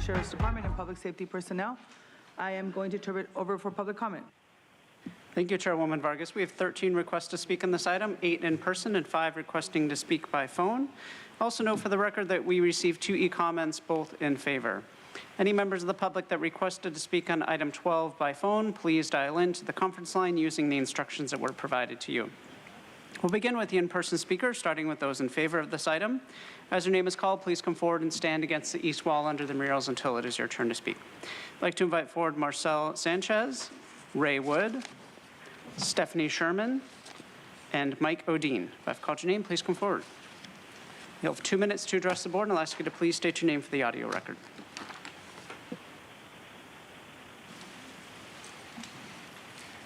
Sheriff's Department and Public Safety personnel. I am going to turn it over for public comment. Thank you, Chairwoman Vargas. We have 13 requests to speak on this item, 8 in person and 5 requesting to speak by phone. Also note for the record that we received 2 e-comments, both in favor. Any members of the public that requested to speak on item 12 by phone, please dial into the conference line using the instructions that were provided to you. We'll begin with the in-person speakers, starting with those in favor of this item. As your name is called, please come forward and stand against the east wall under the murals until it is your turn to speak. I'd like to invite forward Marcel Sanchez, Ray Wood, Stephanie Sherman, and Mike Odine. If I've called your name, please come forward. You'll have 2 minutes to address the board, and I'll ask you to please state your name for the audio record.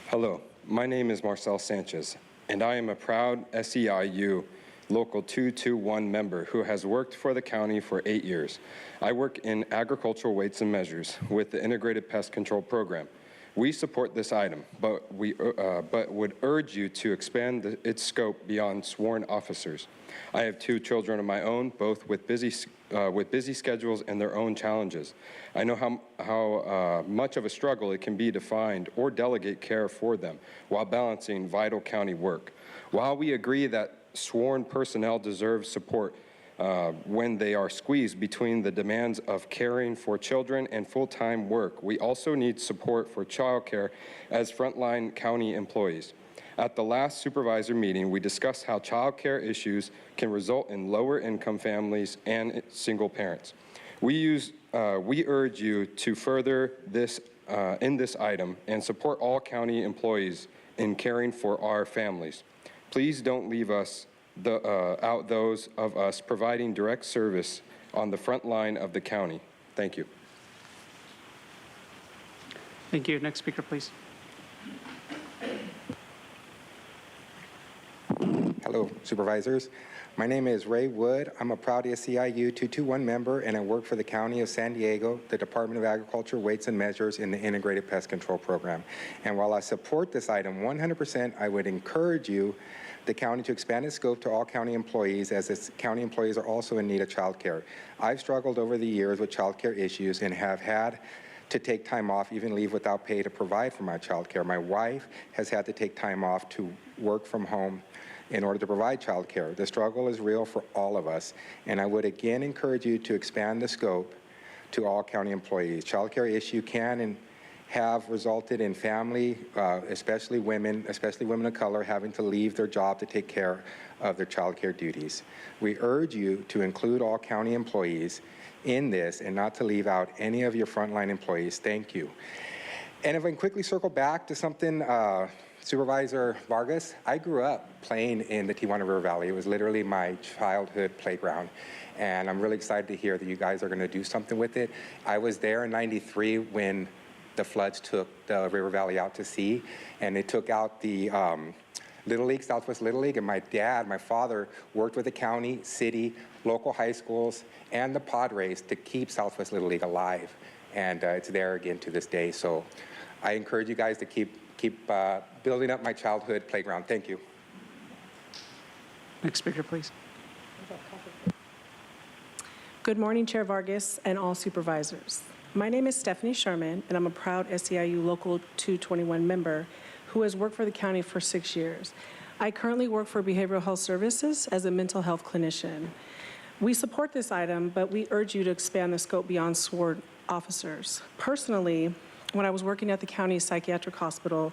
Hello, my name is Marcel Sanchez, and I am a proud SEIU Local 221 member who has worked for the county for 8 years. I work in agricultural weights and measures with the Integrated Pest Control Program. We support this item, but would urge you to expand its scope beyond sworn officers. I have 2 children of my own, both with busy schedules and their own challenges. I know how much of a struggle it can be to find or delegate care for them while balancing vital county work. While we agree that sworn personnel deserve support when they are squeezed between the demands of caring for children and full-time work, we also need support for childcare as frontline county employees. At the last supervisor meeting, we discussed how childcare issues can result in lower income families and single parents. We urge you to further this in this item and support all county employees in caring for our families. Please don't leave us out those of us providing direct service on the front line of the county. Thank you. Thank you. Next speaker, please. Hello, Supervisors. My name is Ray Wood. I'm a proud SEIU 221 member, and I work for the County of San Diego, the Department of Agriculture, Weights and Measures in the Integrated Pest Control Program. And while I support this item 100%, I would encourage you, the county, to expand its scope to all county employees, as its county employees are also in need of child care. I've struggled over the years with child care issues and have had to take time off, even leave without pay, to provide for my child care. My wife has had to take time off to work from home in order to provide child care. The struggle is real for all of us, and I would again encourage you to expand the scope to all county employees. Child care issue can and have resulted in family, especially women of color, having to leave their job to take care of their child care duties. We urge you to include all county employees in this and not to leave out any of your frontline employees. Thank you. And if I can quickly circle back to something, Supervisor Vargas, I grew up playing in the Tijuana River Valley. It was literally my childhood playground. And I'm really excited to hear that you guys are going to do something with it. I was there in '93 when the floods took the River Valley out to sea, and it took out the Little League, Southwest Little League, and my father, worked with the county, city, local high schools, and the Padres to keep Southwest Little League alive. And it's there again to this day. So I encourage you guys to keep building up my childhood playground. Thank you. Next speaker, please. Good morning, Chair Vargas and all supervisors. My name is Stephanie Sherman, and I'm a proud SEIU Local 221 member who has worked for the county for 6 years. I currently work for Behavioral Health Services as a mental health clinician. We support this item, but we urge you to expand the scope beyond sworn officers. Personally, when I was working at the county psychiatric hospital,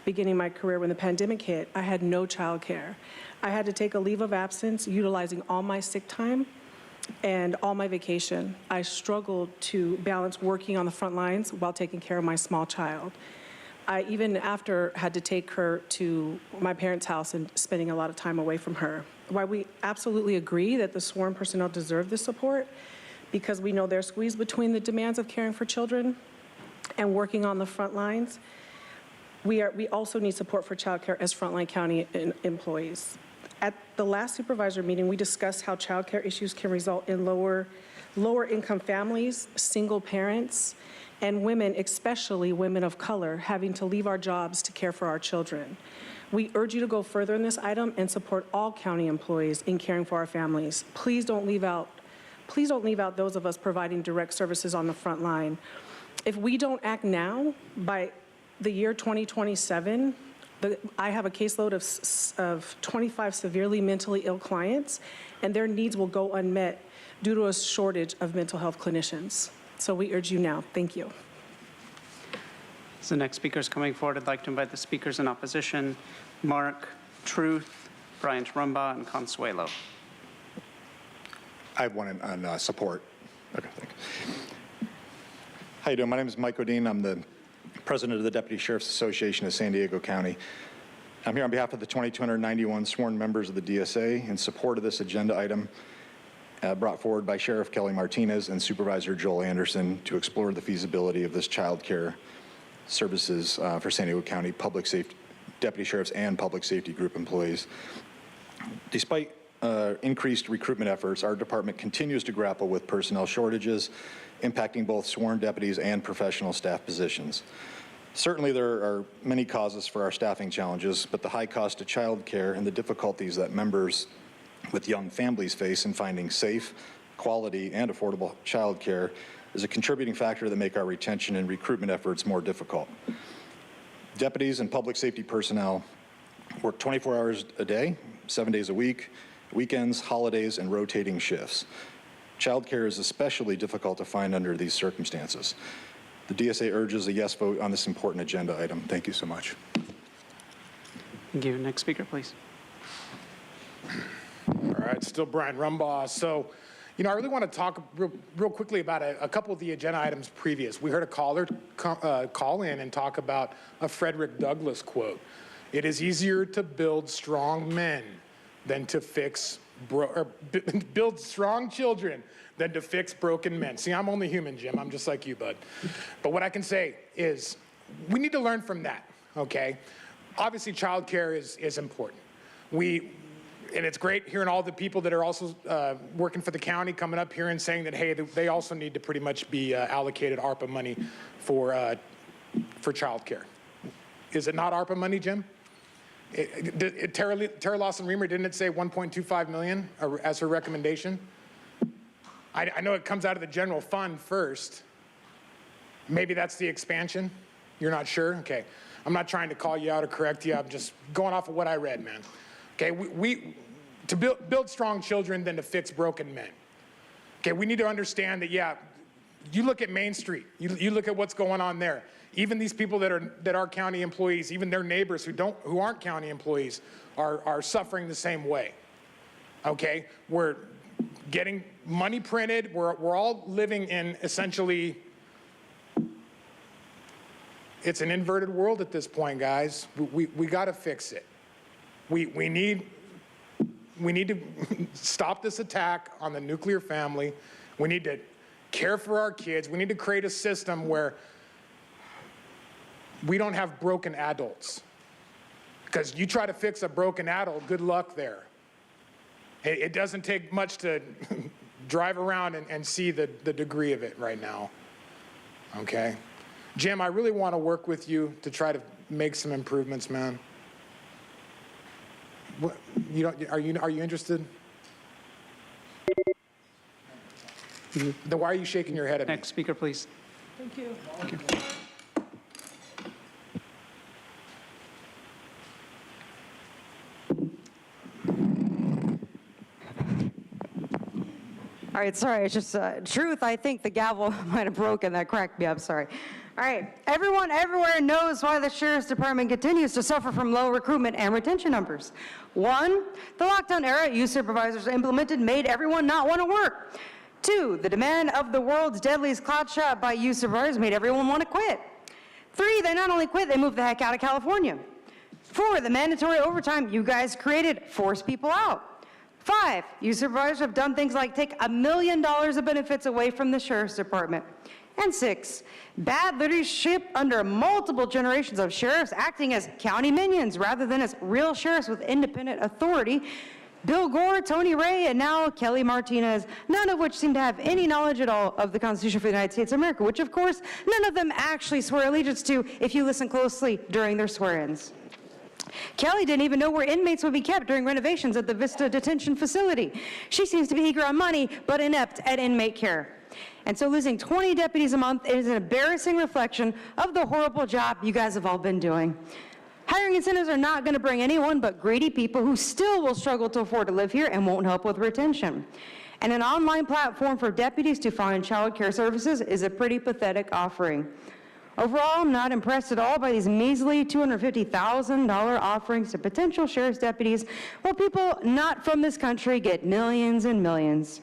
beginning my career when the pandemic hit, I had no child care. I had to take a leave of absence, utilizing all my sick time and all my vacation. I struggled to balance working on the front lines while taking care of my small child. I even after had to take her to my parents' house and spending a lot of time away from her. While we absolutely agree that the sworn personnel deserve this support, because we know they're squeezed between the demands of caring for children and working on the front lines, we also need support for child care as frontline county employees. At the last supervisor meeting, we discussed how child care issues can result in lower income families, single parents, and women, especially women of color, having to leave our jobs to care for our children. We urge you to go further in this item and support all county employees in caring for our families. Please don't leave out please don't leave out those of us providing direct services on the front line. If we don't act now, by the year 2027, I have a caseload of 25 severely mentally ill clients, and their needs will go unmet due to a shortage of mental health clinicians. So we urge you now. Thank you. As the next speaker is coming forward, I'd like to invite the speakers in opposition, Mark, Truth, Bryant Rumbaugh, and Consuelo. I have one on support. Okay, thanks. How you doing? My name is Mike Odine. I'm the president of the Deputy Sheriff's Association of San Diego County. I'm here on behalf of the 2,291 sworn members of the DSA in support of this agenda item brought forward by Sheriff Kelly Martinez and Supervisor Joel Anderson to explore the feasibility of this child care services for San Diego County public safety, deputy sheriffs and public safety group employees. Despite increased recruitment efforts, our department continues to grapple with personnel shortages, impacting both sworn deputies and professional staff positions. Certainly there are many causes for our staffing challenges, but the high cost of child care and the difficulties that members with young families face in finding safe, quality, and affordable child care is a contributing factor that make our retention and recruitment efforts more difficult. Deputies and public safety personnel work 24 hours a day, 7 days a week, weekends, holidays, and rotating shifts. Child care is especially difficult to find under these circumstances. The DSA urges a yes vote on this important agenda item. Thank you so much. Thank you. Next speaker, please. All right, still Brian Rumbaugh. So, I really want to talk real quickly about a couple of the agenda items previous. We heard a caller call in and talk about a Frederick Douglass quote. It is easier to build strong men than to build strong children than to fix broken men. See, I'm only human, Jim. I'm just like you, bud. But what I can say is we need to learn from that, okay? Obviously, childcare is important. And it's great hearing all the people that are also working for the county coming up here and saying that, hey, they also need to pretty much be allocated ARPA money for childcare. Is it not ARPA money, Jim? Tara Lawson-Remer, didn't it say 1.25 million as her recommendation? I know it comes out of the general fund first. Maybe that's the expansion? You're not sure? Okay. I'm not trying to call you out or correct you. I'm just going off of what I read, man. Okay, to build strong children than to fix broken men. Okay, we need to understand that, yeah, you look at Main Street, you look at what's going on there. Even these people that are county employees, even their neighbors who aren't county employees are suffering the same way. Okay, we're getting money printed. We're all living in essentially, it's an inverted world at this point, guys. We got to fix it. We need to stop this attack on the nuclear family. We need to care for our kids. We need to create a system where we don't have broken adults. Because you try to fix a broken adult, good luck there. It doesn't take much to drive around and see the degree of it right now. Okay? Jim, I really want to work with you to try to make some improvements, man. What, are you interested? Then why are you shaking your head at me? Next speaker, please. Thank you. Thank you. All right, sorry, it's just truth. I think the gavel might have broken. That cracked me up, sorry. All right, everyone everywhere knows why the Sheriff's Department continues to suffer from low recruitment and retention numbers. One, the lockdown era you supervisors implemented made everyone not want to work. Two, the demand of the world's deadliest clout shot by you supervisors made everyone want to quit. Three, they not only quit, they moved the heck out of California. Four, the mandatory overtime you guys created forced people out. 5, you supervisors have done things like take $1 million of benefits away from the Sheriff's Department. And 6, bad leadership under multiple generations of sheriffs acting as county minions rather than as real sheriffs with independent authority. Bill Gore, Tony Ray, and now Kelly Martinez, none of which seem to have any knowledge at all of the Constitution for the United States of America, which of course, none of them actually swear allegiance to if you listen closely during their swear-ins. Kelly didn't even know where inmates would be kept during renovations at the Vista Detention Facility. She seems to be eager on money, but inept at inmate care. And so losing 20 deputies a month is an embarrassing reflection of the horrible job you guys have all been doing. Hiring incentives are not going to bring anyone but greedy people who still will struggle to afford to live here and won't help with retention. And an online platform for deputies to find child care services is a pretty pathetic offering. Overall, I'm not impressed at all by these measly $250,000 offerings to potential sheriff's deputies, while people not from this country get millions and millions.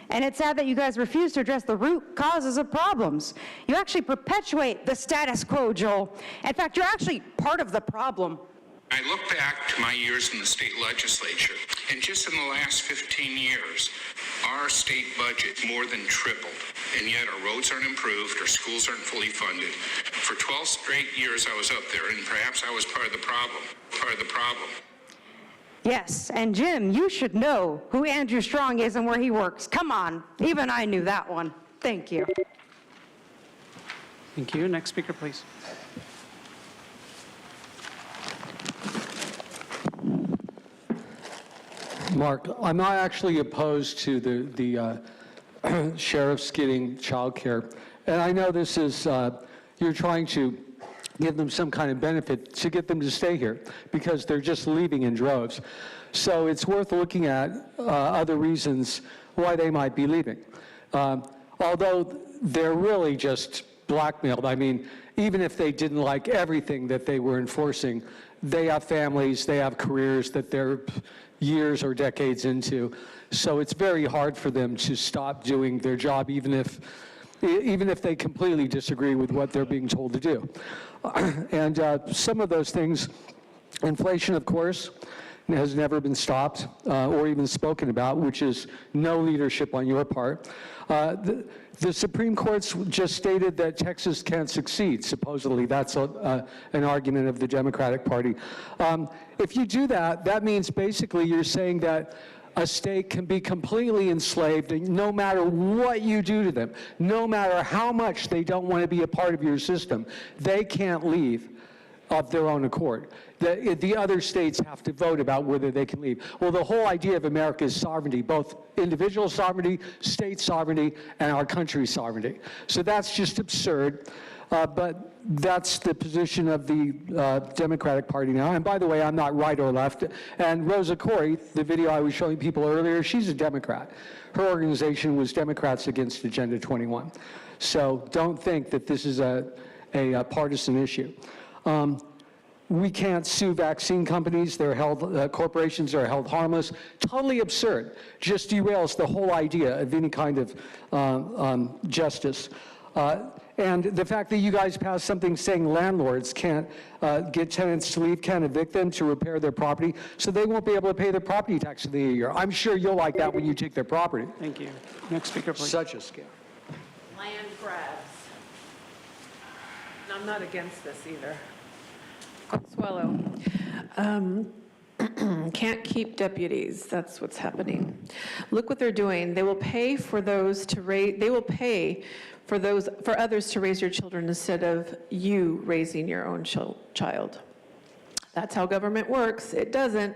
And it's sad that you guys refuse to address the root causes of problems. You actually perpetuate the status quo, Joel. In fact, you're actually part of the problem. I look back to my years in the state legislature, and just in the last 15 years, our state budget more than tripled, and yet our roads aren't improved, our schools aren't fully funded. For 12 straight years I was up there, and perhaps I was part of the problem. Yes, and Jim, you should know who Andrew Strong is and where he works. Come on, even I knew that one. Thank you. Thank you. Next speaker, please. Mark, I'm not actually opposed to the sheriffs getting child care. And I know this is, you're trying to give them some kind of benefit to get them to stay here because they're just leaving in droves. So it's worth looking at other reasons why they might be leaving. Although they're really just blackmailed. I mean, even if they didn't like everything that they were enforcing, they have families, they have careers that they're years or decades into. So it's very hard for them to stop doing their job, even if they completely disagree with what they're being told to do. And some of those things, inflation, of course, has never been stopped or even spoken about, which is no leadership on your part. The Supreme Court's just stated that Texas can't succeed. Supposedly, that's an argument of the Democratic Party. If you do that, that means basically you're saying that a state can be completely enslaved, and no matter what you do to them, no matter how much they don't want to be a part of your system, they can't leave of their own accord. The other states have to vote about whether they can leave. Well, the whole idea of America is sovereignty, both individual sovereignty, state sovereignty, and our country's sovereignty. So that's just absurd. But that's the position of the Democratic Party now. And by the way, I'm not right or left. And Rosa Corey, the video I was showing people earlier, she's a Democrat. Her organization was Democrats Against Agenda 21. So don't think that this is a partisan issue. We can't sue vaccine companies. They're held, corporations are held harmless. Totally absurd. Just derails the whole idea of any kind of justice. And the fact that you guys passed something saying landlords can't get tenants to leave, can't evict them to repair their property, so they won't be able to pay their property tax in the year. I'm sure you'll like that when you take their property. Thank you. Next speaker, please. Such a scam. Land grabs. And I'm not against this either. Swallow. Can't keep deputies. That's what's happening. Look what they're doing. They will pay for those to raise. They will pay for others to raise your children instead of you raising your own child. That's how government works. It doesn't.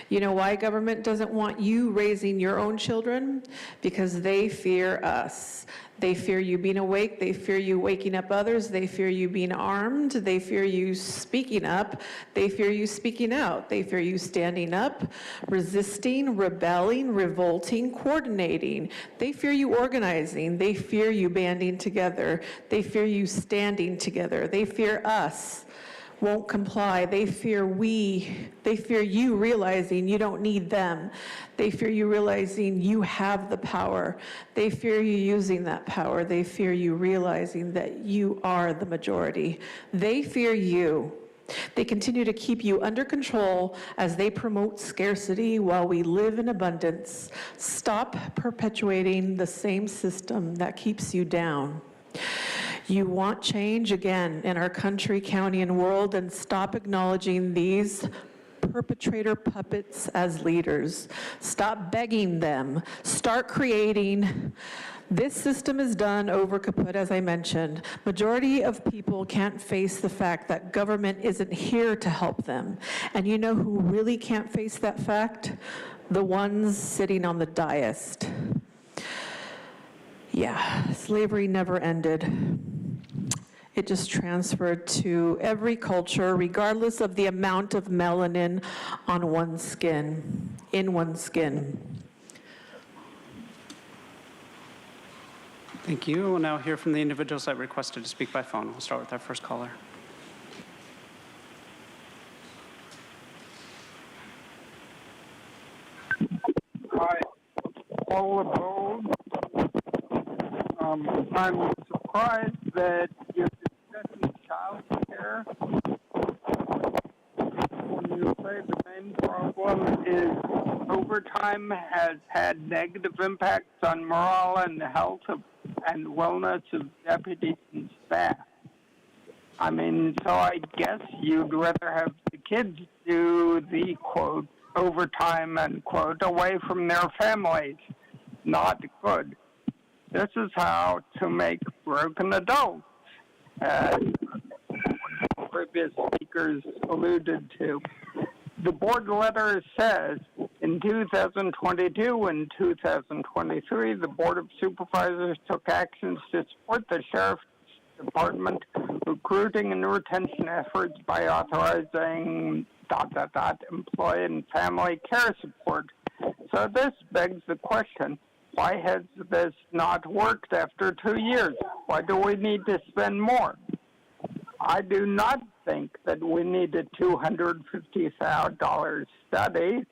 You know why government doesn't want you raising your own children? Because they fear us. They fear you being awake. They fear you waking up others. They fear you being armed. They fear you speaking up. They fear you speaking out. They fear you standing up, resisting, rebelling, revolting, coordinating. They fear you organizing. They fear you banding together. They fear you standing together. They fear us won't comply. They fear you realizing you don't need them. They fear you realizing you have the power. They fear you using that power. They fear you realizing that you are the majority. They fear you. They continue to keep you under control as they promote scarcity while we live in abundance. Stop perpetuating the same system that keeps you down. You want change again in our country, county, and world, and stop acknowledging these perpetrator puppets as leaders. Stop begging them. Start creating This system is done over kaput, as I mentioned. Majority of people can't face the fact that government isn't here to help them. And you know who really can't face that fact? The ones sitting on the dais. Yeah, slavery never ended. It just transferred to every culture, regardless of the amount of melanin on one's skin, in one's skin. Thank you. We'll now hear from the individuals that requested to speak by phone. We'll start with our first caller. Hi, all opposed. I'm surprised that you're discussing child care when you say the main problem is overtime has had negative impacts on morale and health and wellness of deputies and staff. I mean, so I guess you'd rather have the kids do the, quote, overtime, and quote, away from their families. Not good. This is how to make broken adults, as previous speakers alluded to. The board letter says in 2022 and 2023, the Board of Supervisors took actions to support the Sheriff's Department recruiting and retention efforts by authorizing ... employee and family care support. So this begs the question, why has this not worked after 2 years? Why do we need to spend more? I do not think that we need a $250,000 study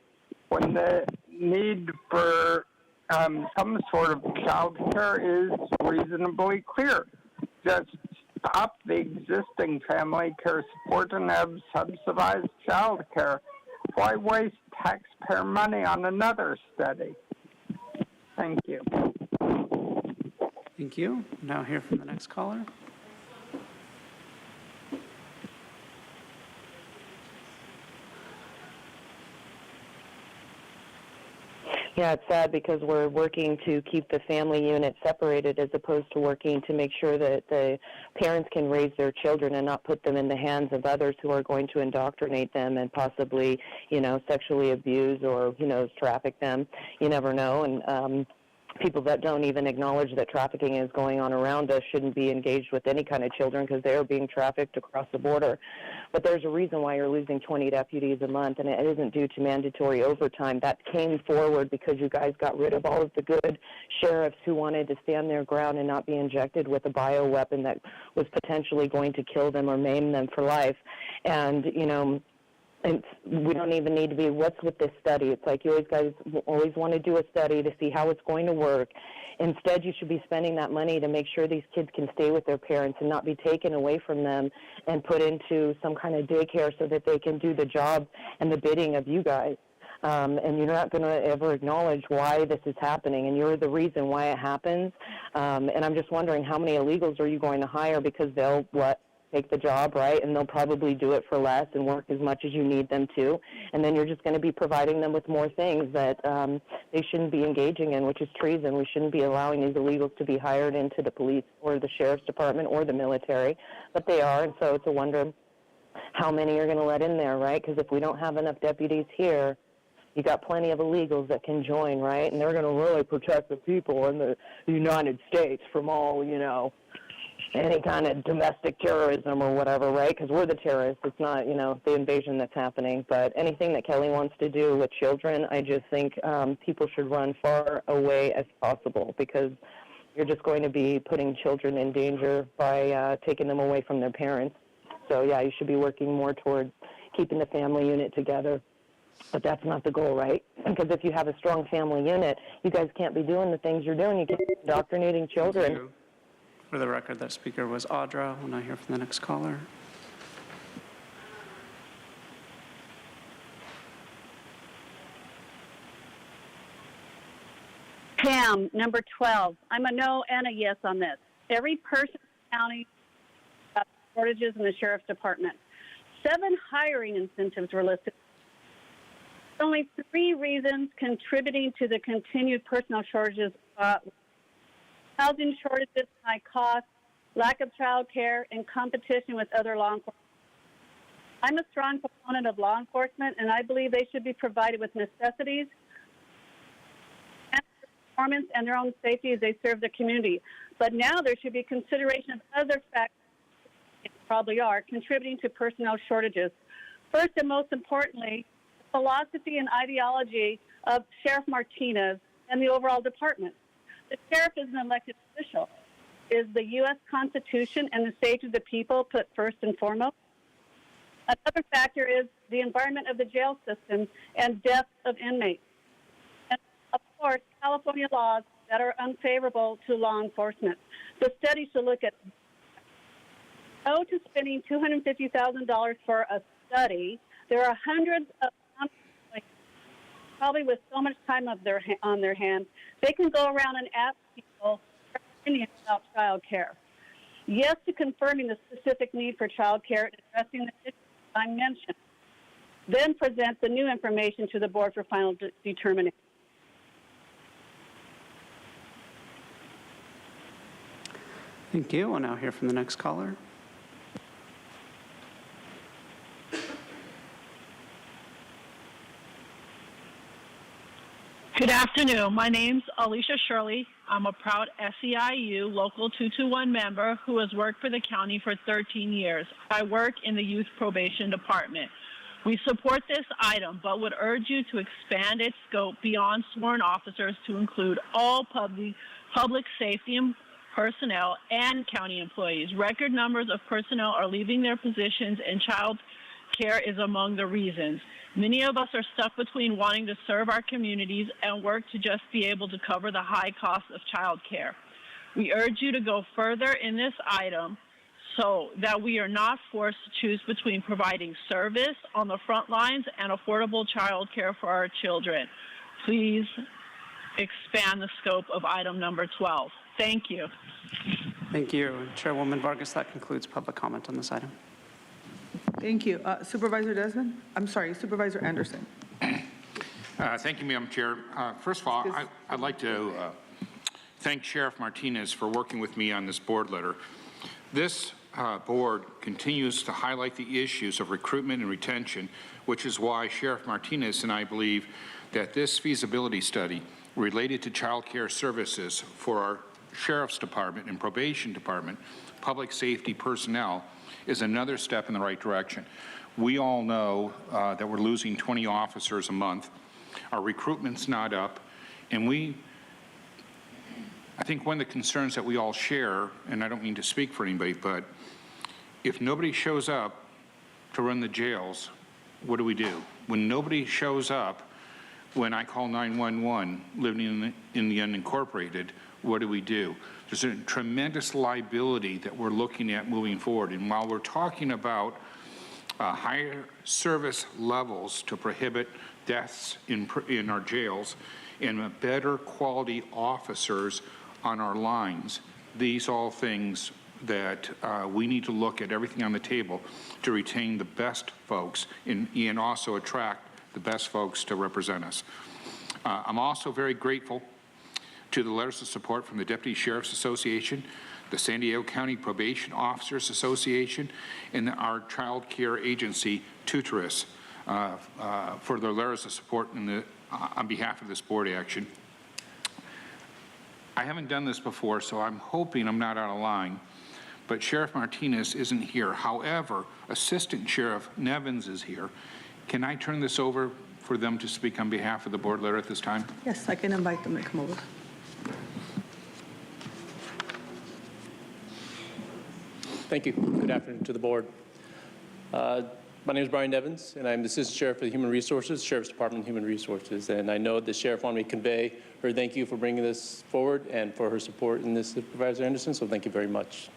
when the need for some sort of child care is reasonably clear. Just stop the existing family care support and have subsidized child care. Why waste taxpayer money on another study? Thank you. Thank you. Now hear from the next caller. Yeah, it's sad because we're working to keep the family unit separated as opposed to working to make sure that the parents can raise their children and not put them in the hands of others who are going to indoctrinate them and possibly, sexually abuse or, traffic them. You never know. And people that don't even acknowledge that trafficking is going on around us shouldn't be engaged with any kind of children because they are being trafficked across the border. But there's a reason why you're losing 20 deputies a month, and it isn't due to mandatory overtime. That came forward because you guys got rid of all of the good sheriffs who wanted to stand their ground and not be injected with a bioweapon that was potentially going to kill them or maim them for life. And, we don't even need to be, what's with this study? It's like you guys always want to do a study to see how it's going to work. Instead, you should be spending that money to make sure these kids can stay with their parents and not be taken away from them and put into some kind of daycare so that they can do the job and the bidding of you guys. And you're not going to ever acknowledge why this is happening, and you're the reason why it happens. And I'm just wondering, how many illegals are you going to hire because they'll take the job, right? And they'll probably do it for less and work as much as you need them to. And then you're just going to be providing them with more things that they shouldn't be engaging in, which is treason. We shouldn't be allowing these illegals to be hired into the police or the sheriff's department or the military, but they are. And so it's a wonder how many you're going to let in there, right? Because if we don't have enough deputies here, you got plenty of illegals that can join, right? And they're going to really protect the people in the United States from all, any kind of domestic terrorism or whatever, right? Because we're the terrorists. It's not, the invasion that's happening. But anything that Kelly wants to do with children, I just think people should run far away as possible because you're just going to be putting children in danger by taking them away from their parents. So, yeah, you should be working more towards keeping the family unit together. But that's not the goal, right? Because if you have a strong family unit, you guys can't be doing the things you're doing. You can't be indoctrinating children. For the record, that speaker was Audra. We'll now hear from the next caller. Pam, number 12. I'm a no and a yes on this. Every person in the county has shortages in the sheriff's department. 7 hiring incentives were listed. Only 3 reasons contributing to the continued personnel shortages. housing shortages, high costs, lack of child care, and competition with other law enforcement. I'm a strong proponent of law enforcement, and I believe they should be provided with necessities and performance and their own safety as they serve the community. But now there should be consideration of other factors, probably are, contributing to personnel shortages. First and most importantly, the philosophy and ideology of Sheriff Martinez and the overall department. The sheriff is an elected official. Is the U.S. Constitution and the safety of the people put first and foremost? Another factor is the environment of the jail system and deaths of inmates. And, of course, California laws that are unfavorable to law enforcement. The study should look at no to spending $250,000 for a study. There are hundreds of probably with so much time on their hands, they can go around and ask people their opinion about child care. Yes to confirming the specific need for child care and addressing the issues I mentioned. Then present the new information to the board for final determination. Thank you. We'll now hear from the next caller. Good afternoon. My name's Alicia Shirley. I'm a proud SEIU Local 221 member who has worked for the county for 13 years. I work in the Youth Probation Department. We support this item, but would urge you to expand its scope beyond sworn officers to include all public safety personnel and county employees. Record numbers of personnel are leaving their positions, and child care is among the reasons. Many of us are stuck between wanting to serve our communities and work to just be able to cover the high cost of child care. We urge you to go further in this item so that we are not forced to choose between providing service on the front lines and affordable child care for our children. Please expand the scope of item number 12. Thank you. Thank you. Chairwoman Vargas, that concludes public comment on this item. Thank you. Supervisor Desmond? I'm sorry, Supervisor Anderson. Thank you, Madam Chair. First of all, I'd like to thank Sheriff Martinez for working with me on this board letter. This board continues to highlight the issues of recruitment and retention, which is why Sheriff Martinez and I believe that this feasibility study related to child care services for our Sheriff's Department and Probation Department, public safety personnel, is another step in the right direction. We all know that we're losing 20 officers a month. Our recruitment's not up, and I think one of the concerns that we all share, and I don't mean to speak for anybody, but if nobody shows up to run the jails, what do we do? When nobody shows up, when I call 911 living in the unincorporated, what do? There's a tremendous liability that we're looking at moving forward. And while we're talking about higher service levels to prohibit deaths in our jails and better quality officers on our lines, these all things that we need to look at everything on the table to retain the best folks and also attract the best folks to represent us. I'm also very grateful to the letters of support from the Deputy Sheriff's Association, the San Diego County Probation Officers Association, and our child care agency, Tutoris, for their letters of support on behalf of this board action. I haven't done this before, so I'm hoping I'm not out of line, but Sheriff Martinez isn't here. However, Assistant Sheriff Nevins is here. Can I turn this over for them to speak on behalf of the board letter at this time? Yes, I can invite them to come over. Thank you. Good afternoon to the board. My name is Brian Nevins, and I'm the Assistant Sheriff for the Human Resources, Sheriff's Department of Human Resources. And I know the Sheriff wanted me to convey her thank you for bringing this forward and for her support in this, Supervisor Anderson, so thank you very much.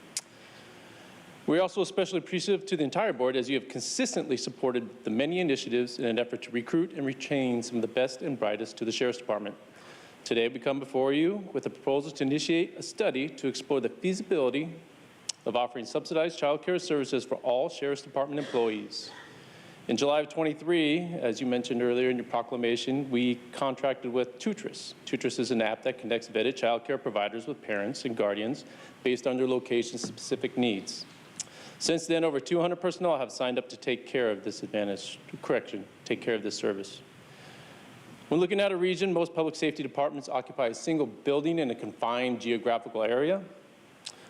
We're also especially appreciative to the entire board as you have consistently supported the many initiatives in an effort to recruit and retain some of the best and brightest to the Sheriff's Department. Today we come before you with a proposal to initiate a study to explore the feasibility of offering subsidized child care services for all Sheriff's Department employees. In July of 23, as you mentioned earlier in your proclamation, we contracted with Tutris. Tutris is an app that connects vetted child care providers with parents and guardians based on their location-specific needs. Since then, over 200 personnel have signed up to take care of this take care of this service. When looking at a region, most public safety departments occupy a single building in a confined geographical area.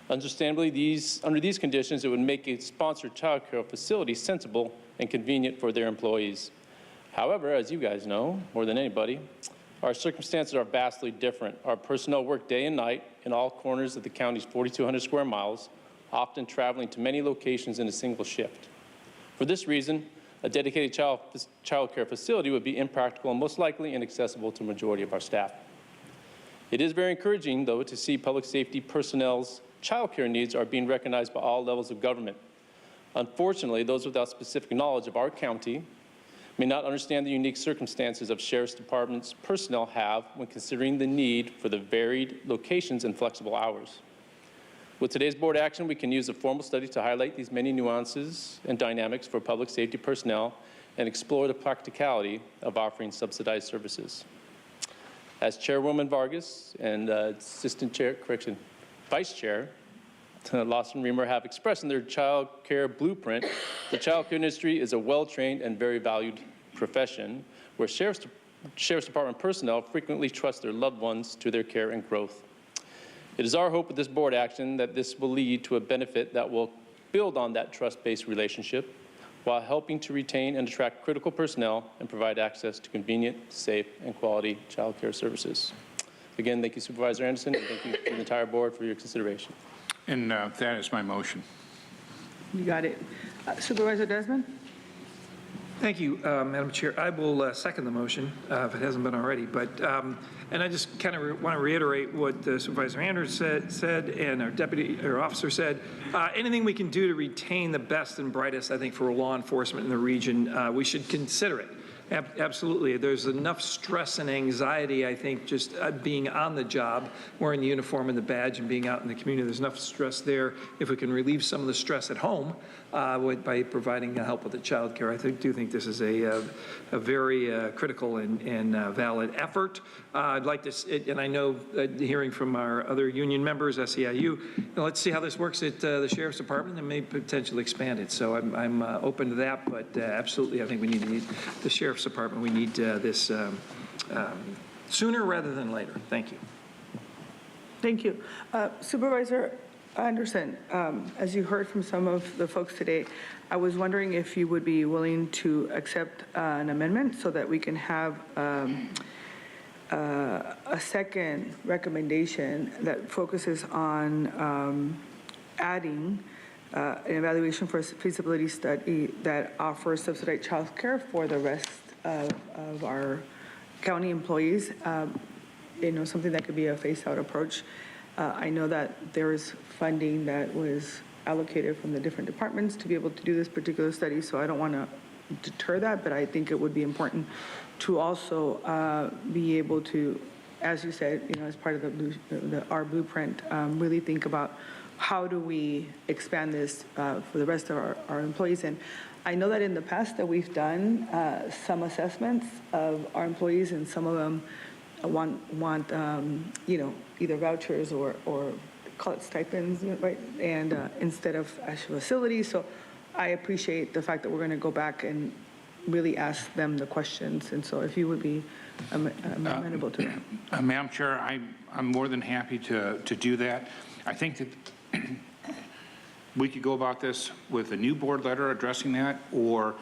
Understandably, under these conditions, it would make a sponsored child care facility sensible and convenient for their employees. However, as you guys know, more than anybody, our circumstances are vastly different. Our personnel work day and night in all corners of the county's 4,200 square miles, often traveling to many locations in a single shift. For this reason, a dedicated child care facility would be impractical and most likely inaccessible to the majority of our staff. It is very encouraging, though, to see public safety personnel's child care needs are being recognized by all levels of government. Unfortunately, those without specific knowledge of our county may not understand the unique circumstances of Sheriff's Department's personnel have when considering the need for the varied locations and flexible hours. With today's board action, we can use a formal study to highlight these many nuances and dynamics for public safety personnel and explore the practicality of offering subsidized services. As Chairwoman Vargas and Vice Chair Lawson Reamer have expressed in their child care blueprint, the child care industry is a well-trained and very valued profession where Sheriff's Department personnel frequently trust their loved ones to their care and growth. It is our hope with this board action that this will lead to a benefit that will build on that trust-based relationship while helping to retain and attract critical personnel and provide access to convenient, safe, and quality child care services. Again, thank you, Supervisor Anderson, and thank you to the entire board for your consideration. And that is my motion. You got it. Supervisor Desmond? Thank you, Madam Chair. I will second the motion if it hasn't been already. But and I just kind of want to reiterate what Supervisor Anderson said and our deputy or officer said. Anything we can do to retain the best and brightest, I think, for law enforcement in the region, we should consider it. Absolutely. There's enough stress and anxiety, I think, just being on the job, wearing the uniform and the badge and being out in the community. There's enough stress there. If we can relieve some of the stress at home by providing help with the child care, I do think this is a very critical and valid effort. I'd like to, and I know hearing from our other union members, SEIU, let's see how this works at the Sheriff's Department and may potentially expand it. So I'm open to that, but absolutely, I think we need the Sheriff's Department. We need this sooner rather than later. Thank you. Thank you. Supervisor Anderson, as you heard from some of the folks today, I was wondering if you would be willing to accept an amendment so that we can have a second recommendation that focuses on adding an evaluation for a feasibility study that offers subsidized child care for the rest of our county employees. Something that could be a phase-out approach. I know that there is funding that was allocated from the different departments to be able to do this particular study, so I don't want to deter that, but I think it would be important to also be able to, as you said, as part of our blueprint, really think about how do we expand this for the rest of our employees. And I know that in the past that we've done some assessments of our employees, and some of them want either vouchers or call it stipends, right? And instead of actual facilities. So I appreciate the fact that we're going to go back and really ask them the questions. And so if you would be amenable to that. Madam Chair, I'm more than happy to do that. I think that we could go about this with a new board letter addressing that, or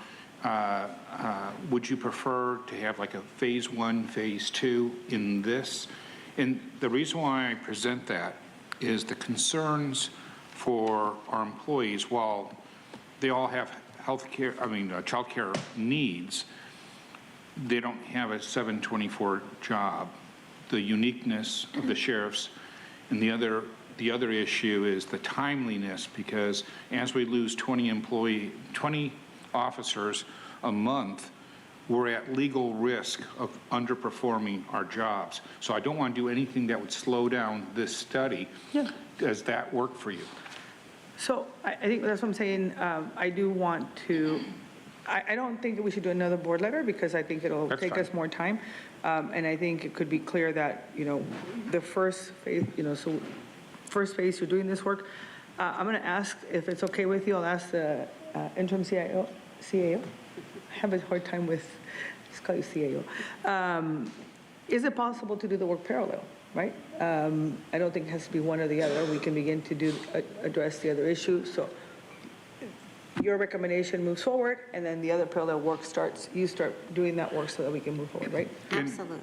would you prefer to have like a phase 1, phase 2 in this? And the reason why I present that is the concerns for our employees, while they all have child care needs, they don't have a 7/24 job. The uniqueness of the sheriffs, and the other issue is the timeliness, because as we lose 20 officers a month, we're at legal risk of underperforming our jobs. So I don't want to do anything that would slow down this study. Yeah. Does that work for you? So I think that's what I'm saying. I do want to I don't think we should do another board letter because I think it'll take us more time. And I think it could be clear that, the first phase, so first phase, you're doing this work. I'm going to ask, if it's okay with you, I'll ask the interim CAO. I have a hard time with, let's call you CAO. Is it possible to do the work parallel, right? I don't think it has to be one or the other. We can begin to address the other issue. So your recommendation moves forward, and then the other parallel work starts, you start doing that work so that we can move forward, right? Absolutely.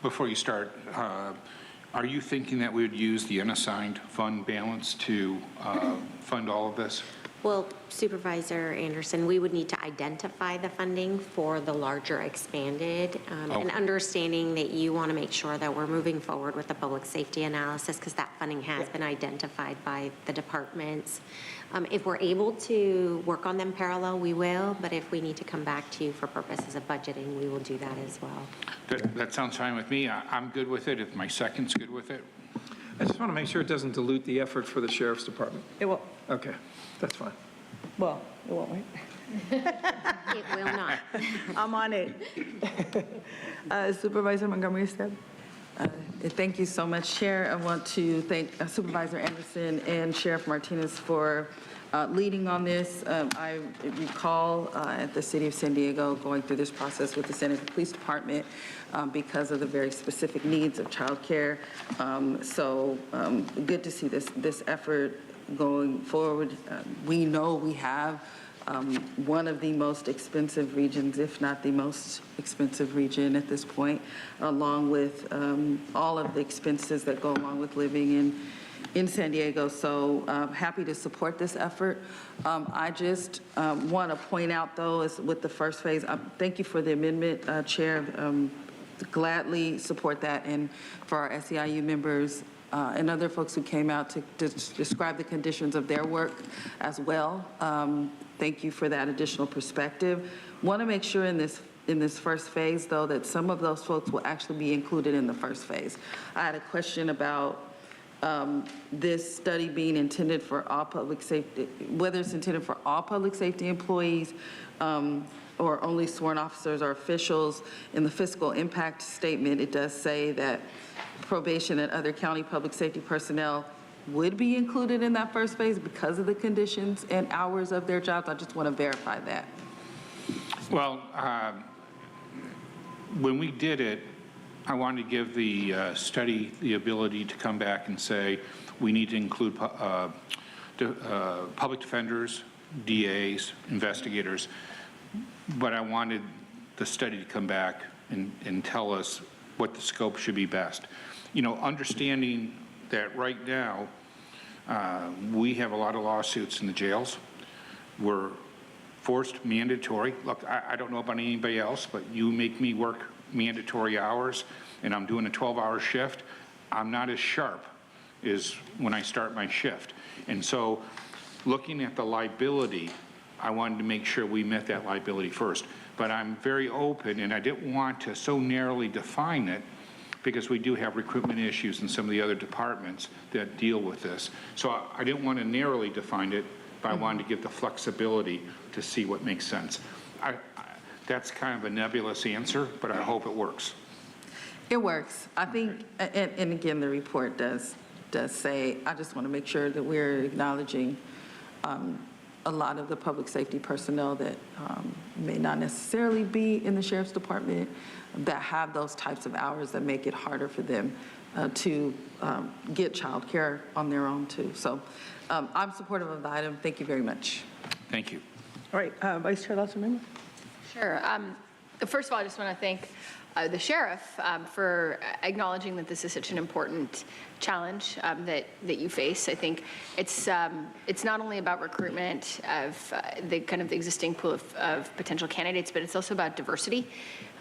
Before you start, are you thinking that we would use the unassigned fund balance to fund all of this? Well, Supervisor Anderson, we would need to identify the funding for the larger expanded, and understanding that you want to make sure that we're moving forward with the public safety analysis because that funding has been identified by the departments. If we're able to work on them parallel, we will, but if we need to come back to you for purposes of budgeting, we will do that as well. That sounds fine with me. I'm good with it if my second's good with it. I just want to make sure it doesn't dilute the effort for the Sheriff's Department. It will. Okay, that's fine. Well, it won't, right? It will not. I'm on it. Supervisor Montgomery Stepp. Thank you so much, Chair. I want to thank Supervisor Anderson and Sheriff Martinez for leading on this. I recall at the City of San Diego going through this process with the San Diego Police Department because of the very specific needs of childcare. So good to see this effort going forward. We know we have one of the most expensive regions, if not the most expensive region at this point, along with all of the expenses that go along with living in San Diego. So happy to support this effort. I just want to point out, though, is with the first phase, thank you for the amendment, Chair. Gladly support that. And for our SEIU members, and other folks who came out to describe the conditions of their work as well. Thank you for that additional perspective. Want to make sure in this first phase, though, that some of those folks will actually be included in the first phase. I had a question about this study being intended for all public safety, whether it's intended for all public safety employees or only sworn officers or officials. In the fiscal impact statement, it does say that probation and other county public safety personnel would be included in that first phase because of the conditions and hours of their jobs. I just want to verify that. Well, when we did it, I wanted to give the study the ability to come back and say we need to include public defenders, DAs, investigators, but I wanted the study to come back and tell us what the scope should be best. Understanding that right now, we have a lot of lawsuits in the jails. We're forced mandatory. Look, I don't know about anybody else, but you make me work mandatory hours and I'm doing a 12-hour shift, I'm not as sharp as when I start my shift. And so looking at the liability, I wanted to make sure we met that liability first. But I'm very open, and I didn't want to so narrowly define it because we do have recruitment issues in some of the other departments that deal with this. So I didn't want to narrowly define it, but I wanted to give the flexibility to see what makes sense. That's kind of a nebulous answer, but I hope it works. It works. I think, and again, the report does say, I just want to make sure that we're acknowledging a lot of the public safety personnel that may not necessarily be in the Sheriff's Department that have those types of hours that make it harder for them to get child care on their own too. So I'm supportive of the item. Thank you very much. Thank you. All right, Vice Chair Lawson. Sure. First of all, I just want to thank the sheriff for acknowledging that this is such an important challenge that you face. I think it's not only about recruitment of the kind of the existing pool of potential candidates, but it's also about diversity.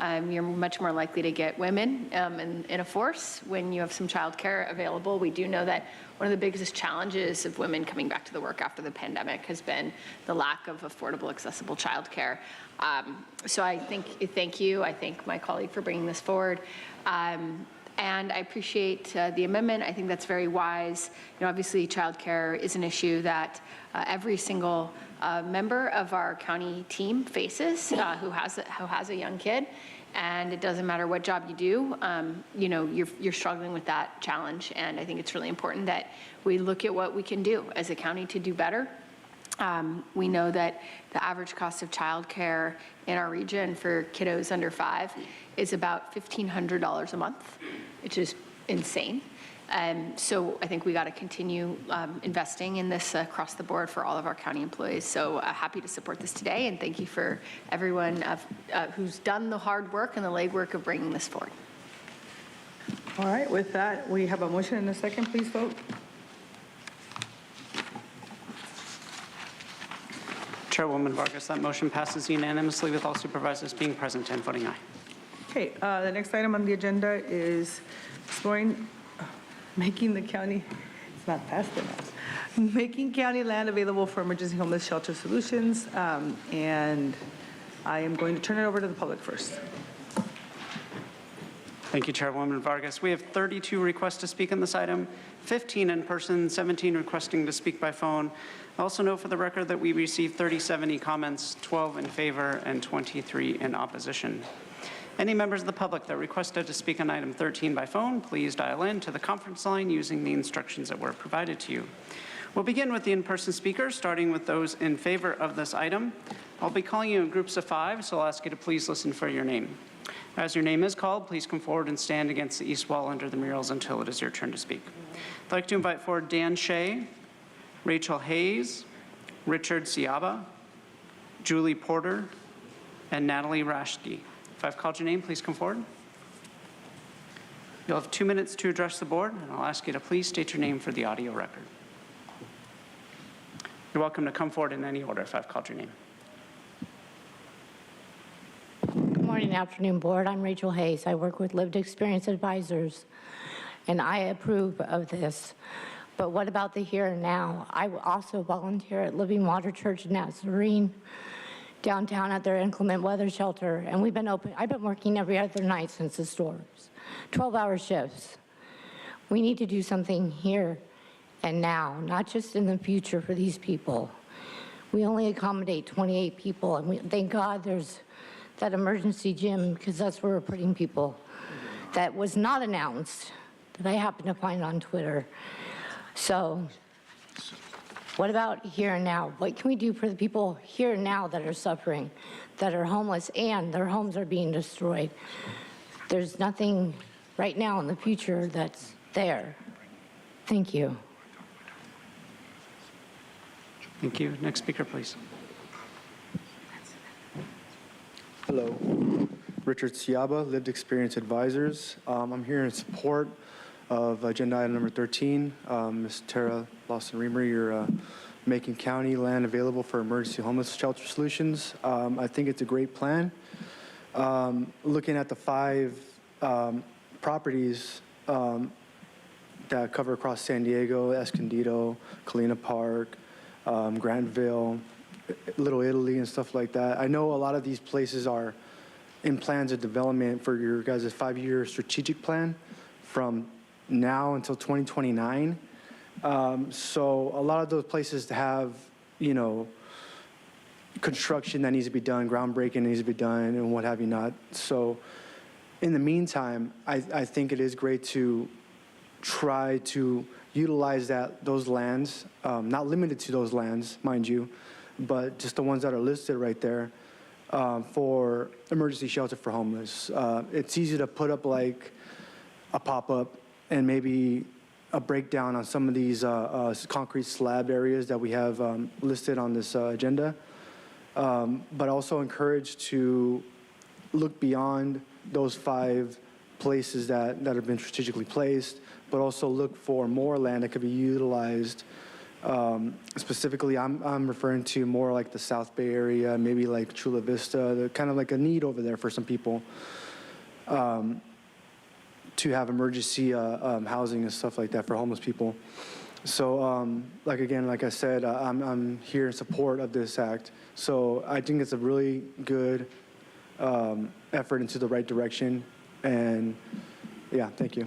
You're much more likely to get women in a force when you have some childcare available. We do know that one of the biggest challenges of women coming back to the work after the pandemic has been the lack of affordable, accessible childcare. So I thank you. I thank my colleague for bringing this forward. And I appreciate the amendment. I think that's very wise. Obviously, childcare is an issue that every single member of our county team faces who has a young kid. And it doesn't matter what job you do, you're struggling with that challenge. And I think it's really important that we look at what we can do as a county to do better. We know that the average cost of childcare in our region for kiddos under 5 is about $1,500 a month, which is insane. So I think we got to continue investing in this across the board for all of our county employees. So happy to support this today, and thank you for everyone who's done the hard work and the legwork of bringing this forward. All right, with that, we have a motion and a second. Please vote. Chairwoman Vargas, that motion passes unanimously with all supervisors being present and voting aye. Okay, the next item on the agenda is making the county, it's not fast enough, making county land available for emergency homeless shelter solutions. And I am going to turn it over to the public first. Thank you, Chairwoman Vargas. We have 32 requests to speak on this item, 15 in person, 17 requesting to speak by phone. Also note for the record that we received 37 e-comments, 12 in favor and 23 in opposition. Any members of the public that requested to speak on item 13 by phone, please dial in to the conference line using the instructions that were provided to you. We'll begin with the in-person speakers, starting with those in favor of this item. I'll be calling you in groups of 5, so I'll ask you to please listen for your name. As your name is called, please come forward and stand against the east wall under the murals until it is your turn to speak. I'd like to invite forward Dan Shea, Rachel Hayes, Richard Ciaba, Julie Porter, and Natalie Rashke. If I've called your name, please come forward. You'll have 2 minutes to address the board, and I'll ask you to please state your name for the audio record. You're welcome to come forward in any order if I've called your name. Good morning, afternoon, board. I'm Rachel Hayes. I work with Lived Experience Advisors, and I approve of this. But what about the here and now? I also volunteer at Living Water Church Nazarene downtown at their inclement weather shelter, and we've been open. I've been working every other night since the storms, 12-hour shifts. We need to do something here and now, not just in the future for these people. We only accommodate 28 people, and thank God there's that emergency gym, because that's where we're putting people. That was not announced, that I happened to find on Twitter. So what about here and now? What can we do for the people here and now that are suffering, that are homeless, and their homes are being destroyed? There's nothing right now in the future that's there. Thank you. Thank you. Next speaker, please. Hello. Richard Ciaba, Lived Experience Advisors. I'm here in support of agenda item number 13. Ms. Tara Lawson-Reamer, you're making county land available for emergency homeless shelter solutions. I think it's a great plan. Looking at the 5 properties that cover across San Diego, Escondido, Colina Park, Grantville, Little Italy, and stuff like that. I know a lot of these places are in plans of development for your guys' 5-year strategic plan from now until 2029. So a lot of those places have, construction that needs to be done, groundbreaking needs to be done, and what have you not. So in the meantime, I think it is great to try to utilize those lands, not limited to those lands, mind you, but just the ones that are listed right there for emergency shelter for homeless. It's easy to put up like a pop-up and maybe a breakdown on some of these concrete slab areas that we have listed on this agenda, but also encourage to look beyond those 5 places that have been strategically placed, but also look for more land that could be utilized. Specifically, I'm referring to more like the South Bay area, maybe like Chula Vista, kind of like a need over there for some people to have emergency housing and stuff like that for homeless people. So, like I said, I'm here in support of this act. So I think it's a really good effort into the right direction, and yeah, thank you.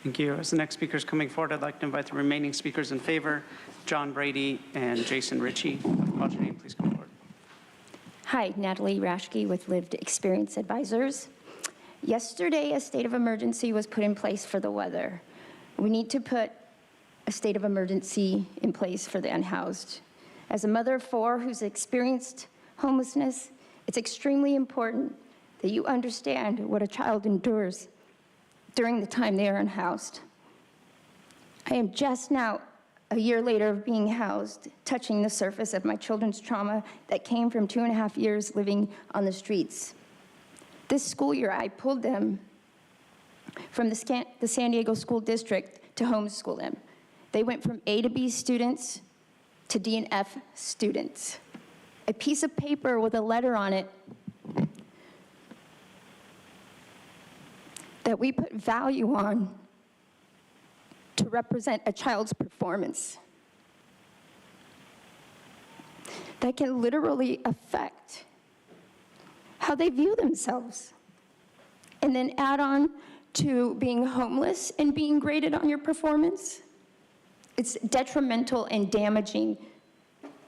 Thank you. As the next speaker is coming forward, I'd like to invite the remaining speakers in favor, John Brady and Jason Ritchie. Call your name, please come forward. Hi, Natalie Rashke with Lived Experience Advisors. Yesterday, a state of emergency was put in place for the weather. We need to put a state of emergency in place for the unhoused. As a mother of 4 who's experienced homelessness, it's extremely important that you understand what a child endures during the time they are unhoused. I am just now, a year later of being housed, touching the surface of my children's trauma that came from 2.5 years living on the streets. This school year, I pulled them from the San Diego School District to homeschool them. They went from A to B students to D and F students. A piece of paper with a letter on it that we put value on to represent a child's performance. That can literally affect how they view themselves. And then add on to being homeless and being graded on your performance. It's detrimental and damaging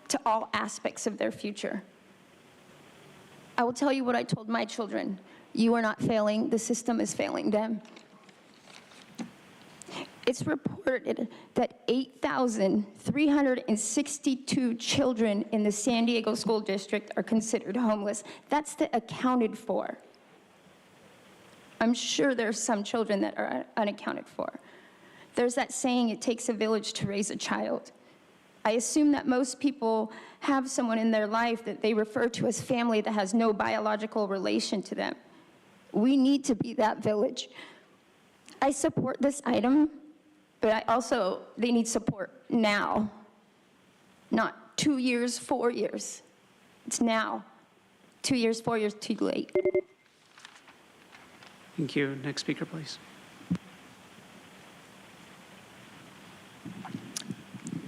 to all aspects of their future. I will tell you what I told my children. You are not failing, the system is failing them. It's reported that 8,362 children in the San Diego School District are considered homeless. That's the accounted for. I'm sure there's some children that are unaccounted for. There's that saying, it takes a village to raise a child. I assume that most people have someone in their life that they refer to as family that has no biological relation to them. We need to be that village. I support this item, but they need support now, not 2 years, 4 years. It's now. 2 years, 4 years, too late. Thank you. Next speaker, please.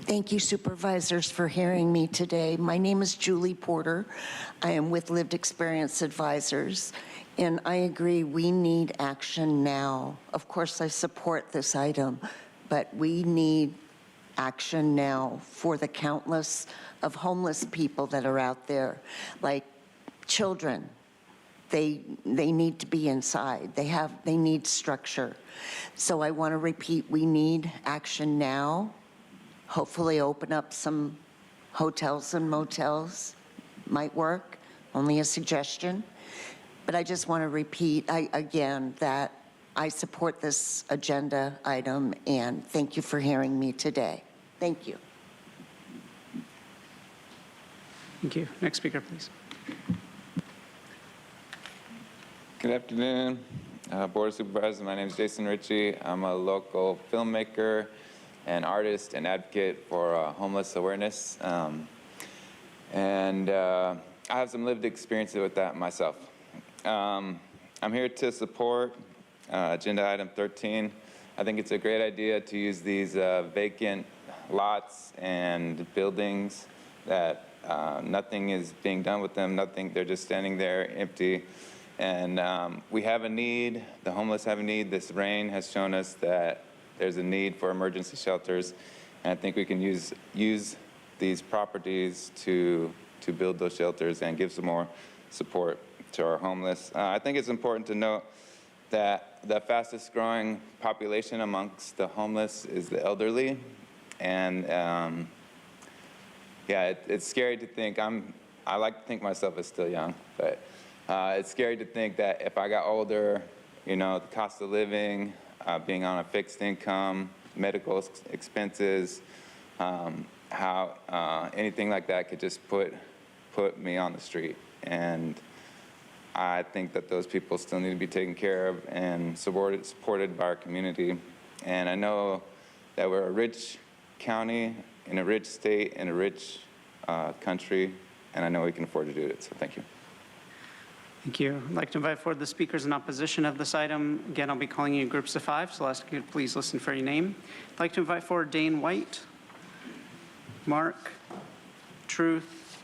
Thank you, supervisors, for hearing me today. My name is Julie Porter. I am with Lived Experience Advisors, and I agree we need action now. Of course, I support this item, but we need action now for the countless of homeless people that are out there, like children. They need to be inside. They need structure. So I want to repeat, we need action now. Hopefully open up some hotels and motels might work, only a suggestion. But I just want to repeat again that I support this agenda item, and thank you for hearing me today. Thank you. Thank you. Next speaker, please. Good afternoon, Board of Supervisors. My name is Jason Ritchie. I'm a local filmmaker, an artist, and advocate for homeless awareness. And I have some lived experience with that myself. I'm here to support agenda item 13. I think it's a great idea to use these vacant lots and buildings that nothing is being done with them, they're just standing there empty. And we have a need, the homeless have a need. This rain has shown us that there's a need for emergency shelters. And I think we can use these properties to build those shelters and give some more support to our homeless. I think it's important to note that the fastest growing population amongst the homeless is the elderly. And yeah, it's scary to think, I like to think myself as still young, but it's scary to think that if I got older, you know, the cost of living, being on a fixed income, medical expenses, how anything like that could just put me on the street. And I think that those people still need to be taken care of and supported by our community. And I know that we're a rich county, in a rich state, in a rich country, and I know we can afford to do it, so thank you. Thank you. I'd like to invite forward the speakers in opposition of this item. Again, I'll be calling you in groups of 5, so I'll ask you to please listen for your name. I'd like to invite forward Dane White, Mark, Truth,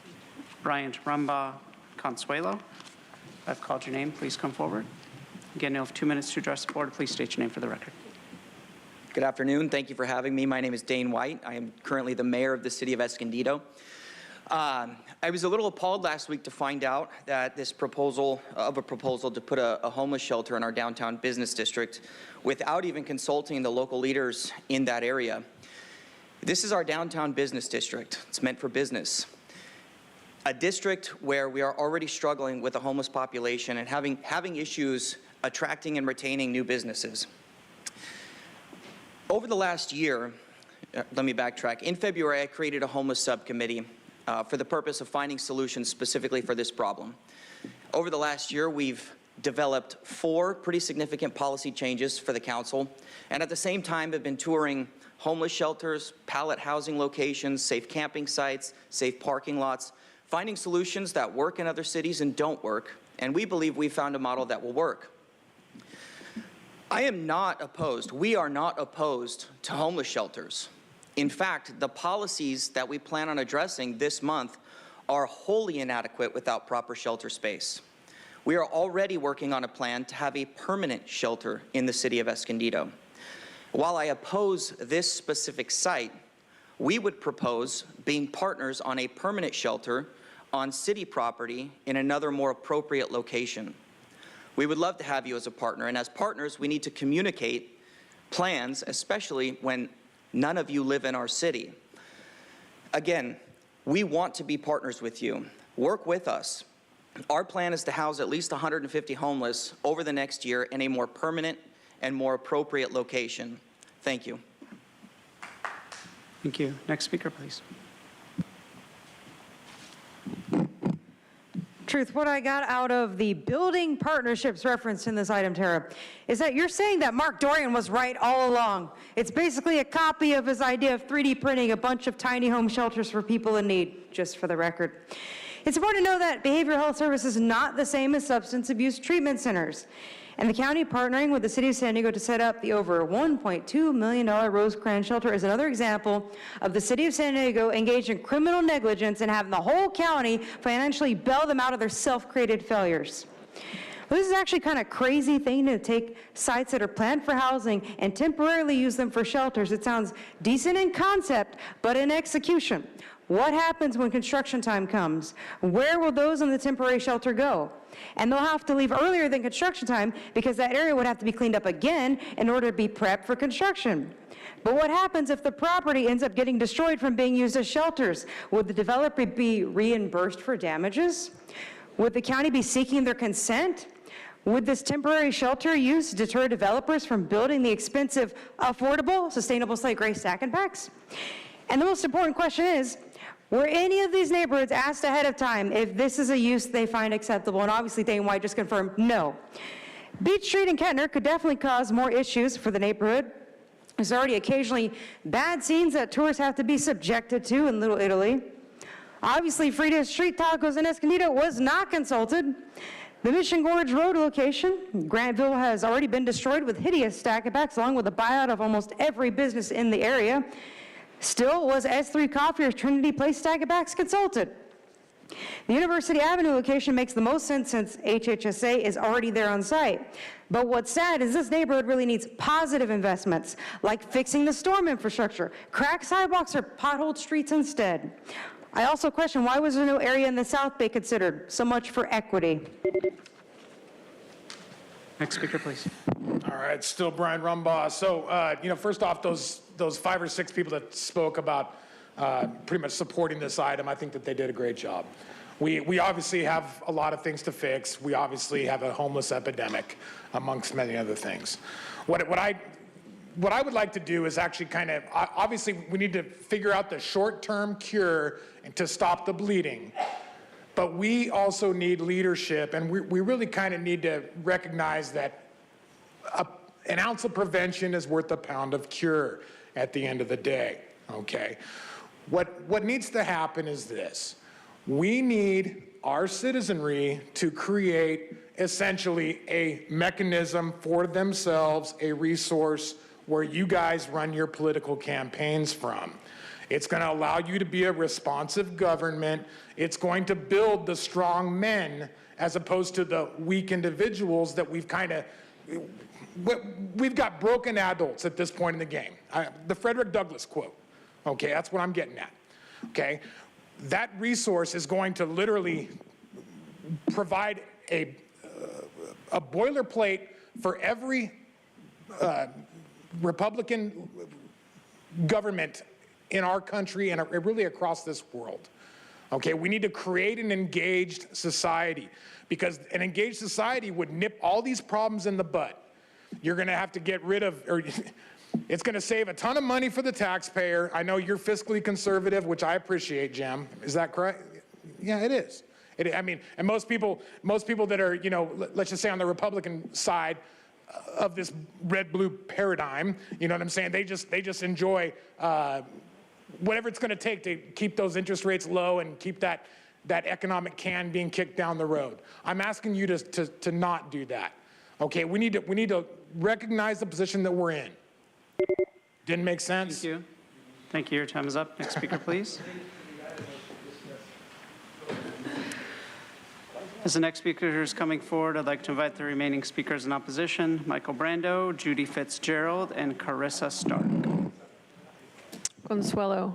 Bryant Rumbaugh, Consuelo. I've called your name. Please come forward. Again, you'll have 2 minutes to address the board. Please state your name for the record. Good afternoon. Thank you for having me. My name is Dane White. I am currently the mayor of the city of Escondido. I was a little appalled last week to find out that this proposal to put a homeless shelter in our downtown business district without even consulting the local leaders in that area. This is our downtown business district. It's meant for business. A district where we are already struggling with a homeless population and having issues attracting and retaining new businesses. Over the last year, let me backtrack. In February, I created a homeless subcommittee for the purpose of finding solutions specifically for this problem. Over the last year, we've developed 4 pretty significant policy changes for the council, and at the same time have been touring homeless shelters, pallet housing locations, safe camping sites, safe parking lots, finding solutions that work in other cities and don't work, and we believe we found a model that will work. I am not opposed, we are not opposed to homeless shelters. In fact, the policies that we plan on addressing this month are wholly inadequate without proper shelter space. We are already working on a plan to have a permanent shelter in the city of Escondido. While I oppose this specific site, we would propose being partners on a permanent shelter on city property in another more appropriate location. We would love to have you as a partner, and as partners, we need to communicate plans, especially when none of you live in our city. Again, we want to be partners with you. Work with us. Our plan is to house at least 150 homeless over the next year in a more permanent and more appropriate location. Thank you. Thank you. Next speaker, please. Truth, what I got out of the building partnerships referenced in this item, Tara, is that you're saying that Mark Dorian was right all along. It's basically a copy of his idea of 3D printing a bunch of tiny home shelters for people in need, just for the record. It's important to know that behavioral health service is not the same as substance abuse treatment centers. And the county partnering with the city of San Diego to set up the over $1.2 million Rosecrans shelter is another example of the city of San Diego engaged in criminal negligence and having the whole county financially bail them out of their self-created failures. Well, this is actually kind of crazy thing to take sites that are planned for housing and temporarily use them for shelters. It sounds decent in concept, but in execution. What happens when construction time comes? Where will those in the temporary shelter go? And they'll have to leave earlier than construction time because that area would have to be cleaned up again in order to be prepped for construction. But what happens if the property ends up getting destroyed from being used as shelters? Would the developer be reimbursed for damages? Would the county be seeking their consent? Would this temporary shelter use deter developers from building the expensive, affordable, sustainable slate gray stack and packs? And the most important question is, were any of these neighborhoods asked ahead of time if this is a use they find acceptable? And obviously Dane White just confirmed no. Beach Street and Kettner could definitely cause more issues for the neighborhood. There's already occasionally bad scenes that tourists have to be subjected to in Little Italy. Obviously Frida's Street Tacos in Escondido was not consulted. The Mission Gorge Road location, Grantville, has already been destroyed with hideous stack and packs along with a buyout of almost every business in the area. Still, was S3 Coffee or Trinity Place stack and packs consulted? The University Avenue location makes the most sense since HHSA is already there on site. But what's sad is this neighborhood really needs positive investments, like fixing the storm infrastructure, cracked sidewalks, or potholed streets instead. I also question, why was there no area in the South Bay considered? So much for equity. Next speaker, please. All right, still Brian Rumbaugh. So, first off, those 5 or 6 people that spoke about pretty much supporting this item, I think that they did a great job. We obviously have a lot of things to fix. We obviously have a homeless epidemic, amongst many other things. What I would like to do is actually obviously we need to figure out the short-term cure and to stop the bleeding. But we also need leadership, and we really kind of need to recognize that an ounce of prevention is worth a pound of cure at the end of the day, okay? What needs to happen is this. We need our citizenry to create essentially a mechanism for themselves, a resource where you guys run your political campaigns from. It's going to allow you to be a responsive government. It's going to build the strong men as opposed to the weak individuals that we've got broken adults at this point in the game. The Frederick Douglass quote, okay, that's what I'm getting at, okay? That resource is going to literally provide a boilerplate for every Republican government in our country and really across this world. Okay, we need to create an engaged society, because an engaged society would nip all these problems in the bud. You're going to have to get rid of, or it's going to save a ton of money for the taxpayer. I know you're fiscally conservative, which I appreciate, Jim. Is that correct? Yeah, it is. I mean, and most people that are, you know, let's just say on the Republican side of this red-blue paradigm, you know what I'm saying? They just enjoy whatever it's going to take to keep those interest rates low and keep that economic can being kicked down the road. I'm asking you to not do that. Okay, we need to recognize the position that we're in. Didn't make sense? Thank you. Thank you. Your time is up. Next speaker, please. As the next speaker is coming forward, I'd like to invite the remaining speakers in opposition: Michael Brando, Judy Fitzgerald, and Carissa Stark. Consuelo.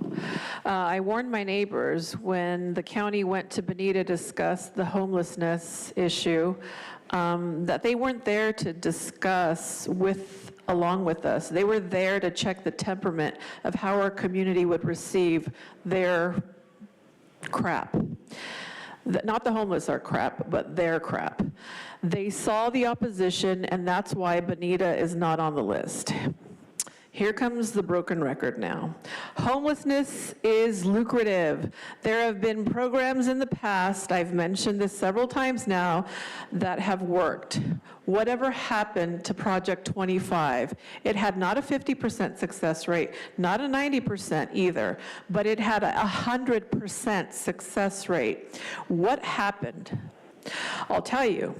I warned my neighbors when the county went to Bonita to discuss the homelessness issue that they weren't there to discuss along with us. They were there to check the temperament of how our community would receive their crap. Not the homeless are crap, but their crap. They saw the opposition, and that's why Bonita is not on the list. Here comes the broken record now. Homelessness is lucrative. There have been programs in the past, I've mentioned this several times now, that have worked. Whatever happened to Project 25? It had not a 50% success rate, not a 90% either, but it had a 100% success rate. What happened? I'll tell you.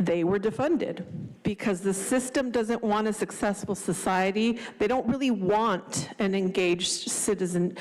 They were defunded because the system doesn't want a successful society. They don't really want an engaged citizen,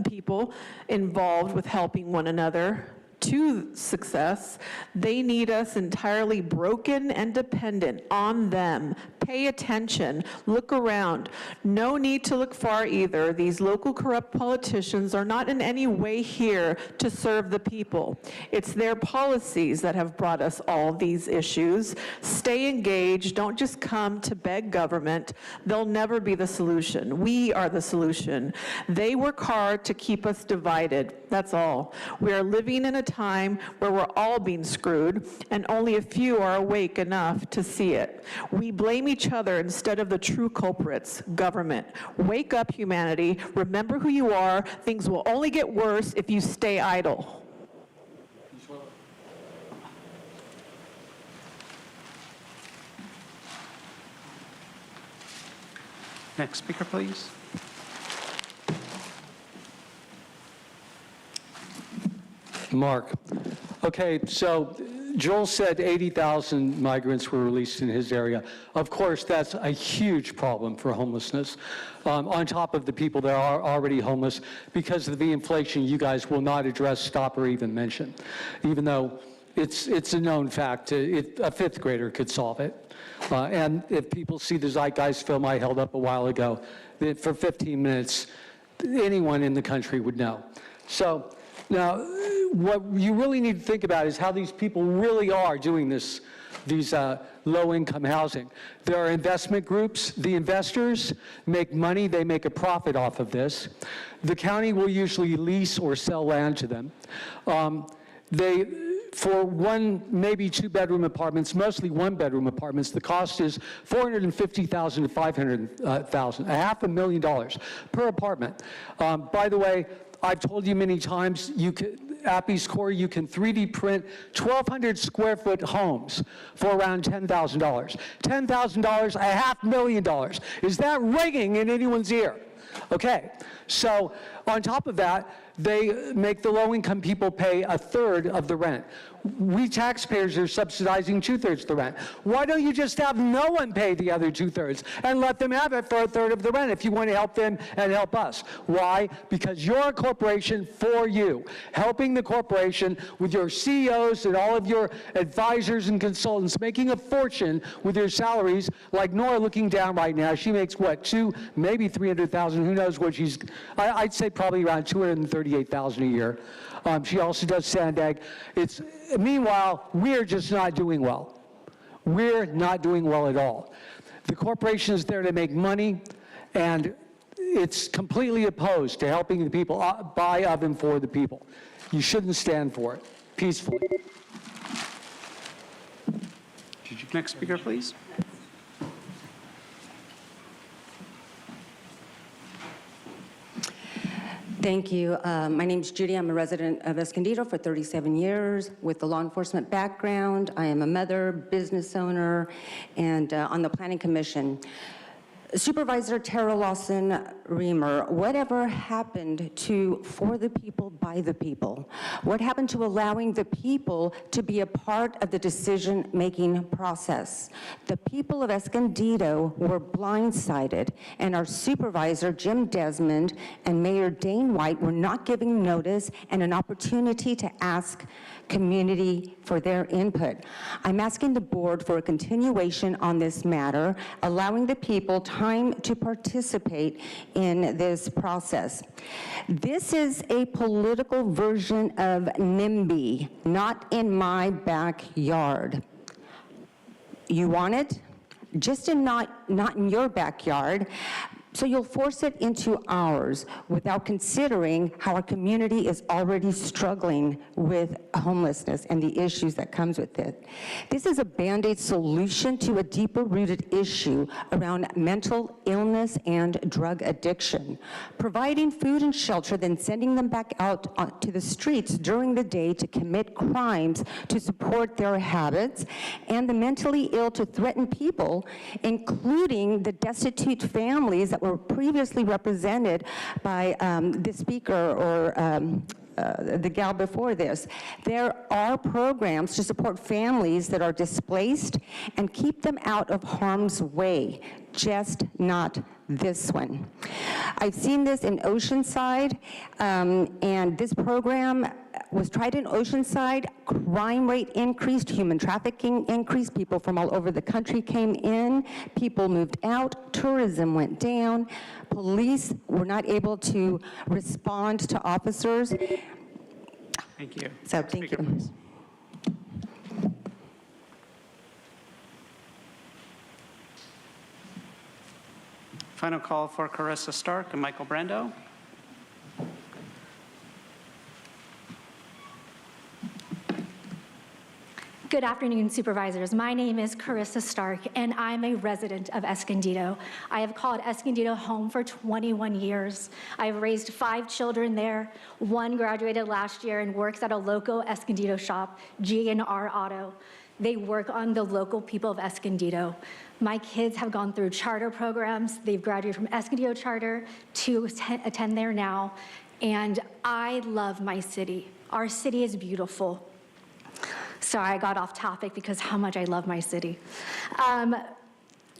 people involved with helping one another to success. They need us entirely broken and dependent on them. Pay attention, look around. No need to look far either. These local corrupt politicians are not in any way here to serve the people. It's their policies that have brought us all these issues. Stay engaged, don't just come to beg government. They'll never be the solution. We are the solution. They work hard to keep us divided, that's all. We are living in a time where we're all being screwed, and only a few are awake enough to see it. We blame each other instead of the true culprits, government. Wake up, humanity. Remember who you are. Things will only get worse if you stay idle. Next speaker, please. Mark. Okay, so Joel said 80,000 migrants were released in his area. Of course, that's a huge problem for homelessness, on top of the people that are already homeless because of the inflation you guys will not address, stop, or even mention, even though it's a known fact. A fifth grader could solve it. And if people see the Zeitgeist film I held up a while ago, that for 15 minutes, anyone in the country would know. So now, what you really need to think about is how these people really are doing these low-income housing. There are investment groups. The investors make money. They make a profit off of this. The county will usually lease or sell land to them. For one, maybe two-bedroom apartments, mostly one-bedroom apartments, the cost is $450,000 to $500,000, $500,000 per apartment. By the way, I've told you many times, Appy's Core, you can 3D print 1,200 square foot homes for around $10,000. $10,000, $500,000. Is that ringing in anyone's ear? Okay, so on top of that, they make the low-income people pay a third of the rent. we taxpayers are subsidizing 2/3 of the rent. Why don't you just have no one pay the other 2/3 and let them have it for 1/3 of the rent if you want to help them and help us? Why? Because you're a corporation for you. Helping the corporation with your CEOs and all of your advisors and consultants making a fortune with your salaries, like Nora looking down right now. She makes what, maybe 300,000, who knows what she's, I'd say probably around 238,000 a year. She also does Sandag. Meanwhile, we're just not doing well. We're not doing well at all. The corporation is there to make money, and it's completely opposed to helping the people, by, of, and for the people. You shouldn't stand for it, peacefully. Next speaker, please. Thank you. My name's Judy. I'm a resident of Escondido for 37 years with a law enforcement background. I am a mother, business owner, and on the Planning Commission. Supervisor Tara Lawson-Remer, whatever happened to for the people, by the people? What happened to allowing the people to be a part of the decision-making process? The people of Escondido were blindsided, and our supervisor, Jim Desmond, and Mayor Dane White were not giving notice and an opportunity to ask community for their input. I'm asking the board for a continuation on this matter, allowing the people time to participate in this process. This is a political version of NIMBY, not in my backyard. You want it? Just not in your backyard. So you'll force it into ours without considering how our community is already struggling with homelessness and the issues that comes with it. This is a Band-Aid solution to a deeper rooted issue around mental illness and drug addiction. Providing food and shelter, then sending them back out to the streets during the day to commit crimes to support their habits, and the mentally ill to threaten people, including the destitute families that were previously represented by the speaker or the gal before this. There are programs to support families that are displaced and keep them out of harm's way, just not this one. I've seen this in Oceanside, and this program was tried in Oceanside. Crime rate increased, human trafficking increased, people from all over the country came in, people moved out, tourism went down, police were not able to respond to officers. Thank you. So thank you. Please. Final call for Carissa Stark and Michael Brando. Good afternoon, supervisors. My name is Carissa Stark, and I'm a resident of Escondido. I have called Escondido home for 21 years. I've raised 5 children there. 1 graduated last year and works at a local Escondido shop, G&R Auto. They work on the local people of Escondido. My kids have gone through charter programs. They've graduated from Escondido Charter to attend there now. And I love my city. Our city is beautiful. Sorry, I got off topic because how much I love my city.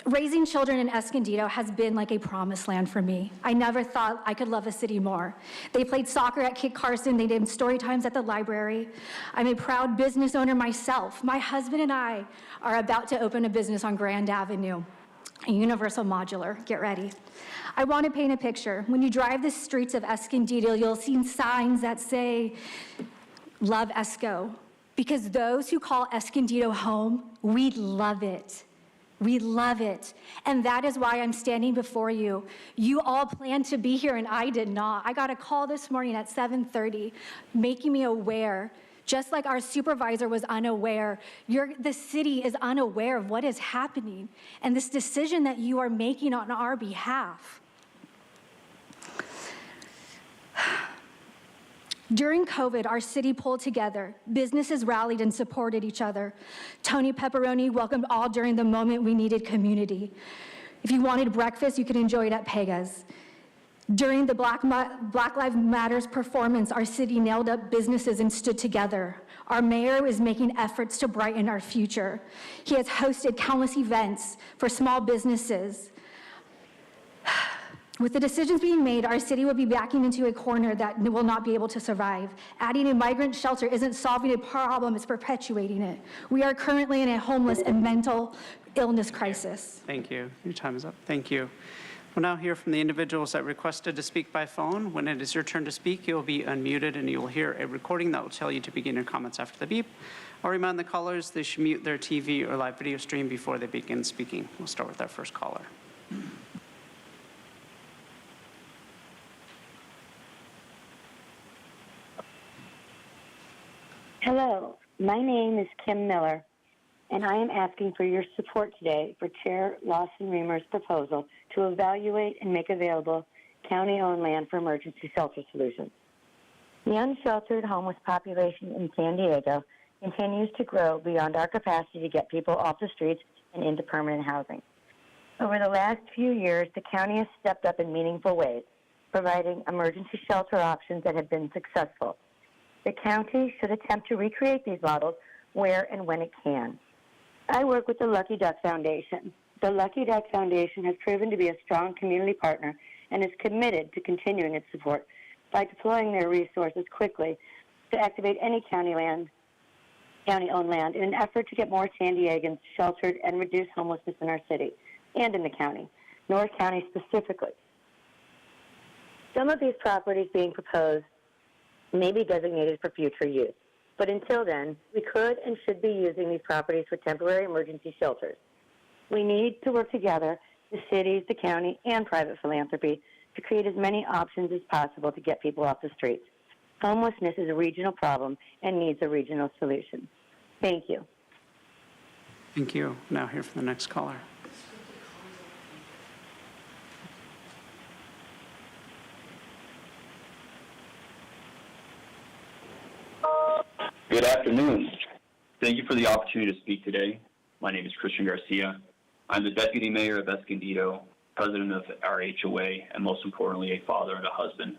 Raising children in Escondido has been like a promised land for me. I never thought I could love a city more. They played soccer at Kit Carson. They did story times at the library. I'm a proud business owner myself. My husband and I are about to open a business on Grand Avenue, a Universal Modular. Get ready. I want to paint a picture. When you drive the streets of Escondido, you'll see signs that say, "Love Esco." Because those who call Escondido home, we love it. We love it. And that is why I'm standing before you. You all planned to be here and I did not. I got a call this morning at 7:30 making me aware, just like our supervisor was unaware, the city is unaware of what is happening and this decision that you are making on our behalf. During COVID, our city pulled together. Businesses rallied and supported each other. Tony Pepperoni welcomed all during the moment we needed community. If you wanted breakfast, you could enjoy it at Pega's. During the Black Lives Matters performance, our city nailed up businesses and stood together. Our mayor is making efforts to brighten our future. He has hosted countless events for small businesses. With the decisions being made, our city will be backing into a corner that will not be able to survive. Adding a migrant shelter isn't solving a problem, it's perpetuating it. We are currently in a homeless and mental illness crisis. Thank you. Your time is up. Thank you. We'll now hear from the individuals that requested to speak by phone. When it is your turn to speak, you'll be unmuted and you will hear a recording that will tell you to begin your comments after the beep. I'll remind the callers they should mute their TV or live video stream before they begin speaking. We'll start with our first caller. Hello, my name is Kim Miller, and I am asking for your support today for Chair Lawson Reamer's proposal to evaluate and make available county-owned land for emergency shelter solutions. The unsheltered homeless population in San Diego continues to grow beyond our capacity to get people off the streets and into permanent housing. Over the last few years, the county has stepped up in meaningful ways, providing emergency shelter options that have been successful. The county should attempt to recreate these models where and when it can. I work with the Lucky Duck Foundation. The Lucky Duck Foundation has proven to be a strong community partner and is committed to continuing its support by deploying their resources quickly to activate any county-owned land in an effort to get more San Diegans sheltered and reduce homelessness in our city and in the county, North County specifically. Some of these properties being proposed may be designated for future use. But until then, we could and should be using these properties for temporary emergency shelters. We need to work together, the cities, the county, and private philanthropy, to create as many options as possible to get people off the streets. Homelessness is a regional problem and needs a regional solution. Thank you. Thank you. Now hear from the next caller. Good afternoon. Thank you for the opportunity to speak today. My name is Christian Garcia. I'm the Deputy Mayor of Escondido, President of our HOA, and most importantly, a father and a husband.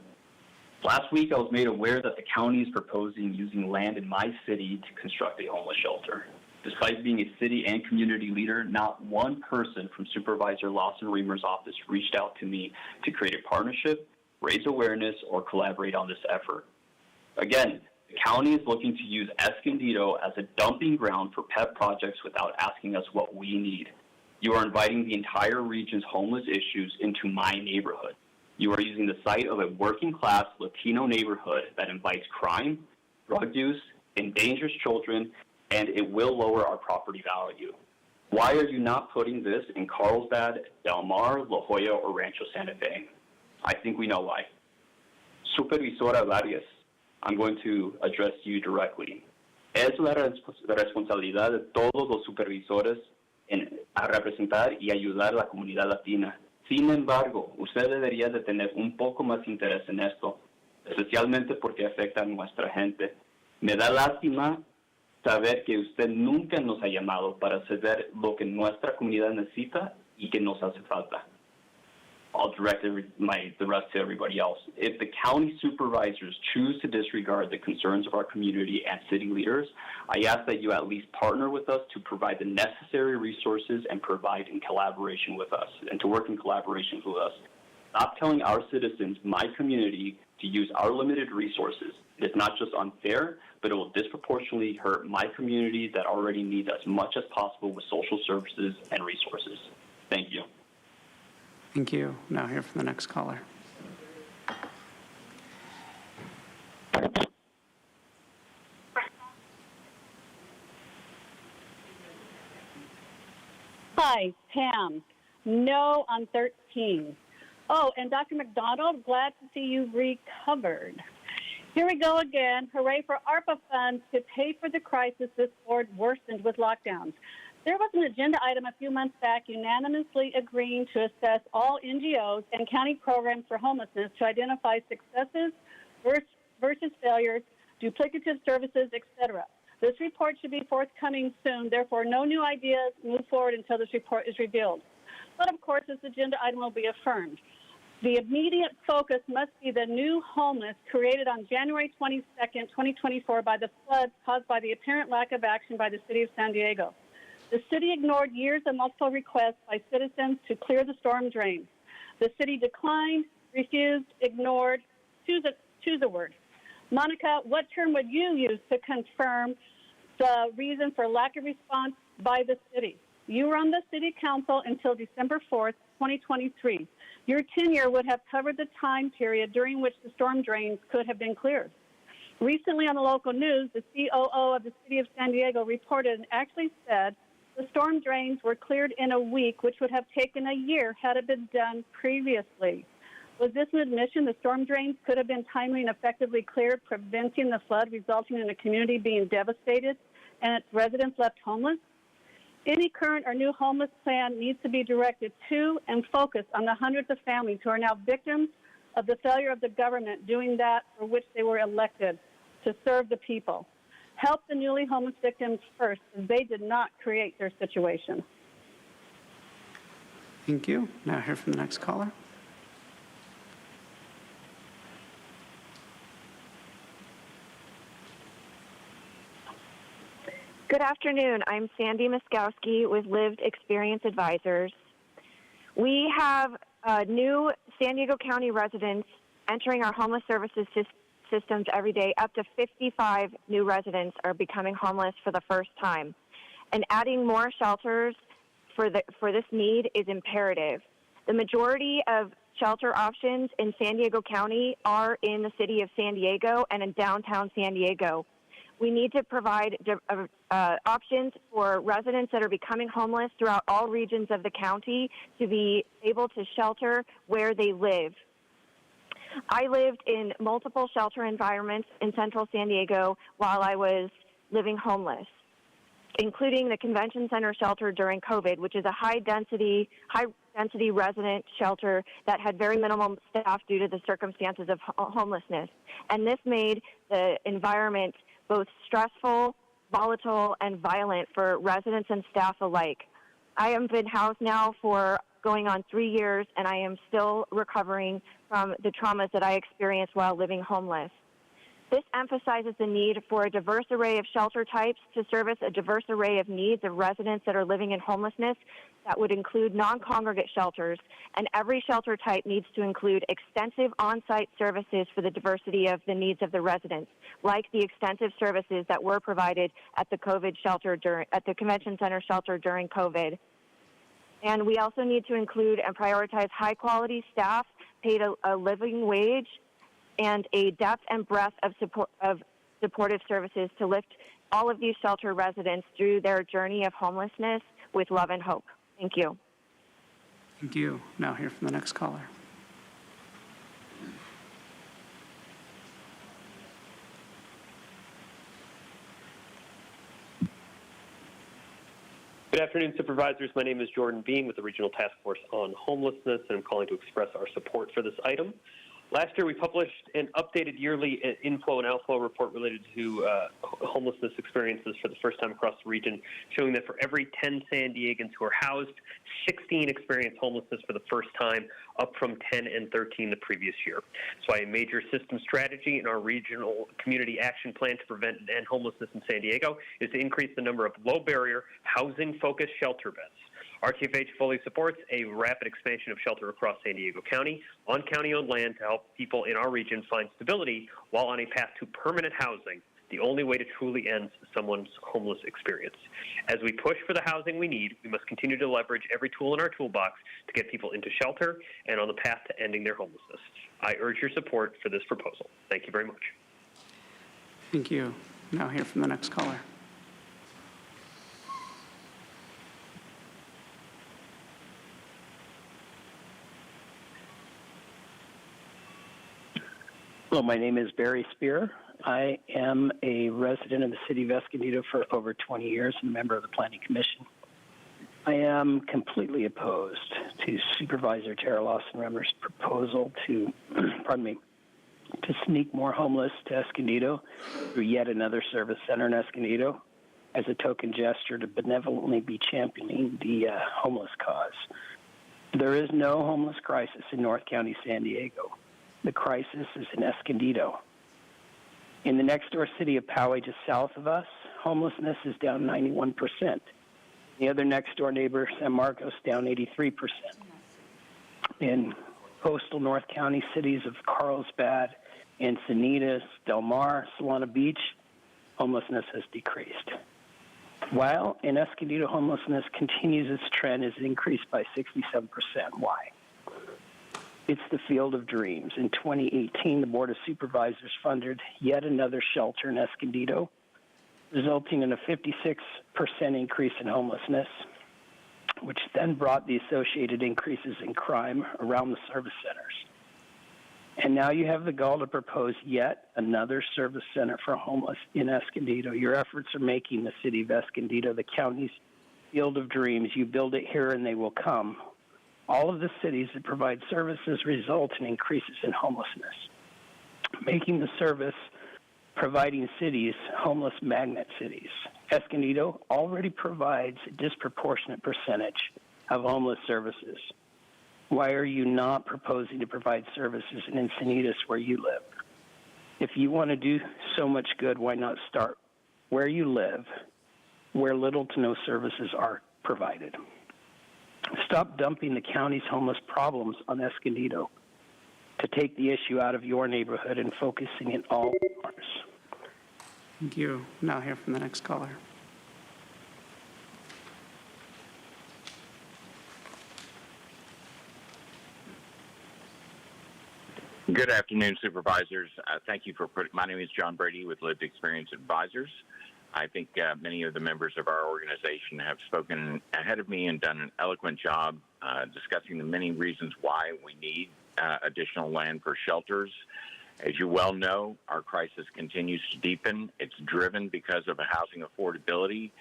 Last week, I was made aware that the county is proposing using land in my city to construct a homeless shelter. Despite being a city and community leader, not one person from Supervisor Lawson Reamer's office reached out to me to create a partnership, raise awareness, or collaborate on this effort. Again, the county is looking to use Escondido as a dumping ground for pet projects without asking us what we need. You are inviting the entire region's homeless issues into my neighborhood. You are using the site of a working-class Latino neighborhood that invites crime, drug use, endangers children, and it will lower our property value. Why are you not putting this in Carlsbad, Del Mar, La Jolla, or Rancho Santa Fe? I think we know why. Supervisora Vargas, I'm going to address you directly. Es la responsabilidad de todos los supervisores a representar y ayudar a la comunidad latina. Sin embargo, usted debería de tener un poco más interés en esto, especialmente porque afecta a nuestra gente. Me da lástima saber que usted nunca nos ha llamado para saber lo que nuestra comunidad necesita y que nos hace falta. I'll direct the rest to everybody else. If the county supervisors choose to disregard the concerns of our community and city leaders, I ask that you at least partner with us to provide the necessary resources and provide in collaboration with us, and to work in collaboration with us. Stop telling our citizens, my community, to use our limited resources. It is not just unfair, but it will disproportionately hurt my community that already needs as much as possible with social services and resources. Thank you. Thank you. Now hear from the next caller. Hi, Pam. No on 13. Oh, and Dr. McDonald, glad to see you've recovered. Here we go again. Hooray for ARPA funds to pay for the crisis this board worsened with lockdowns. There was an agenda item a few months back unanimously agreeing to assess all NGOs and county programs for homelessness to identify successes versus failures, duplicative services, etc. This report should be forthcoming soon. Therefore, no new ideas move forward until this report is revealed. But of course, this agenda item will be affirmed. The immediate focus must be the new homeless created on January 22nd, 2024 by the floods caused by the apparent lack of action by the City of San Diego. The city ignored years of multiple requests by citizens to clear the storm drains. The city declined, refused, ignored. Choose a word. Monica, what term would you use to confirm the reason for lack of response by the city? You were on the city council until December 4th, 2023. Your tenure would have covered the time period during which the storm drains could have been cleared. Recently on the local news, the COO of the City of San Diego reported and actually said the storm drains were cleared in a week, which would have taken a year had it been done previously. Was this an admission the storm drains could have been timely and effectively cleared, preventing the flood, resulting in a community being devastated and its residents left homeless? Any current or new homeless plan needs to be directed to and focused on the hundreds of families who are now victims of the failure of the government doing that for which they were elected, to serve the people. Help the newly homeless victims first, as they did not create their situation. Thank you. Now hear from the next caller. Good afternoon. I'm Sandy Muskowski with Lived Experience Advisors. We have new San Diego County residents entering our homeless services systems every day. Up to 55 new residents are becoming homeless for the first time. And adding more shelters for this need is imperative. The majority of shelter options in San Diego County are in the city of San Diego and in downtown San Diego. We need to provide options for residents that are becoming homeless throughout all regions of the county to be able to shelter where they live. I lived in multiple shelter environments in central San Diego while I was living homeless, including the Convention Center shelter during COVID, which is a high-density resident shelter that had very minimal staff due to the circumstances of homelessness. And this made the environment both stressful, volatile, and violent for residents and staff alike. I have been housed now for going on 3 years, and I am still recovering from the traumas that I experienced while living homeless. This emphasizes the need for a diverse array of shelter types to service a diverse array of needs of residents that are living in homelessness. That would include non-congregate shelters, and every shelter type needs to include extensive on-site services for the diversity of the needs of the residents, like the extensive services that were provided at the at the Convention Center shelter during COVID. And we also need to include and prioritize high-quality staff paid a living wage and a depth and breadth of supportive services to lift all of these shelter residents through their journey of homelessness with love and hope. Thank you. Thank you. Now hear from the next caller. Good afternoon, Supervisors. My name is Jordan Bean with the Regional Task Force on Homelessness, and I'm calling to express our support for this item. Last year, we published an updated yearly inflow and outflow report related to homelessness experiences for the first time across the region, showing that for every 10 San Diegans who are housed, 16 experienced homelessness for the first time, up from 10 and 13 the previous year. So a major system strategy in our regional community action plan to prevent and end homelessness in San Diego is to increase the number of low-barrier, housing-focused shelter beds. RTFH fully supports a rapid expansion of shelter across San Diego County on county-owned land to help people in our region find stability while on a path to permanent housing, the only way to truly end someone's homeless experience. As we push for the housing we need, we must continue to leverage every tool in our toolbox to get people into shelter and on the path to ending their homelessness. I urge your support for this proposal. Thank you very much. Thank you. Now hear from the next caller. Hello, my name is Barry Spear. I am a resident of the city of Escondido for over 20 years and a member of the Planning Commission. I am completely opposed to Supervisor Tara Lawson-Remmer's proposal to, to sneak more homeless to Escondido through yet another service center in Escondido as a token gesture to benevolently be championing the homeless cause. There is no homeless crisis in North County, San Diego. The crisis is in Escondido. In the next door city of Poway, just south of us, homelessness is down 91%. The other next door neighbor, San Marcos, down 83%. In coastal North County cities of Carlsbad, Encinitas, Del Mar, Solana Beach, homelessness has decreased. While in Escondido, homelessness continues its trend, has increased by 67%. Why? It's the field of dreams. In 2018, the Board of Supervisors funded yet another shelter in Escondido, resulting in a 56% increase in homelessness, which then brought the associated increases in crime around the service centers. And now you have the gall to propose yet another service center for homeless in Escondido. Your efforts are making the city of Escondido the county's field of dreams. You build it here and they will come. All of the cities that provide services result in increases in homelessness, making the service providing cities homeless magnet cities. Escondido already provides a disproportionate percentage of homeless services. Why are you not proposing to provide services in Encinitas where you live? If you want to do so much good, why not start where you live, where little to no services are provided? Stop dumping the county's homeless problems on Escondido to take the issue out of your neighborhood and focusing it all on ours. Thank you. Now hear from the next caller. Good afternoon, Supervisors. Thank you for my name is John Brady with Lived Experience Advisors. I think many of the members of our organization have spoken ahead of me and done an eloquent job discussing the many reasons why we need additional land for shelters. As you well know, our crisis continues to deepen. It's driven because of a housing affordability,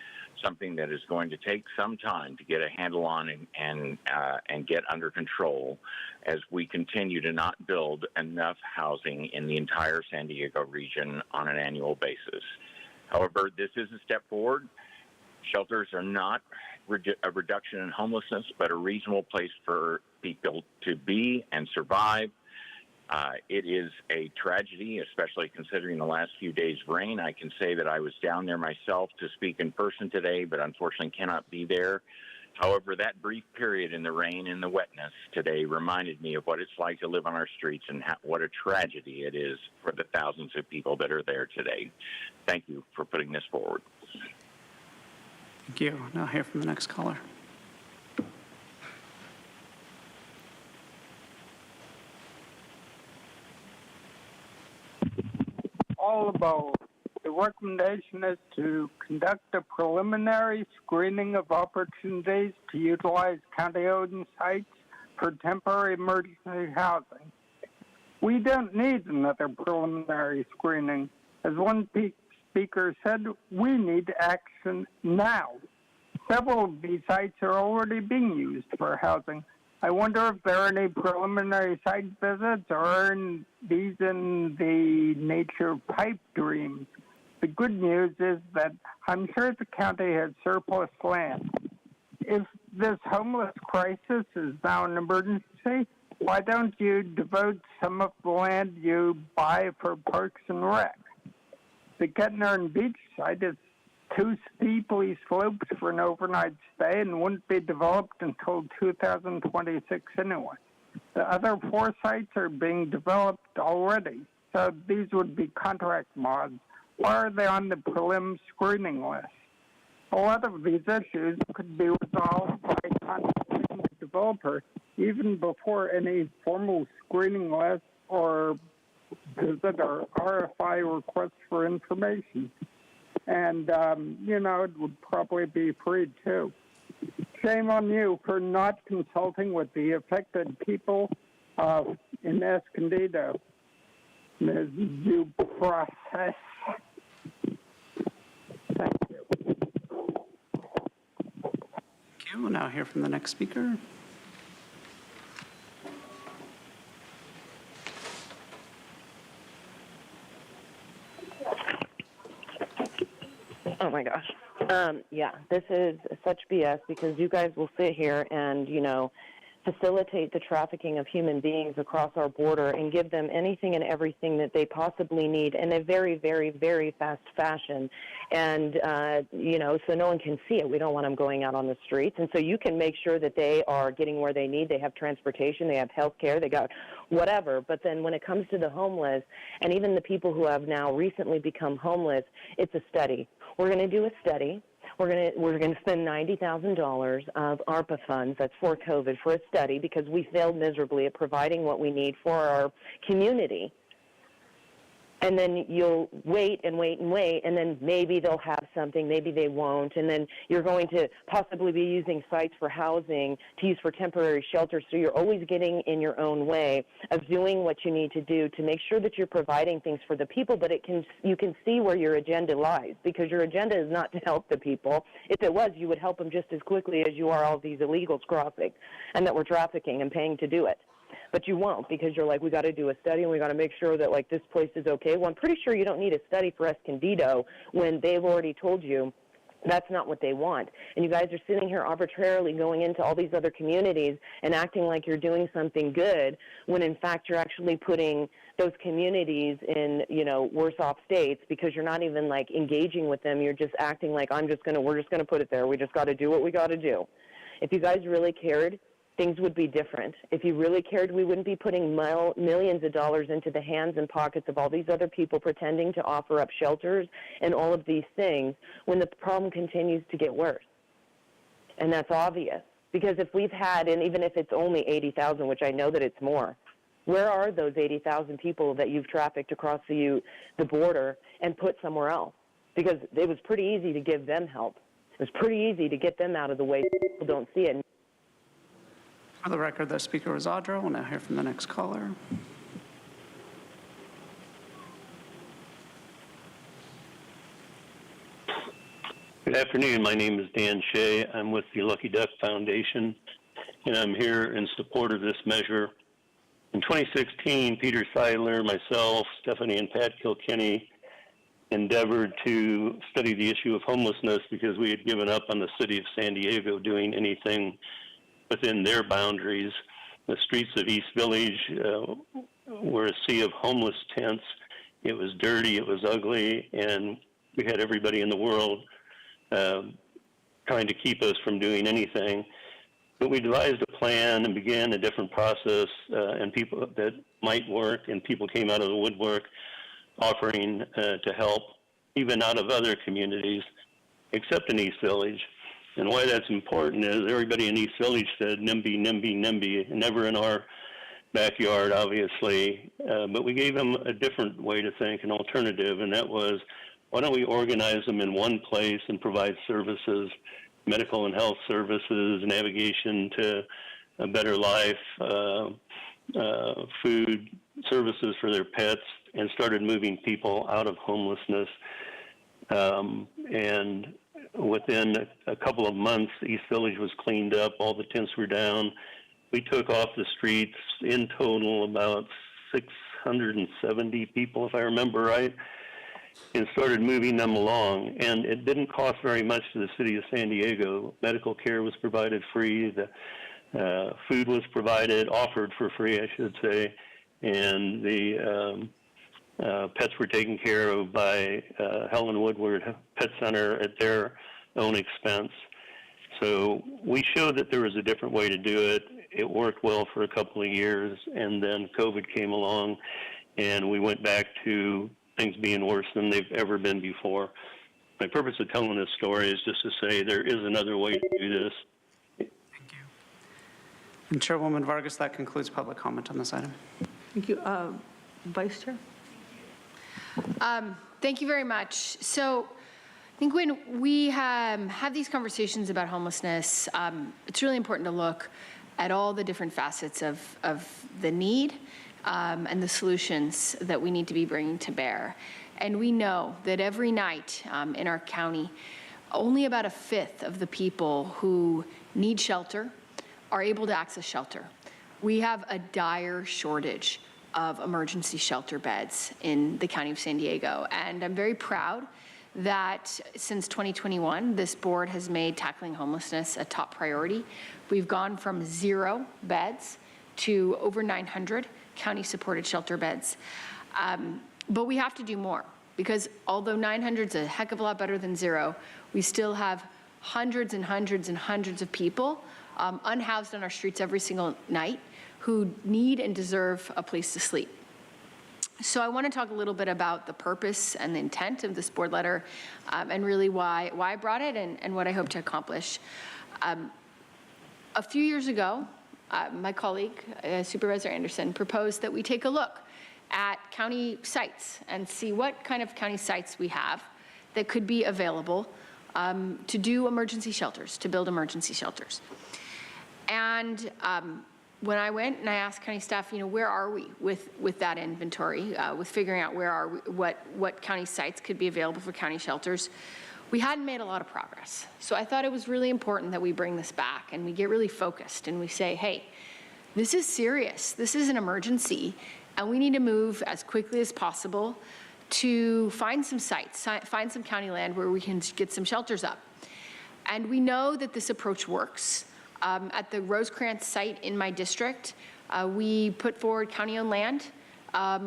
something that is going to take some time to get a handle on and get under control as we continue to not build enough housing in the entire San Diego region on an annual basis. However, this is a step forward. Shelters are not a reduction in homelessness, but a reasonable place for people to be and survive. It is a tragedy, especially considering the last few days' rain. I can say that I was down there myself to speak in person today, but unfortunately cannot be there. However, that brief period in the rain and the wetness today reminded me of what it's like to live on our streets and what a tragedy it is for the thousands of people that are there today. Thank you for putting this forward. Thank you. Now hear from the next caller. All about. The recommendation is to conduct a preliminary screening of opportunities to utilize county-owned sites for temporary emergency housing. We don't need another preliminary screening. As one speaker said, we need action now. Several of these sites are already being used for housing. I wonder if there are any preliminary site visits or are these in the nature of pipe dreams. The good news is that I'm sure the county has surplus land. If this homeless crisis is now an emergency, why don't you devote some of the land you buy for Parks and Rec? The Kettner and Beach site is too steeply sloped for an overnight stay and wouldn't be developed until 2026 anyway. The other 4 sites are being developed already, so these would be contract mods. Why are they on the prelim screening list? A lot of these issues could be resolved by contacting the developer even before any formal screening list or visit or RFI request for information. And, it would probably be free too. Shame on you for not consulting with the affected people in Escondido. Ms. Due process. Thank you. Thank you. We'll now hear from the next speaker. Oh my gosh. Yeah, this is such BS because you guys will sit here and, facilitate the trafficking of human beings across our border and give them anything and everything that they possibly need in a very, very, very fast fashion. And, so no one can see it. We don't want them going out on the streets. And so you can make sure that they are getting where they need. They have transportation, they have health care, they got whatever. But then when it comes to the homeless and even the people who have now recently become homeless, it's a study. We're going to do a study. We're going to spend $90,000 of ARPA funds, that's for COVID, for a study because we failed miserably at providing what we need for our community. And then you'll wait and wait and wait, and then maybe they'll have something, maybe they won't, and then you're going to possibly be using sites for housing to use for temporary shelter, so you're always getting in your own way of doing what you need to do to make sure that you're providing things for the people, but you can see where your agenda lies, because your agenda is not to help the people. If it was, you would help them just as quickly as you are all these illegals crossing and that we're trafficking and paying to do it. But you won't, because you're like, we got to do a study and we got to make sure that like this place is okay. Well, I'm pretty sure you don't need a study for Escondido when they've already told you that's not what they want. And you guys are sitting here arbitrarily going into all these other communities and acting like you're doing something good when in fact you're actually putting those communities in, worse off states because you're not even like engaging with them. You're just acting like we're just going to put it there. We just got to do what we got to do. If you guys really cared, things would be different. If you really cared, we wouldn't be putting millions of dollars into the hands and pockets of all these other people pretending to offer up shelters and all of these things when the problem continues to get worse. And that's obvious. Because if we've had, and even if it's only 80,000, which I know that it's more, where are those 80,000 people that you've trafficked across the border and put somewhere else? Because it was pretty easy to give them help. It was pretty easy to get them out of the way so people don't see it. For the record, the speaker was Audra. We'll now hear from the next caller. Good afternoon. My name is Dan Shea. I'm with the Lucky Duck Foundation, and I'm here in support of this measure. In 2016, Peter Seidler, myself, Stephanie, and Pat Kilkenny endeavored to study the issue of homelessness because we had given up on the city of San Diego doing anything within their boundaries. The streets of East Village were a sea of homeless tents. It was dirty, it was ugly, and we had everybody in the world trying to keep us from doing anything. But we devised a plan and began a different process, and people that might work, and people came out of the woodwork offering to help, even out of other communities, except in East Village. And why that's important is everybody in East Village said, NIMBY, NIMBY, NIMBY, never in our backyard, obviously. But we gave them a different way to think, an alternative, and that was, why don't we organize them in one place and provide services, medical and health services, navigation to a better life, food, services for their pets, and started moving people out of homelessness. And within a couple of months, East Village was cleaned up, all the tents were down. We took off the streets, in total, about 670 people, if I remember right, and started moving them along. And it didn't cost very much to the city of San Diego. Medical care was provided free, the food was provided, offered for free, I should say, and the pets were taken care of by Helen Woodward Pet Center at their own expense. So we showed that there was a different way to do it. It worked well for a couple of years, and then COVID came along, and we went back to things being worse than they've ever been before. My purpose of telling this story is just to say there is another way to do this. Thank you. And Chairwoman Vargas, that concludes public comment on this item. Thank you. Vice Chair? Thank you very much. So I think when we have these conversations about homelessness, it's really important to look at all the different facets of the need and the solutions that we need to be bringing to bear. And we know that every night in our county, only about a fifth of the people who need shelter are able to access shelter. We have a dire shortage of emergency shelter beds in the County of San Diego. And I'm very proud that since 2021, this board has made tackling homelessness a top priority. We've gone from 0 beds to over 900 county-supported shelter beds. But we have to do more, because although 900 is a heck of a lot better than 0, we still have hundreds and hundreds and hundreds of people unhoused on our streets every single night who need and deserve a place to sleep. So I want to talk a little bit about the purpose and the intent of this board letter, and really why I brought it and what I hope to accomplish. A few years ago, my colleague, Supervisor Anderson, proposed that we take a look at county sites and see what kind of county sites we have that could be available to do emergency shelters, to build emergency shelters. And when I went and I asked county staff, where are we with that inventory, with figuring out where are we, what county sites could be available for county shelters, we hadn't made a lot of progress. So I thought it was really important that we bring this back and we get really focused and we say, hey, this is serious. This is an emergency, and we need to move as quickly as possible to find some sites, find some county land where we can get some shelters up. And we know that this approach works. At the Rosecrans site in my district, we put forward county-owned land.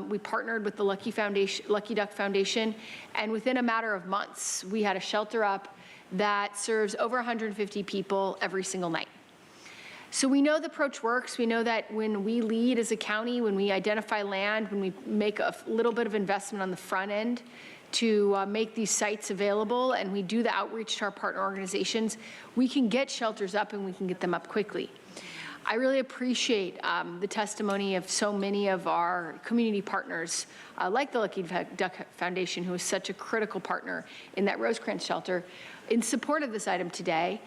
We partnered with the Lucky Duck Foundation, and within a matter of months, we had a shelter up that serves over 150 people every single night. So we know the approach works. We know that when we lead as a county, when we identify land, when we make a little bit of investment on the front end to make these sites available, and we do the outreach to our partner organizations, we can get shelters up and we can get them up quickly. I really appreciate the testimony of so many of our community partners, like the Lucky Duck Foundation, who is such a critical partner in that Rosecrans shelter, in support of this item today,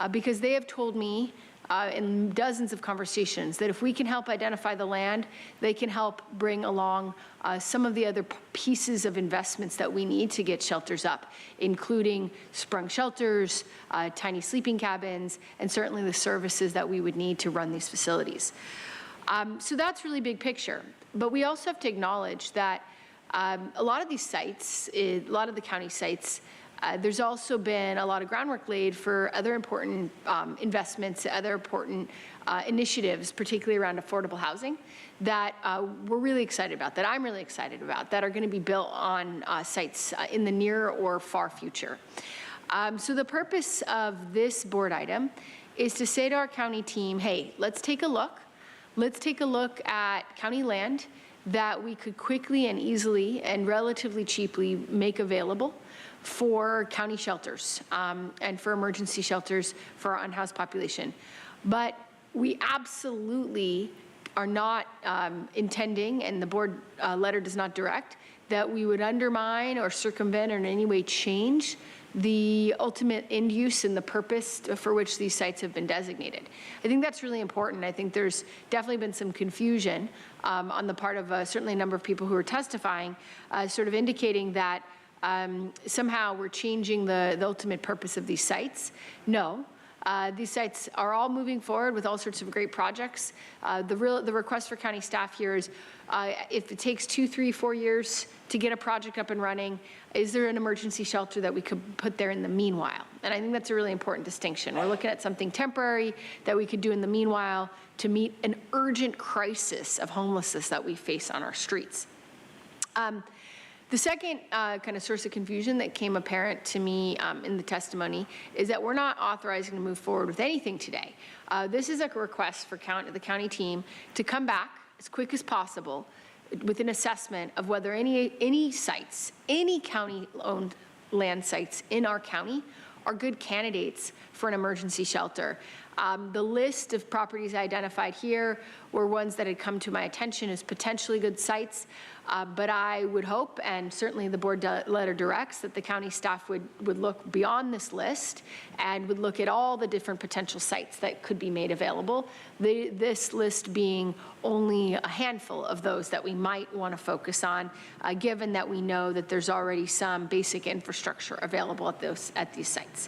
because they have told me in dozens of conversations that if we can help identify the land, they can help bring along some of the other pieces of investments that we need to get shelters up, including sprung shelters, tiny sleeping cabins, and certainly the services that we would need to run these facilities. So that's really big picture. But we also have to acknowledge that a lot of these sites, a lot of the county sites, there's also been a lot of groundwork laid for other important investments, other important initiatives, particularly around affordable housing, that we're really excited about, that I'm really excited about, that are going to be built on sites in the near or far future. So the purpose of this board item is to say to our county team, hey, let's take a look. Let's take a look at county land that we could quickly and easily and relatively cheaply make available for county shelters and for emergency shelters for our unhoused population. But we absolutely are not intending, and the board letter does not direct, that we would undermine or circumvent or in any way change the ultimate end use and the purpose for which these sites have been designated. I think that's really important. I think there's definitely been some confusion on the part of certainly a number of people who are testifying, sort of indicating that somehow we're changing the ultimate purpose of these sites. No. These sites are all moving forward with all sorts of great projects. The request for county staff here is if it takes 2, 3, 4 years to get a project up and running, is there an emergency shelter that we could put there in the meanwhile? And I think that's a really important distinction. We're looking at something temporary that we could do in the meanwhile to meet an urgent crisis of homelessness that we face on our streets. The second kind of source of confusion that came apparent to me in the testimony is that we're not authorizing to move forward with anything today. This is a request for the county team to come back as quick as possible with an assessment of whether any sites, any county-owned land sites in our county are good candidates for an emergency shelter. The list of properties I identified here were ones that had come to my attention as potentially good sites, but I would hope, and certainly the board letter directs, that the county staff would look beyond this list and would look at all the different potential sites that could be made available, this list being only a handful of those that we might want to focus on, given that we know that there's already some basic infrastructure available at these sites.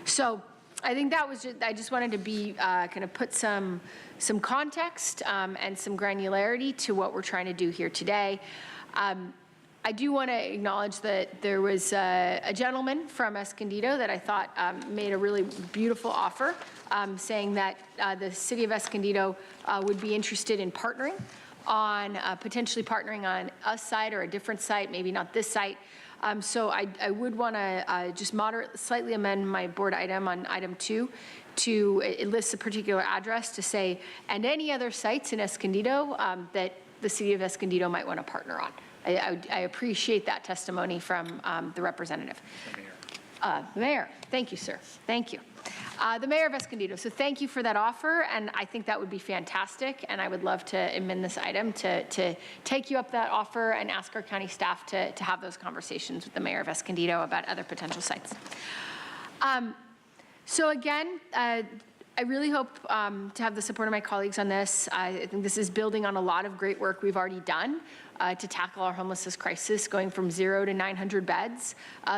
So I think that was I just wanted to be kind of put some context and some granularity to what we're trying to do here today. I do want to acknowledge that there was a gentleman from Escondido that I thought made a really beautiful offer, saying that the city of Escondido would be interested in partnering on, potentially partnering on a site or a different site, maybe not this site. So I would want to just slightly amend my board item on item 2 to, it lists a particular address to say, and any other sites in Escondido that the city of Escondido might want to partner on. I appreciate that testimony from the representative. The mayor, thank you, sir. Thank you. The mayor of Escondido, so thank you for that offer, and I think that would be fantastic, and I would love to amend this item to take you up that offer and ask our county staff to have those conversations with the mayor of Escondido about other potential sites. So again, I really hope to have the support of my colleagues on this. I think this is building on a lot of great work we've already done to tackle our homelessness crisis, going from 0 to 900 beds.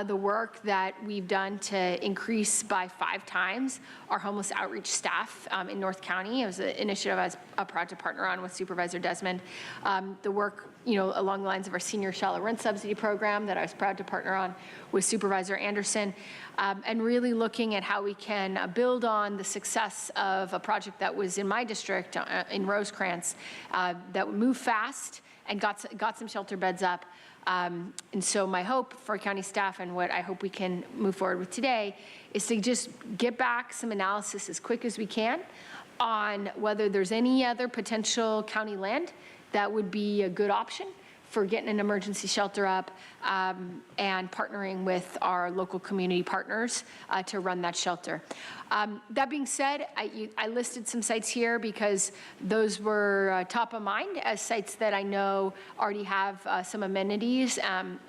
The work that we've done to increase by 5 times our homeless outreach staff in North County. It was an initiative I was proud to partner on with Supervisor Desmond. The work, along the lines of our senior shallow rent subsidy program that I was proud to partner on with Supervisor Anderson, and really looking at how we can build on the success of a project that was in my district in Rosecrans that moved fast and got some shelter beds up. And so my hope for county staff, and what I hope we can move forward with today, is to just get back some analysis as quick as we can on whether there's any other potential county land that would be a good option for getting an emergency shelter up, and partnering with our local community partners to run that shelter. That being said, I listed some sites here because those were top of mind as sites that I know already have some amenities,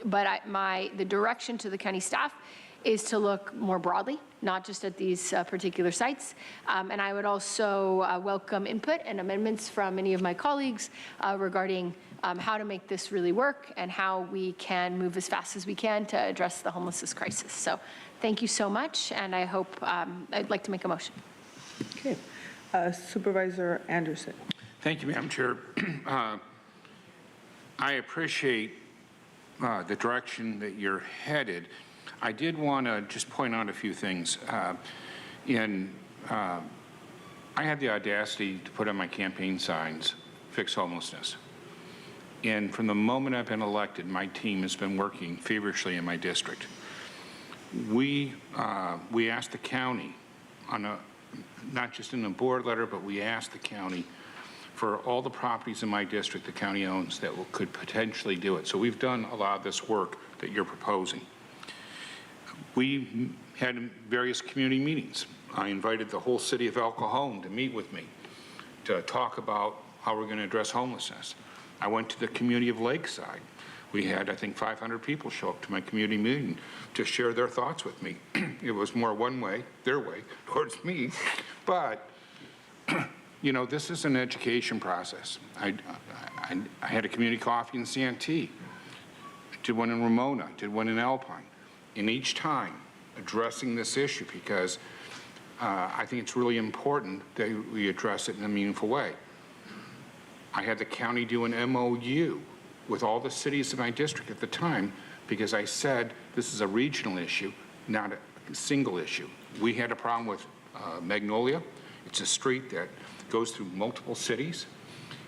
but the direction to the county staff is to look more broadly, not just at these particular sites. And I would also welcome input and amendments from many of my colleagues regarding how to make this really work and how we can move as fast as we can to address the homelessness crisis. So thank you so much, and I hope, I'd like to make a motion. Okay. Supervisor Anderson. Thank you, Madam Chair. I appreciate the direction that you're headed. I did want to just point out a few things. I had the audacity to put on my campaign signs, fix homelessness. And from the moment I've been elected, my team has been working feverishly in my district. We asked the county, not just in a board letter, but we asked the county for all the properties in my district the county owns that could potentially do it. So we've done a lot of this work that you're proposing. We had various community meetings. I invited the whole city of El Cajon to meet with me to talk about how we're going to address homelessness. I went to the community of Lakeside. We had, I think, 500 people show up to my community meeting to share their thoughts with me. It was more their way, towards me. But, this is an education process. I had a community coffee in Santee, did one in Ramona, did one in Alpine. And each time addressing this issue, because I think it's really important that we address it in a meaningful way. I had the county do an MOU with all the cities in my district at the time, because I said this is a regional issue, not a single issue. We had a problem with Magnolia. It's a street that goes through multiple cities,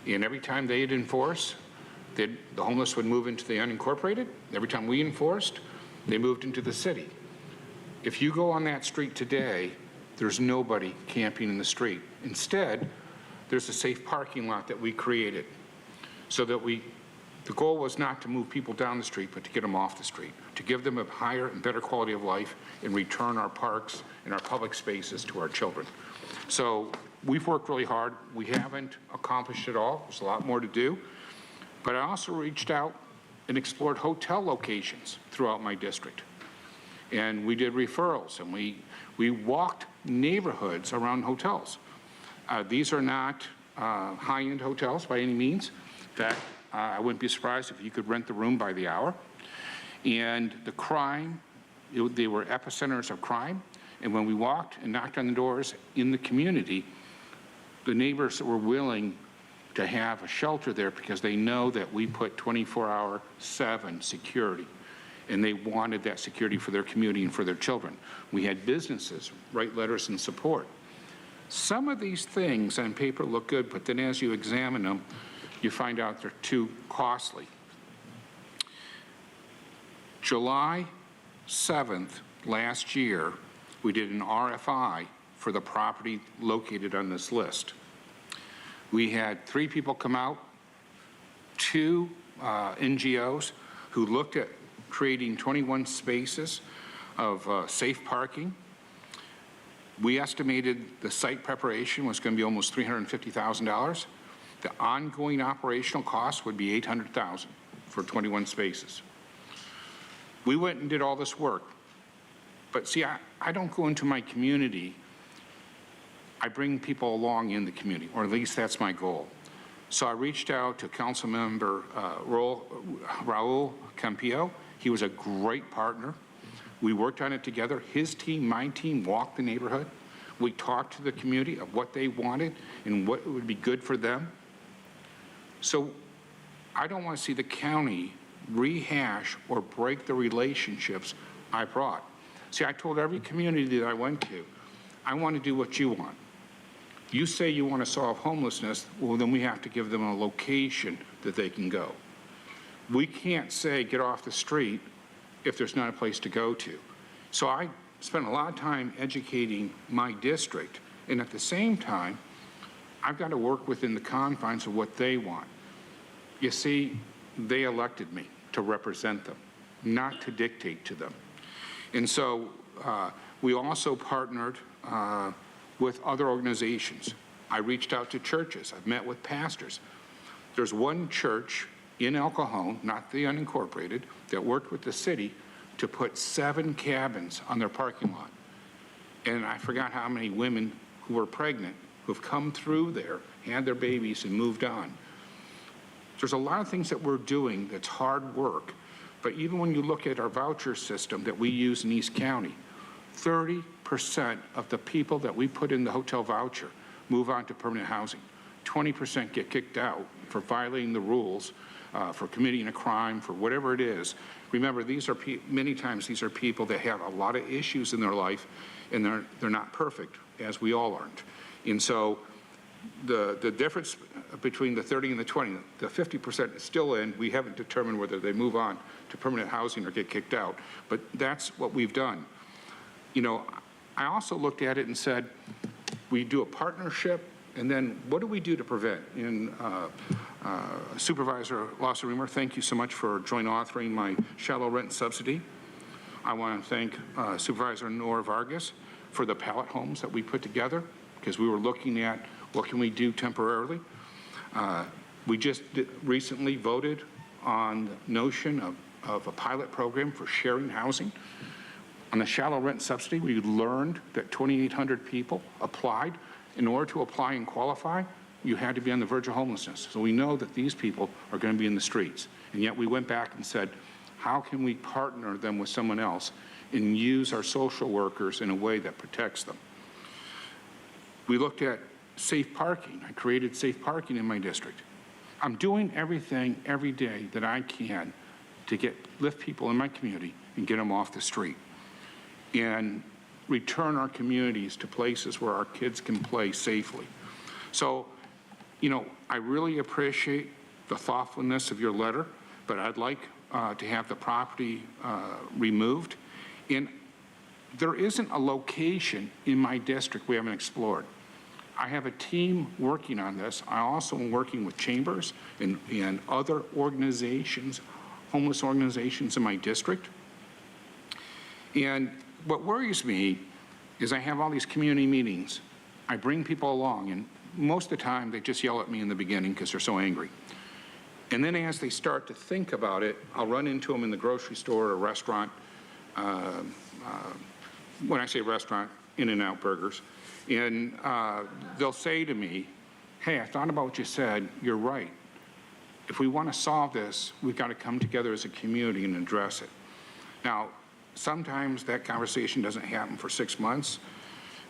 and every time they'd enforce, the homeless would move into the unincorporated. Every time we enforced, they moved into the city. If you go on that street today, there's nobody camping in the street. Instead, there's a safe parking lot that we created so that the goal was not to move people down the street, but to get them off the street, to give them a higher and better quality of life and return our parks and our public spaces to our children. So we've worked really hard. We haven't accomplished it all. There's a lot more to do. But I also reached out and explored hotel locations throughout my district. And we did referrals, and we walked neighborhoods around hotels. These are not high-end hotels by any means. In fact, I wouldn't be surprised if you could rent the room by the hour. And the crime, they were epicenters of crime. And when we walked and knocked on the doors in the community, the neighbors were willing to have a shelter there because they know that we put 24/7 security, and they wanted that security for their community and for their children. We had businesses write letters in support. Some of these things on paper look good, but then as you examine them, you find out they're too costly. July 7th last year, we did an RFI for the property located on this list. We had 3 people come out, 2 NGOs who looked at creating 21 spaces of safe parking. We estimated the site preparation was going to be almost $350,000. The ongoing operational cost would be $800,000 for 21 spaces. We went and did all this work. But see, I don't go into my community. I bring people along in the community, or at least that's my goal. So I reached out to Council Member Raul Campillo. He was a great partner. We worked on it together. His team, my team, walked the neighborhood. We talked to the community of what they wanted and what would be good for them. So I don't want to see the county rehash or break the relationships I brought. See, I told every community that I went to, I want to do what you want. You say you want to solve homelessness, well, then we have to give them a location that they can go. We can't say get off the street if there's not a place to go to. So I spent a lot of time educating my district, and at the same time, I've got to work within the confines of what they want. You see, they elected me to represent them, not to dictate to them. And so we also partnered with other organizations. I reached out to churches. I've met with pastors. There's one church in El Cajon, not the unincorporated, that worked with the city to put 7 cabins on their parking lot. And I forgot how many women who were pregnant who've come through there, had their babies, and moved on. There's a lot of things that we're doing that's hard work, but even when you look at our voucher system that we use in East County, 30% of the people that we put in the hotel voucher move on to permanent housing. 20% get kicked out for violating the rules, for committing a crime, for whatever it is. Remember, these are many times these are people that have a lot of issues in their life, and they're not perfect, as we all aren't. And so the difference between the 30 and the 20, the 50% is still in. We haven't determined whether they move on to permanent housing or get kicked out, but that's what we've done. You know, I also looked at it and said, we do a partnership, and then what do we do to prevent? And Supervisor Lawson-Remer, thank you so much for joint authoring my shallow rent subsidy. I want to thank Supervisor Nora Vargas for the pallet homes that we put together, because we were looking at what can we do temporarily. We just recently voted on the notion of a pilot program for sharing housing. On the shallow rent subsidy, we learned that 2,800 people applied. In order to apply and qualify, you had to be on the verge of homelessness. So we know that these people are going to be in the streets. And yet we went back and said, how can we partner them with someone else and use our social workers in a way that protects them? We looked at safe parking. I created safe parking in my district. I'm doing everything every day that I can to lift people in my community and get them off the street and return our communities to places where our kids can play safely. So, you know, I really appreciate the thoughtfulness of your letter, but I'd like to have the property removed. And there isn't a location in my district we haven't explored. I have a team working on this. I also am working with chambers and other organizations, homeless organizations in my district. And what worries me is I have all these community meetings. I bring people along, and most of the time they just yell at me in the beginning because they're so angry. And then as they start to think about it, I'll run into them in the grocery store or a restaurant. When I say restaurant, In-N-Out Burgers. And they'll say to me, hey, I thought about what you said. You're right. If we want to solve this, we've got to come together as a community and address it. Now, sometimes that conversation doesn't happen for 6 months,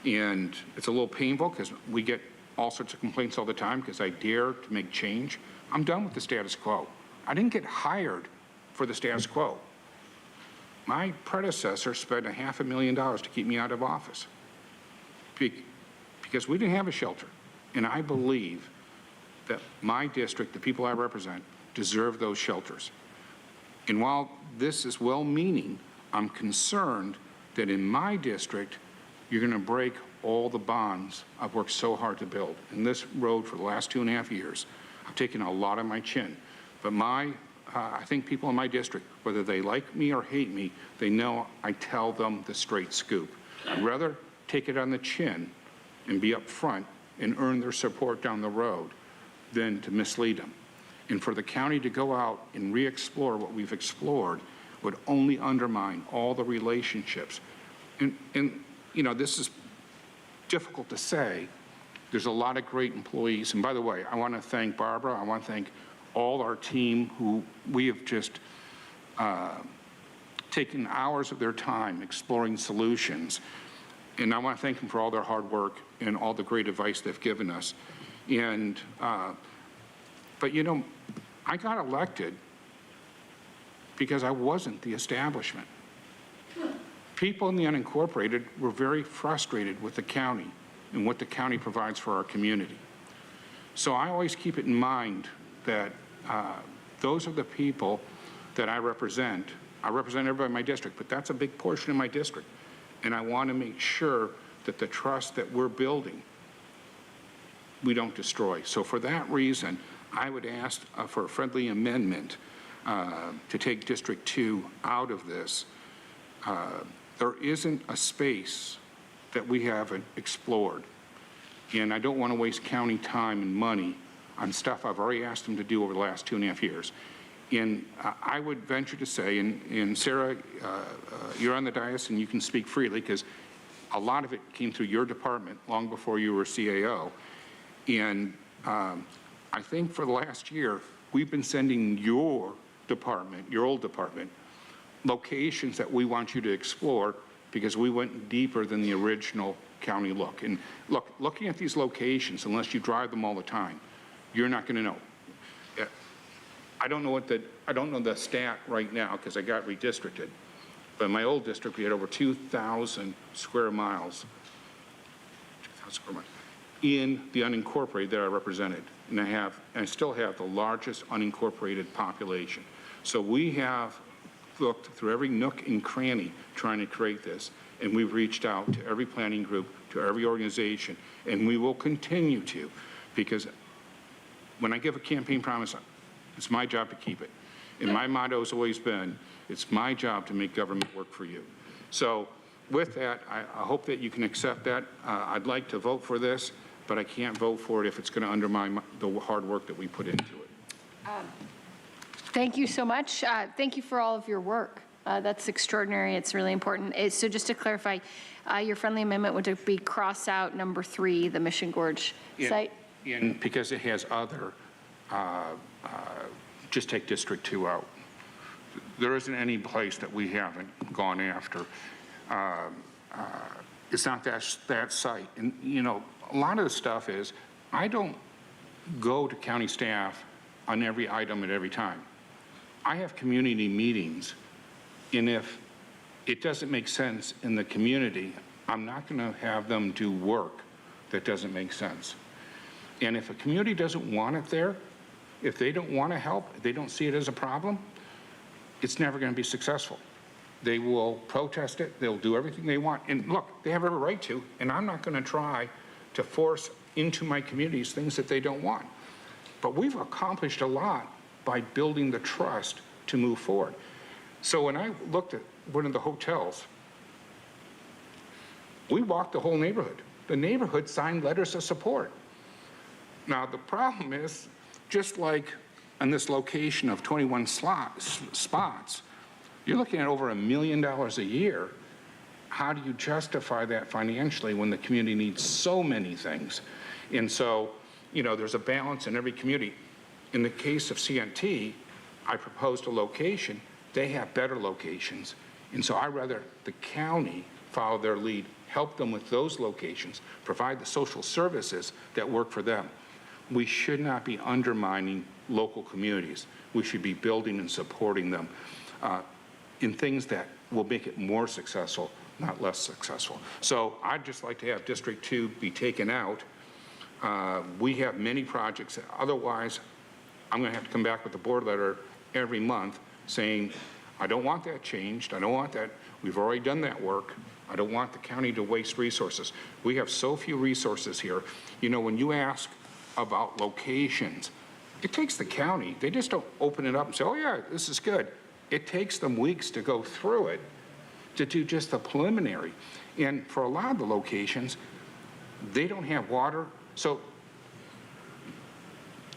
and it's a little painful because we get all sorts of complaints all the time because I dare to make change. I'm done with the status quo. I didn't get hired for the status quo. My predecessor spent $500,000 to keep me out of office because we didn't have a shelter. And I believe that my district, the people I represent, deserve those shelters. And while this is well-meaning, I'm concerned that in my district, you're going to break all the bonds I've worked so hard to build. And this road for the last 2.5 years, I've taken a lot on my chin. But I think people in my district, whether they like me or hate me, they know I tell them the straight scoop. I'd rather take it on the chin and be up front and earn their support down the road than to mislead them. And for the county to go out and re-explore what we've explored would only undermine all the relationships. And you know, this is difficult to say. There's a lot of great employees. And by the way, I want to thank Barbara. I want to thank all our team who we have just taken hours of their time exploring solutions. And I want to thank them for all their hard work and all the great advice they've given us. And, but you know, I got elected because I wasn't the establishment. People in the unincorporated were very frustrated with the county and what the county provides for our community. So I always keep it in mind that those are the people that I represent. I represent everybody in my district, but that's a big portion of my district. And I want to make sure that the trust that we're building, we don't destroy. So for that reason, I would ask for a friendly amendment to take District 2 out of this. There isn't a space that we haven't explored. And I don't want to waste county time and money on stuff I've already asked them to do over the last 2.5 years. And I would venture to say, and Sarah, you're on the dais and you can speak freely because a lot of it came through your department long before you were CAO. And I think for the last year, we've been sending your department, your old department, locations that we want you to explore because we went deeper than the original county look. And look, looking at these locations, unless you drive them all the time, you're not going to know. I don't know the stat right now because I got redistricted. But in my old district, we had over 2,000 square miles, in the unincorporated that I represented. And I still have the largest unincorporated population. So we have looked through every nook and cranny trying to create this. And we've reached out to every planning group, to every organization, and we will continue to, because when I give a campaign promise, it's my job to keep it. And my motto has always been, it's my job to make government work for you. So with that, I hope that you can accept that. I'd like to vote for this, but I can't vote for it if it's going to undermine the hard work that we put into it. Thank you so much. Thank you for all of your work. That's extraordinary. It's really important. So just to clarify, your friendly amendment would be cross out number 3, the Mission Gorge site? And because it has other, just take District 2 out. There isn't any place that we haven't gone after. It's not that site. And, you know, a lot of the stuff is, I don't go to county staff on every item at every time. I have community meetings, and if it doesn't make sense in the community, I'm not going to have them do work that doesn't make sense. And if a community doesn't want it there, if they don't want to help, if they don't see it as a problem, it's never going to be successful. They will protest it. They'll do everything they want. And look, they have every right to, and I'm not going to try to force into my communities things that they don't want. But we've accomplished a lot by building the trust to move forward. So when I looked at one of the hotels, we walked the whole neighborhood. The neighborhood signed letters of support. Now, the problem is, just like on this location of 21 spots, you're looking at over $1 million a year. How do you justify that financially when the community needs so many things? And so, you know, there's a balance in every community. In the case of CNT, I proposed a location. They have better locations. And so I'd rather the county follow their lead help them with those locations, provide the social services that work for them. We should not be undermining local communities. We should be building and supporting them in things that will make it more successful, not less successful. So I'd just like to have District 2 be taken out. We have many projects. Otherwise, I'm going to have to come back with a board letter every month saying, I don't want that changed. I don't want that. We've already done that work. I don't want the county to waste resources. We have so few resources here. You know, when you ask about locations, it takes the county. They just don't open it up and say, oh yeah, this is good. It takes them weeks to go through it to do just the preliminary. And for a lot of the locations, they don't have water. So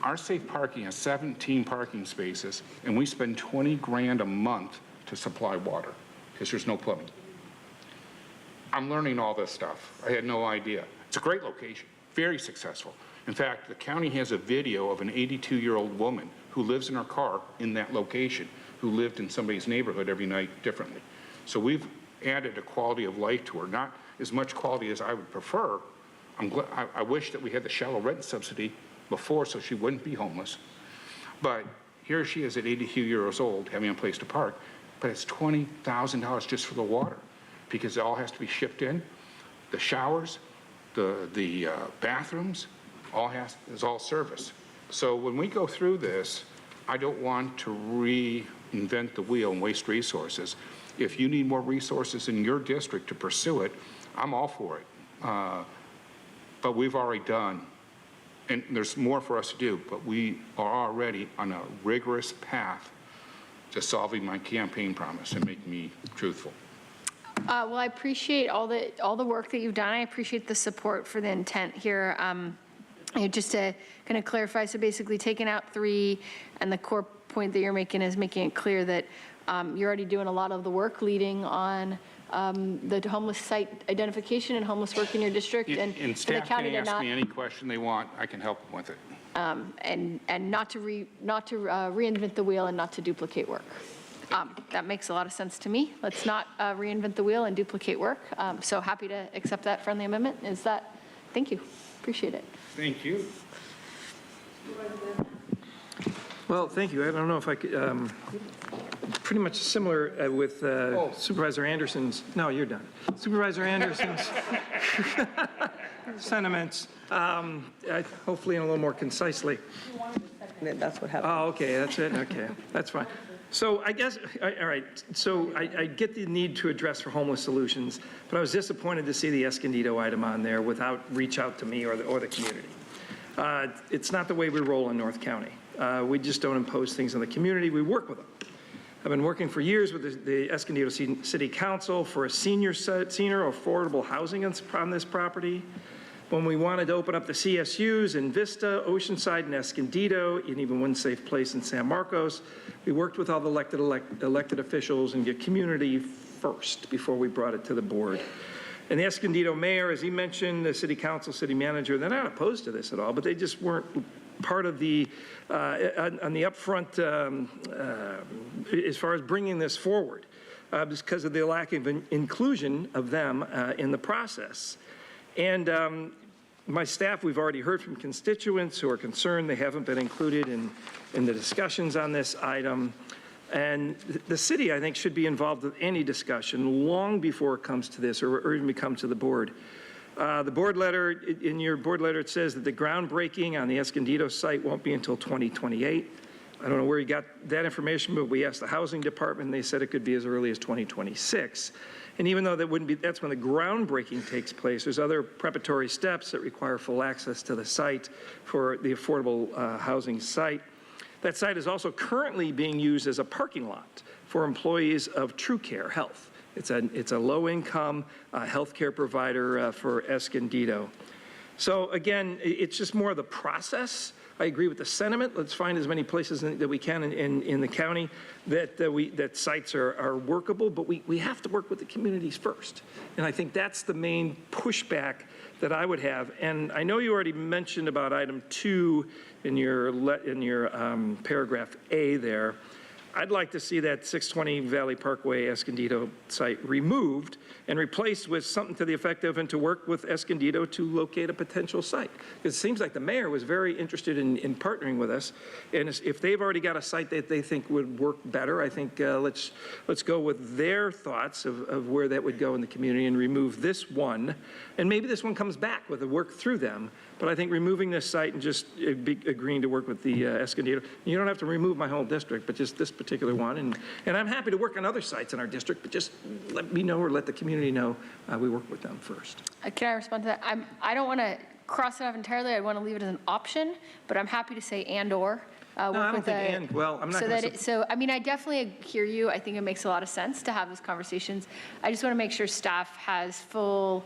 our safe parking has 17 parking spaces, and we spend 20 grand a month to supply water because there's no plumbing. I'm learning all this stuff. I had no idea. It's a great location, very successful. In fact, the county has a video of an 82-year-old woman who lives in her car in that location, who lived in somebody's neighborhood every night differently. So we've added a quality of life to her, not as much quality as I would prefer. I wish that we had the shallow rent subsidy before so she wouldn't be homeless. But here she is at 82 years old having a place to park, but it's $20,000 just for the water because it all has to be shipped in. The showers, the bathrooms, is all service. So when we go through this, I don't want to reinvent the wheel and waste resources. If you need more resources in your district to pursue it, I'm all for it. But we've already done, and there's more for us to do, but we are already on a rigorous path to solving my campaign promise and making me truthful. Well, I appreciate all the work that you've done. I appreciate the support for the intent here. Just to kind of clarify, so basically taking out 3, and the core point that you're making is making it clear that you're already doing a lot of the work leading on the homeless site identification and homeless work in your district, and staff the county can to ask not me any question they want. I can help them with it. and not to reinvent the wheel and not to duplicate work. That makes a lot of sense to me. Let's not reinvent the wheel and duplicate work. So happy to accept that friendly amendment. Thank you. Appreciate it. Thank you. Well, thank you. I don't know if I could, pretty much similar with Supervisor Anderson's, no, you're done. Supervisor Anderson's sentiments, hopefully in a little more concisely. That's what happened. Oh, okay, that's it, okay, that's fine. So I guess, all right, so I get the need to address for homeless solutions, but I was disappointed to see the Escondido item on there without reach out to me or the community. It's not the way we roll in North County. We just don't impose things on the community, we work with them. I've been working for years with the Escondido City Council for a senior affordable housing on this property. When we wanted to open up the CSUs in Vista, Oceanside, and Escondido, and even one safe place in San Marcos, we worked with all the elected officials and get community first before we brought it to the board. And the Escondido mayor, as he mentioned, the city council, city manager, they're not opposed to this at all, but they just weren't part of the, on the upfront, as far as bringing this forward, because of the lack of inclusion of them in the process. And my staff, we've already heard from constituents who are concerned they haven't been included in the discussions on this item. And the city, I think, should be involved with any discussion long before it comes to this or even comes to the board. The board letter, in your board letter, it says that the groundbreaking on the Escondido site won't be until 2028. I don't know where you got that information, but we asked the housing department, and they said it could be as early as 2026. And even though that wouldn't be, that's when the groundbreaking takes place, there's other preparatory steps that require full access to the site for the affordable housing site. That site is also currently being used as a parking lot for employees of True Care Health. It's a low-income healthcare provider for Escondido. So again, it's just more of the process. I agree with the sentiment. Let's find as many places that we can in the county that sites are workable, but we have to work with the communities first. And I think that's the main pushback that I would have. And I know you already mentioned about item 2 in your paragraph A there. I'd like to see that 620 Valley Parkway Escondido site removed and replaced with something to the effect of, and to work with Escondido to locate a potential site. Because it seems like the mayor was very interested in partnering with us, and if they've already got a site that they think would work better, I think let's go with their thoughts of where that would go in the community and remove this one, and maybe this one comes back with a work through them. But I think removing this site and just agreeing to work with the Escondido, you don't have to remove my whole district, but just this particular one. And I'm happy to work on other sites in our district, but just let me know or let the community know we work with them first. Can I respond to that? I don't want to cross it off entirely. I want to leave it as an option, but I'm happy to say and/or. No, I don't think and. Well, I'm not going to. So, I mean, I definitely hear you. I think it makes a lot of sense to have those conversations. I just want to make sure staff has full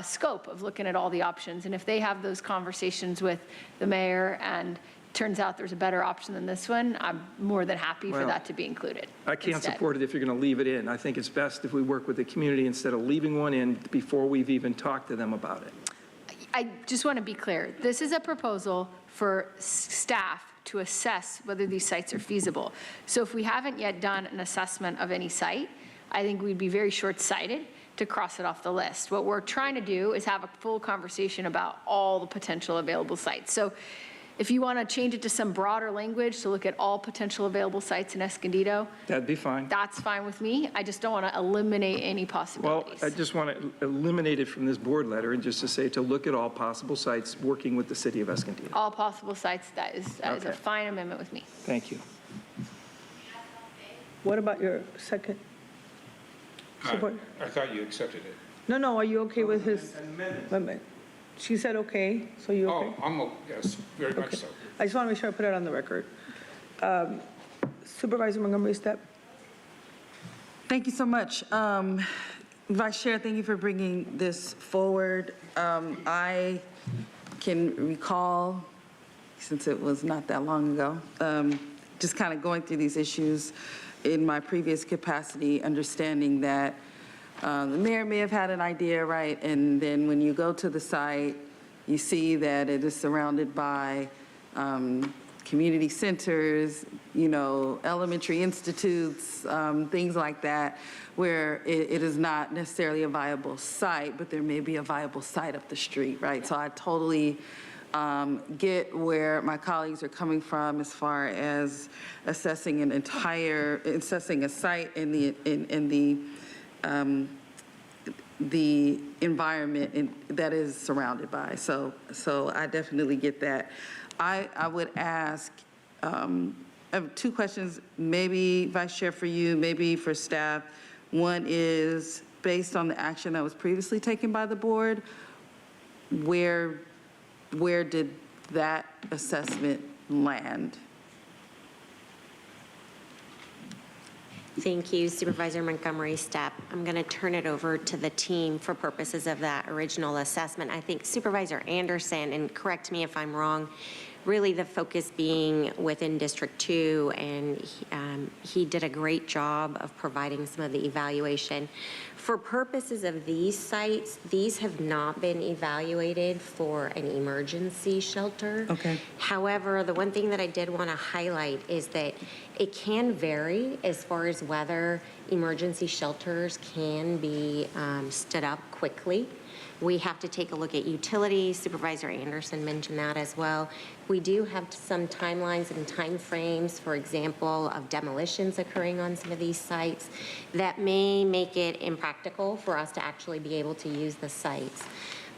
scope of looking at all the options. And if they have those conversations with the mayor and turns out there's a better option than this one, I'm more than happy for that to be included. I can't support it if you're going to leave it in. I think it's best if we work with the community instead of leaving one in before we've even talked to them about it. I just want to be clear. This is a proposal for staff to assess whether these sites are feasible. So if we haven't yet done an assessment of any site, I think we'd be very short-sighted to cross it off the list. What we're trying to do is have a full conversation about all the potential available sites. So if you want to change it to some broader language to look at all potential available sites in Escondido, that'd be fine. That's fine with me. I just don't want to eliminate any possibilities. Well, I just want to eliminate it from this board letter and just to say to look at all possible sites working with the city of Escondido. All possible sites, that is a fine amendment with me. Thank you. What about your second support? I thought you accepted it. No, are you okay with his amendment? She said okay, so you okay? Oh, yes, very much so. I just want to make sure I put it on the record. Supervisor Montgomery Stepp. Thank you so much. Vice Chair, thank you for bringing this forward. I can recall, since it was not that long ago, just kind of going through these issues in my previous capacity, understanding that the mayor may have had an idea, right? And then when you go to the site, you see that it is surrounded by community centers, elementary institutes, things like that, where it is not necessarily a viable site, but there may be a viable site up the street, right? So I totally get where my colleagues are coming from as far as assessing a site in the environment that is surrounded by. So I definitely get that. I would ask, I have two questions, maybe Vice Chair for you, maybe for staff. One is, based on the action that was previously taken by the board, where did that assessment land? Thank you, Supervisor Montgomery Stepp. I'm going to turn it over to the team for purposes of that original assessment. I think Supervisor Anderson, and correct me if I'm wrong, really the focus being within District 2, and he did a great job of providing some of the evaluation. For purposes of these sites, these have not been evaluated for an emergency shelter. Okay. However, the one thing that I did want to highlight is that it can vary as far as whether emergency shelters can be stood up quickly. We have to take a look at utilities. Supervisor Anderson mentioned that as well. We do have some timelines and timeframes, for example, of demolitions occurring on some of these sites that may make it impractical for us to actually be able to use the sites.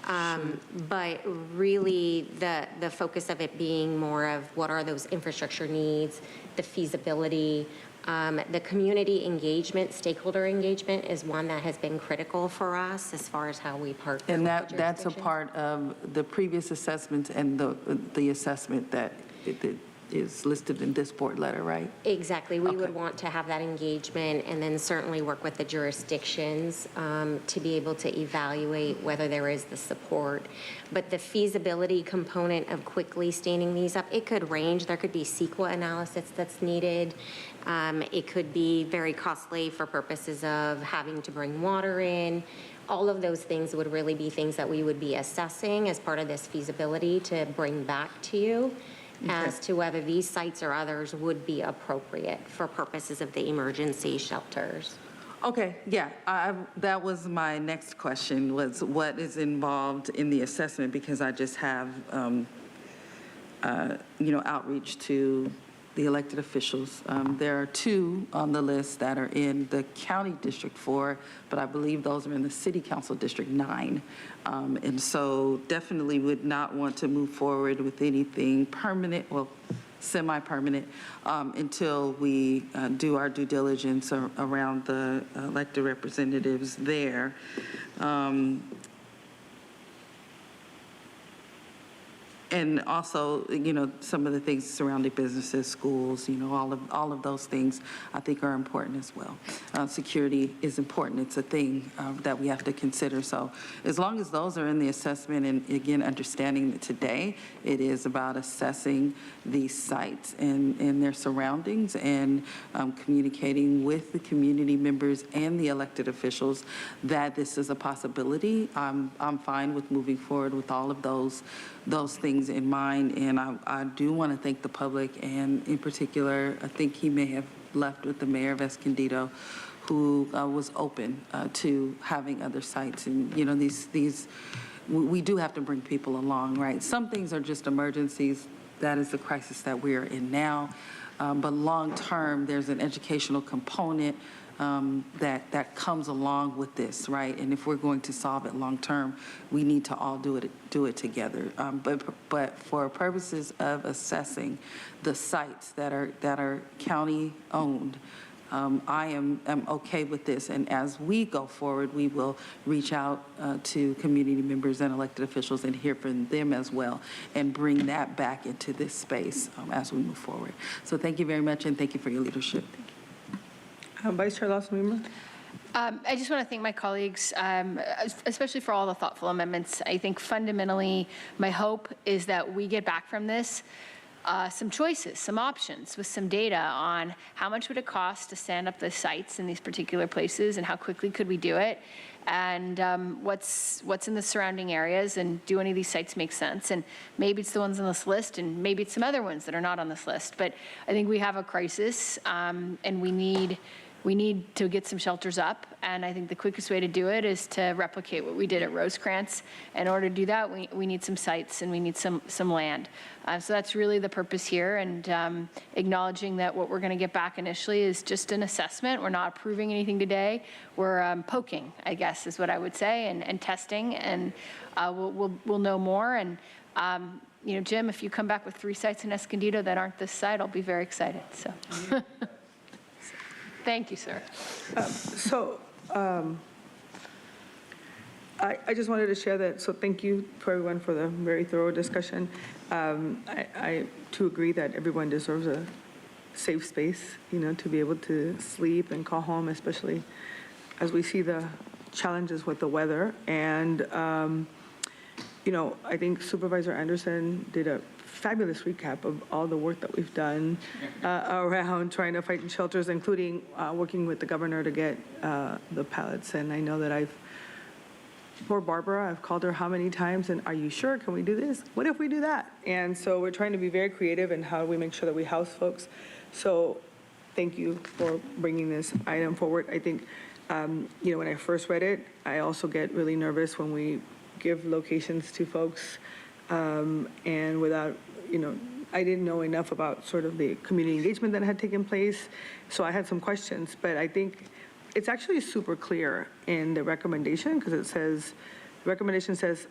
But really the focus of it being more of what are those infrastructure needs, the feasibility, the community engagement, stakeholder engagement is one that has been critical for us as far as how we partner. And that's a part of the previous assessments and the assessment that is listed in this board letter, right? Exactly. We would want to have that engagement and then certainly work with the jurisdictions to be able to evaluate whether there is the support. But the feasibility component of quickly standing these up, it could range. There could be CEQA analysis that's needed. It could be very costly for purposes of having to bring water in. All of those things would really be things that we would be assessing as part of this feasibility to bring back to you. as to whether these sites or others would be appropriate for purposes of the emergency shelters. Okay, yeah, that was my next question, was what is involved in the assessment, because I just have, outreach to the elected officials. There are 2 on the list that are in the county District 4, but I believe those are in the city council District 9. And so definitely would not want to move forward with anything permanent, well, semi-permanent, until we do our due diligence around the elected representatives there. And also, some of the things surrounding businesses, schools, all of those things I think are important as well. Security is important. It's a thing that we have to consider. So as long as those are in the assessment, and again, understanding that today it is about assessing these sites and their surroundings and communicating with the community members and the elected officials that this is a possibility, I'm fine with moving forward with all of those things in mind. And I do want to thank the public, and in particular, I think he may have left with the mayor of Escondido, who was open to having other sites. And, we do have to bring people along, right? Some things are just emergencies. That is the crisis that we're in now. But long term, there's an educational component that comes along with this, right? And if we're going to solve it long term, we need to all do it together. But for purposes of assessing the sites that are county owned, I am okay with this. And as we go forward, we will reach out to community members and elected officials and hear from them as well, and bring that back into this space as we move forward. So thank you very much, and thank you for your leadership. Vice Chair Lawson-Weamer. I just want to thank my colleagues, especially for all the thoughtful amendments. I think fundamentally, my hope is that we get back from this some choices, some options, with some data on how much would it cost to stand up the sites in these particular places, and how quickly could we do it, and what's in the surrounding areas, and do any of these sites make sense? And maybe it's the ones on this list, and maybe it's some other ones that are not on this list. But I think we have a crisis, and we need to get some shelters up, and I think the quickest way to do it is to replicate what we did at Rosecrans. In order to do that, we need some sites, and we need some land. So that's really the purpose here, and acknowledging that what we're going to get back initially is just an assessment. We're not approving anything today. We're poking, I guess, is what I would say, and testing, and we'll know more. And Jim, if you come back with 3 sites in Escondido that aren't this site, I'll be very excited. So. Thank you, sir. I just wanted to share that. So thank you to everyone for the very thorough discussion. I too agree that everyone deserves a safe space, to be able to sleep and call home, especially as we see the challenges with the weather. And, I think Supervisor Anderson did a fabulous recap of all the work that we've done around trying to fight in shelters, including working with the governor to get the pallets. And I know that poor Barbara, I've called her how many times, and are you sure? Can we do this? What if we do that? And so we're trying to be very creative in how we make sure that we house folks. So thank you for bringing this item forward. I think, when I first read it, I also get really nervous when we give locations to folks and without, I didn't know enough about sort of the community engagement that had taken place. So I had some questions, but I think it's actually super clear in the recommendation, because the recommendation says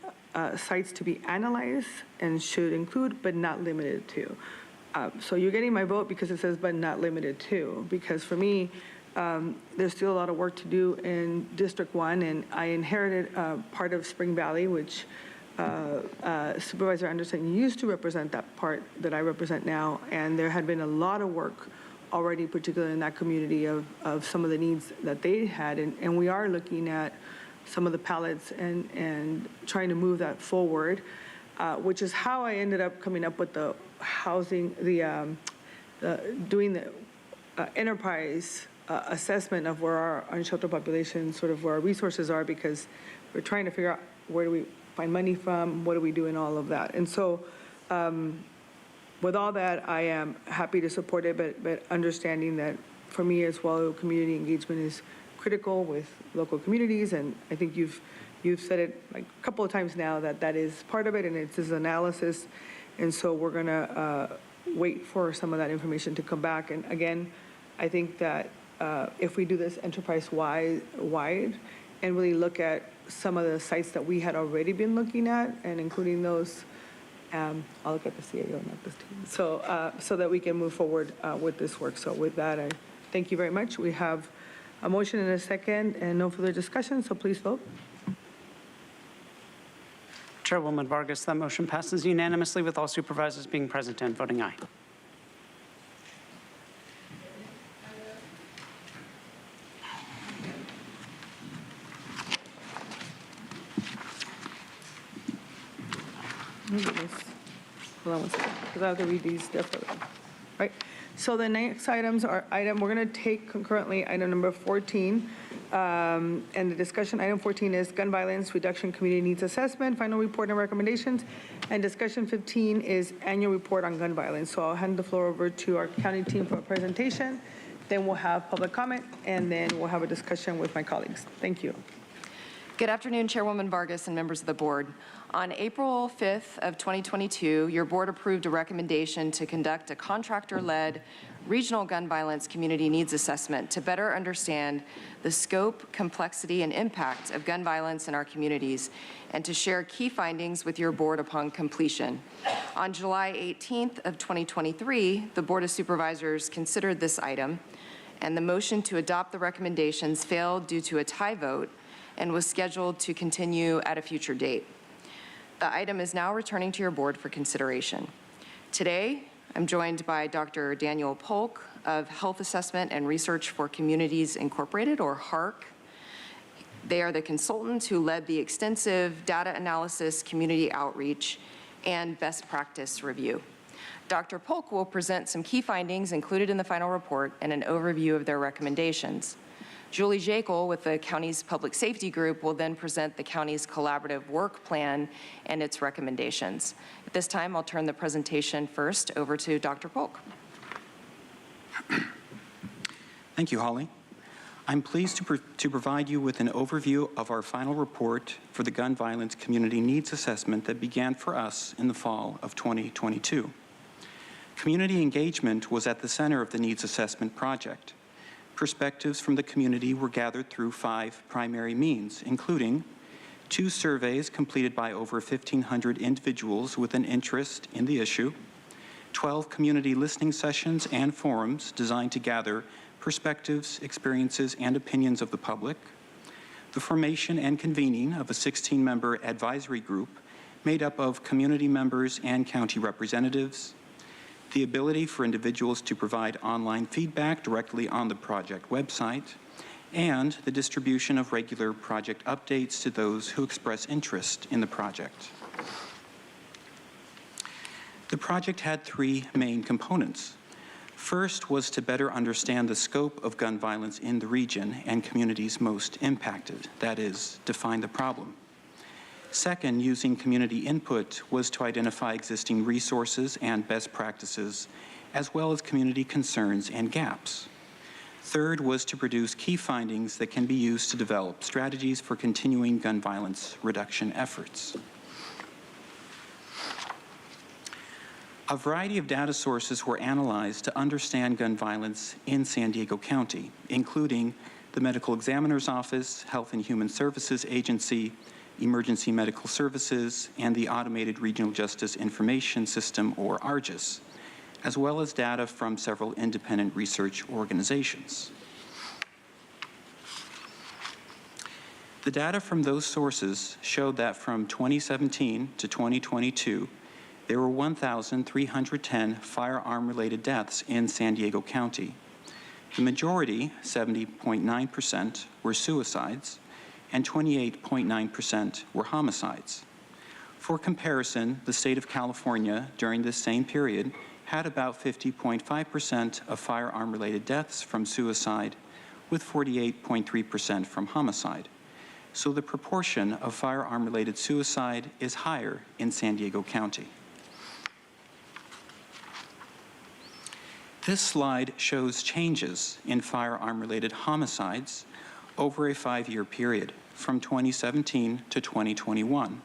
sites to be analyzed and should include, but not limited to. So you're getting my vote because it says, but not limited to, because for me, there's still a lot of work to do in District 1, and I inherited part of Spring Valley, which Supervisor Anderson used to represent that part that I represent now, and there had been a lot of work already, particularly in that community, of some of the needs that they had, and we are looking at some of the pallets and trying to move that forward, which is how I ended up coming up with the housing, doing the enterprise assessment of where our unsheltered population, sort of where our resources are, because we're trying to figure out where do we find money from, what do we do, and all of that. And so with all that, I am happy to support it, but understanding that for me as well, community engagement is critical with local communities, and I think you've said it like a couple of times now that is part of it, and it's this analysis, and so we're gonna wait for some of that information to come back. And again, I think that if we do this enterprise-wide and really look at some of the sites that we had already been looking at, and including those, I'll look at the CAO, not this team, so that we can move forward with this work. So with that, I thank you very much. We have a motion and a second, and no further discussion, so please vote. Chairwoman Vargas, that motion passes unanimously with all supervisors being present and voting aye. Hold on one second, because I have to read these differently. Right. So the next items are we're going to take concurrently item number 14. And the discussion, item 14 is gun violence reduction community needs assessment, final report and recommendations. And discussion 15 is annual report on gun violence. So I'll hand the floor over to our county team for a presentation. Then we'll have public comment, and then we'll have a discussion with my colleagues. Thank you. Good afternoon, Chairwoman Vargas and members of the board. On April 5th of 2022, your board approved a recommendation to conduct a contractor-led regional gun violence community needs assessment to better understand the scope, complexity, and impact of gun violence in our communities, and to share key findings with your board upon completion. On July 18th of 2023, the Board of Supervisors considered this item, and the motion to adopt the recommendations failed due to a tie vote and was scheduled to continue at a future date. The item is now returning to your board for consideration. Today, I'm joined by Dr. Daniel Polk of Health Assessment and Research for Communities Incorporated, or HARC. They are the consultants who led the extensive data analysis, community outreach, and best practice review. Dr. Polk will present some key findings included in the final report and an overview of their recommendations. Julie Jekyll with the county's public safety group will then present the county's collaborative work plan and its recommendations. At this time, I'll turn the presentation first over to Dr. Polk. Thank you, Holly. I'm pleased to provide you with an overview of our final report for the gun violence community needs assessment that began for us in the fall of 2022. Community engagement was at the center of the needs assessment project. Perspectives from the community were gathered through 5 primary means, including 2 surveys completed by over 1,500 individuals with an interest in the issue, 12 community listening sessions and forums designed to gather perspectives, experiences, and opinions of the public, the formation and convening of a 16-member advisory group made up of community members and county representatives, the ability for individuals to provide online feedback directly on the project website, and the distribution of regular project updates to those who express interest in the project. The project had 3 main components. First was to better understand the scope of gun violence in the region and communities most impacted, that is, define the problem. Second, using community input was to identify existing resources and best practices, as well as community concerns and gaps. Third was to produce key findings that can be used to develop strategies for continuing gun violence reduction efforts. A variety of data sources were analyzed to understand gun violence in San Diego County, including the Medical Examiner's Office, Health and Human Services Agency, Emergency Medical Services, and the Automated Regional Justice Information System, or ARJIS, as well as data from several independent research organizations. The data from those sources showed that from 2017 to 2022, there were 1,310 firearm-related deaths in San Diego County. The majority, 70.9%, were suicides, and 28.9% were homicides. For comparison, the state of California during this same period had about 50.5% of firearm-related deaths from suicide, with 48.3% from homicide. So the proportion of firearm-related suicide is higher in San Diego County. This slide shows changes in firearm-related homicides over a 5-year period from 2017 to 2021.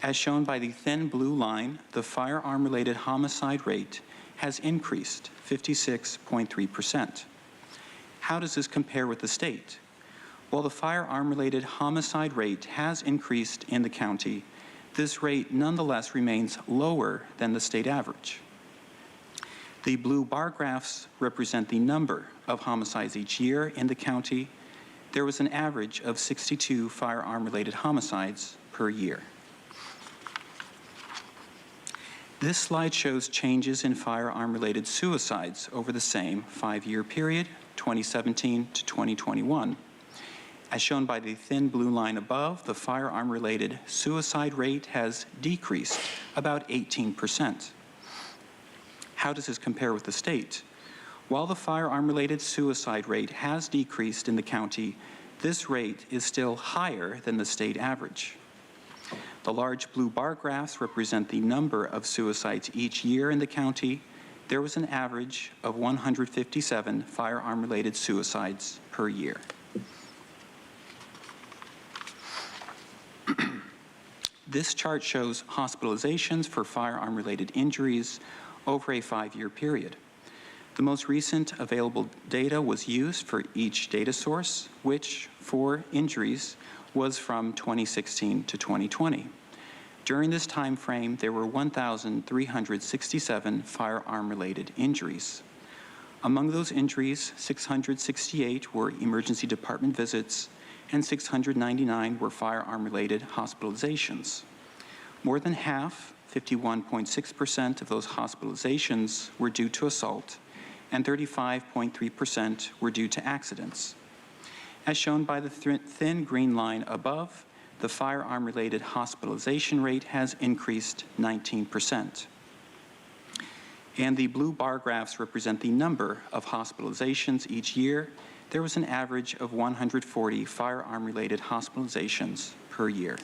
As shown by the thin blue line, the firearm-related homicide rate has increased 56.3%. How does this compare with the state? While the firearm-related homicide rate has increased in the county, this rate nonetheless remains lower than the state average. The blue bar graphs represent the number of homicides each year in the county. There was an average of 62 firearm-related homicides per year. This slide shows changes in firearm-related suicides over the same 5-year period, 2017 to 2021. As shown by the thin blue line above, the firearm-related suicide rate has decreased about 18%. How does this compare with the state? While the firearm-related suicide rate has decreased in the county, this rate is still higher than the state average. The large blue bar graphs represent the number of suicides each year in the county. There was an average of 157 firearm-related suicides per year. This chart shows hospitalizations for firearm-related injuries over a 5-year period. The most recent available data was used for each data source, which, for injuries, was from 2016 to 2020. During this time frame, there were 1,367 firearm-related injuries. Among those injuries, 668 were emergency department visits, and 699 were firearm-related hospitalizations. More than half, 51.6% of those hospitalizations were due to assault, and 35.3% were due to accidents. As shown by the thin green line above, the firearm-related hospitalization rate has increased 19%. And the blue bar graphs represent the number of hospitalizations each year. There was an average of 140 firearm-related hospitalizations per year.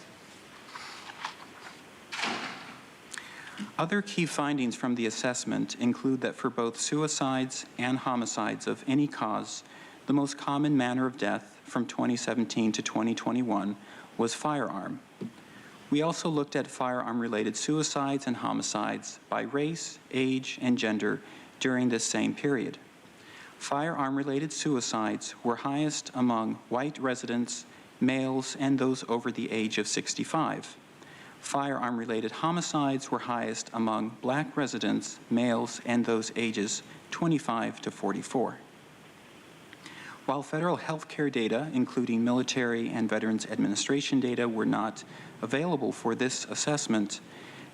Other key findings from the assessment include that for both suicides and homicides of any cause, the most common manner of death from 2017 to 2021 was firearm. We also looked at firearm-related suicides and homicides by race, age, and gender during this same period. Firearm-related suicides were highest among white residents, males, and those over the age of 65. Firearm-related homicides were highest among black residents, males, and those ages 25 to 44. While federal health care data, including military and Veterans Administration data, were not available for this assessment,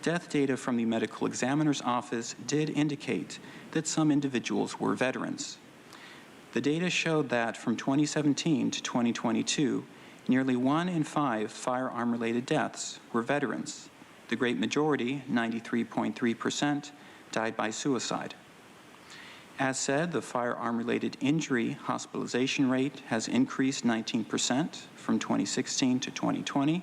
death data from the medical examiner's office did indicate that some individuals were veterans. The data showed that from 2017 to 2022, nearly 1 in 5 firearm-related deaths were veterans. The great majority, 93.3%, died by suicide. As said, the firearm-related injury hospitalization rate has increased 19% from 2016 to 2020.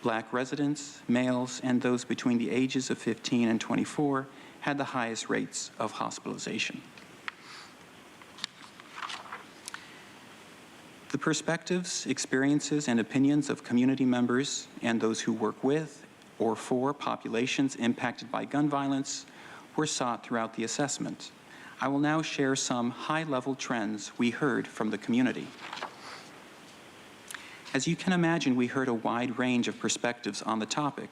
Black residents, males, and those between the ages of 15 and 24 had the highest rates of hospitalization. The perspectives, experiences, and opinions of community members and those who work with or for populations impacted by gun violence were sought throughout the assessment. I will now share some high-level trends we heard from the community. As you can imagine, we heard a wide range of perspectives on the topic.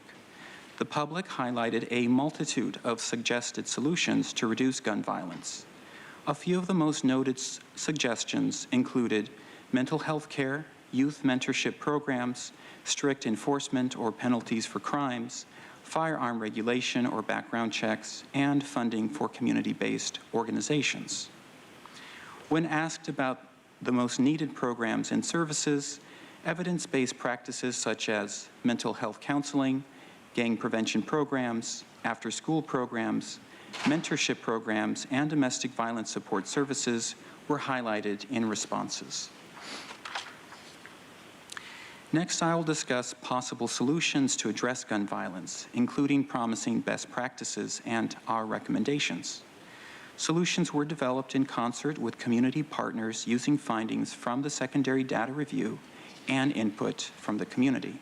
The public highlighted a multitude of suggested solutions to reduce gun violence. A few of the most noted suggestions included mental health care, youth mentorship programs, strict enforcement or penalties for crimes, firearm regulation or background checks, and funding for community-based organizations. When asked about the most needed programs and services, evidence-based practices such as mental health counseling, gang prevention programs, after-school programs, mentorship programs, and domestic violence support services were highlighted in responses. Next, I will discuss possible solutions to address gun violence, including promising best practices and our recommendations. Solutions were developed in concert with community partners using findings from the secondary data review and input from the community.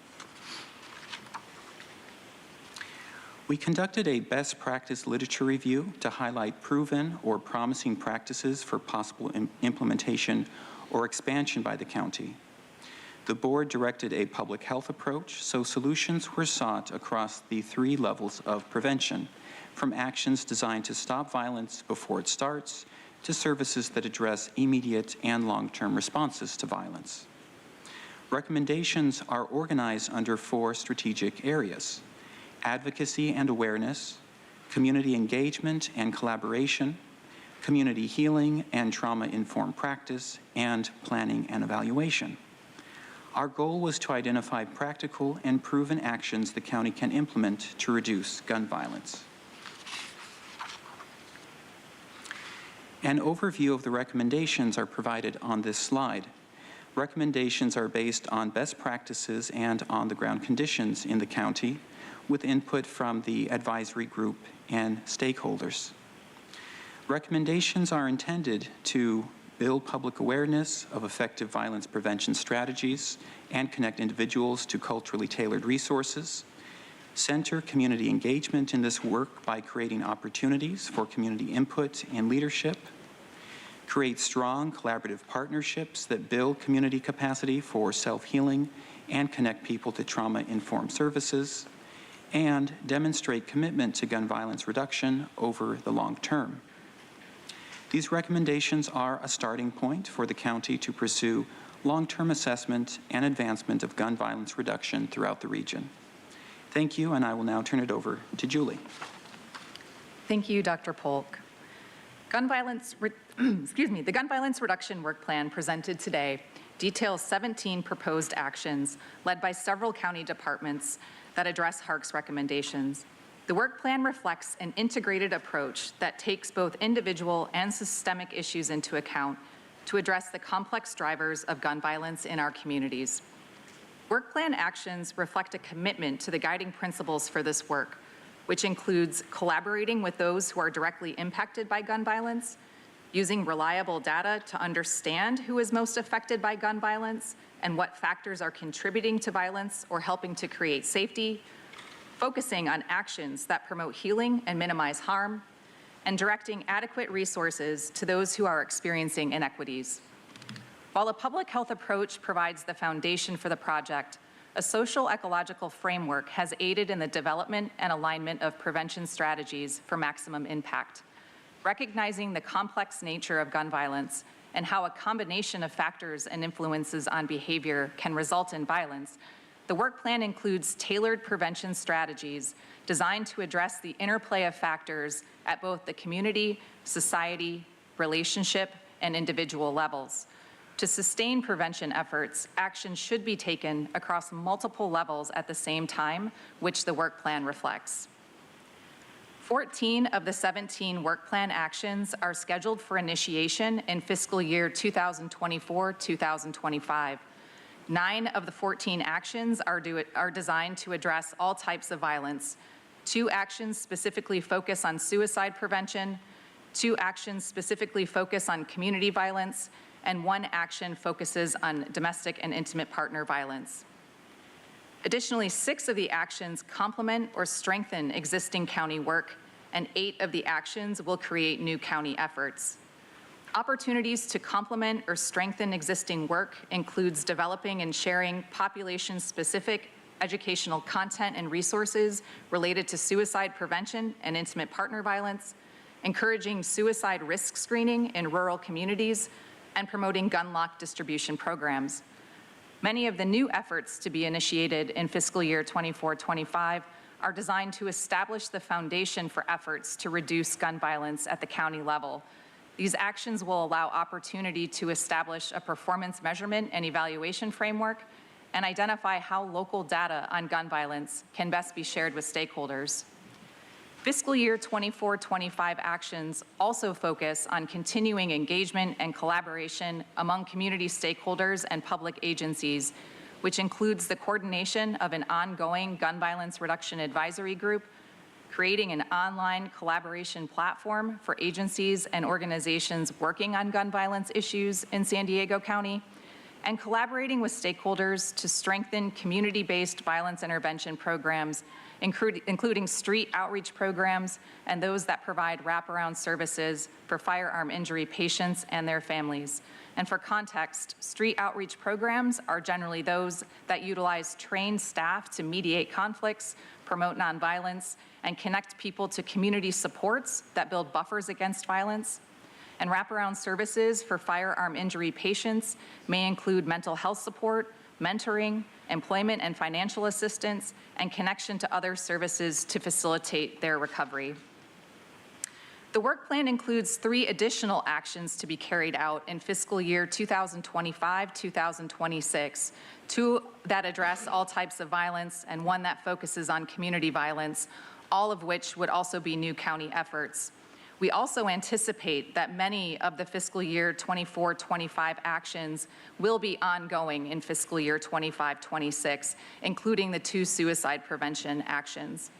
We conducted a best practice literature review to highlight proven or promising practices for possible implementation or expansion by the county. The board directed a public health approach, so solutions were sought across the 3 levels of prevention, from actions designed to stop violence before it starts to services that address immediate and long-term responses to violence. Recommendations are organized under 4 strategic areas: advocacy and awareness, community engagement and collaboration, community healing and trauma-informed practice, and planning and evaluation. Our goal was to identify practical and proven actions the county can implement to reduce gun violence. An overview of the recommendations are provided on this slide. Recommendations are based on best practices and on-the-ground conditions in the county, with input from the advisory group and stakeholders. Recommendations are intended to build public awareness of effective violence prevention strategies and connect individuals to culturally tailored resources, center community engagement in this work by creating opportunities for community input and leadership, create strong collaborative partnerships that build community capacity for self-healing and connect people to trauma-informed services, and demonstrate commitment to gun violence reduction over the long term. These recommendations are a starting point for the county to pursue long-term assessment and advancement of gun violence reduction throughout the region. Thank you, and I will now turn it over to Julie. Thank you, Dr. Polk. The Gun Violence Reduction Work Plan presented today details 17 proposed actions led by several county departments that address HARC's recommendations. The work plan reflects an integrated approach that takes both individual and systemic issues into account to address the complex drivers of gun violence in our communities. Work plan actions reflect a commitment to the guiding principles for this work, which includes collaborating with those who are directly impacted by gun violence, using reliable data to understand who is most affected by gun violence and what factors are contributing to violence or helping to create safety, focusing on actions that promote healing and minimize harm, and directing adequate resources to those who are experiencing inequities. While a public health approach provides the foundation for the project, a social ecological framework has aided in the development and alignment of prevention strategies for maximum impact. Recognizing the complex nature of gun violence and how a combination of factors and influences on behavior can result in violence, the work plan includes tailored prevention strategies designed to address the interplay of factors at both the community, society, relationship, and individual levels. To sustain prevention efforts, action should be taken across multiple levels at the same time, which the work plan reflects. 14 of the 17 work plan actions are scheduled for initiation in fiscal year 2024-2025. 9 of the 14 actions are designed to address all types of violence. 2 actions specifically focus on suicide prevention, 2 actions specifically focus on community violence, and 1 action focuses on domestic and intimate partner violence. Additionally, 6 of the actions complement or strengthen existing county work, and 8 of the actions will create new county efforts. Opportunities to complement or strengthen existing work includes developing and sharing population-specific educational content and resources related to suicide prevention and intimate partner violence, encouraging suicide risk screening in rural communities, and promoting gun lock distribution programs. Many of the new efforts to be initiated in fiscal year 24-25 are designed to establish the foundation for efforts to reduce gun violence at the county level. These actions will allow opportunity to establish a performance measurement and evaluation framework and identify how local data on gun violence can best be shared with stakeholders. Fiscal year 24-25 actions also focus on continuing engagement and collaboration among community stakeholders and public agencies, which includes the coordination of an ongoing gun violence reduction advisory group, creating an online collaboration platform for agencies and organizations working on gun violence issues in San Diego County, and collaborating with stakeholders to strengthen community-based violence intervention programs, including street outreach programs and those that provide wraparound services for firearm injury patients and their families. And for context, street outreach programs are generally those that utilize trained staff to mediate conflicts, promote nonviolence, and connect people to community supports that build buffers against violence. And wraparound services for firearm injury patients may include mental health support, mentoring, employment and financial assistance, and connection to other services to facilitate their recovery. The work plan includes 3 additional actions to be carried out in fiscal year 2025-2026, 2 that address all types of violence and 1 that focuses on community violence, all of which would also be new county efforts. We also anticipate that many of the fiscal year 24-25 actions will be ongoing in fiscal year 25-26, including the 2 suicide prevention actions.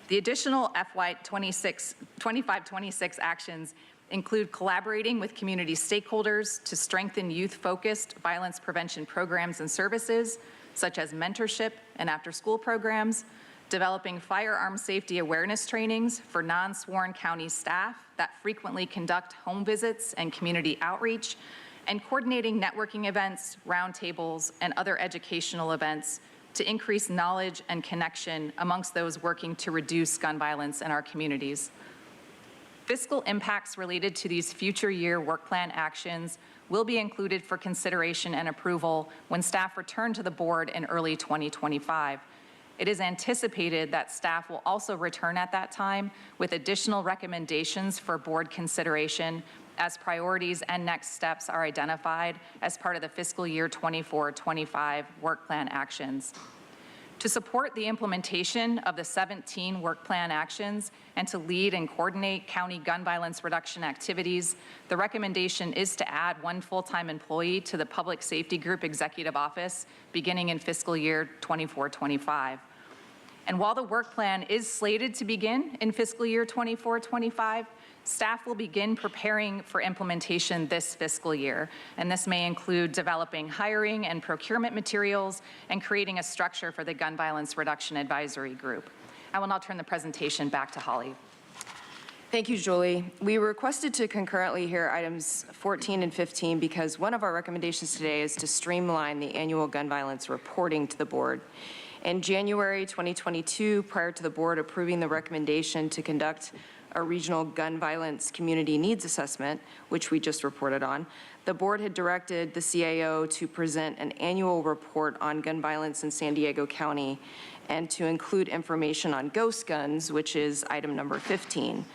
The additional FY 25-26 actions include collaborating with community stakeholders to strengthen youth-focused violence prevention programs and services, such as mentorship and after-school programs, developing firearm safety awareness trainings for non-sworn county staff that frequently conduct home visits and community outreach, and coordinating networking events, roundtables, and other educational events to increase knowledge and connection amongst those working to reduce gun violence in our communities. Fiscal impacts related to these future year work plan actions will be included for consideration and approval when staff return to the board in early 2025. It is anticipated that staff will also return at that time with additional recommendations for board consideration as priorities and next steps are identified as part of the fiscal year 24-25 work plan actions. To support the implementation of the 17 work plan actions and to lead and coordinate county gun violence reduction activities, the recommendation is to add 1 full-time employee to the Public Safety Group Executive Office beginning in fiscal year 24-25. And while the work plan is slated to begin in fiscal year 24-25, staff will begin preparing for implementation this fiscal year, and this may include developing hiring and procurement materials and creating a structure for the Gun Violence Reduction Advisory Group. I will now turn the presentation back to Holly. Thank you, Julie. We requested to concurrently hear items 14 and 15 because one of our recommendations today is to streamline the annual gun violence reporting to the board. In January 2022, prior to the board approving the recommendation to conduct a regional gun violence community needs assessment, which we just reported on, the board had directed the CAO to present an annual report on gun violence in San Diego County and to include information on ghost guns, which is item number 15.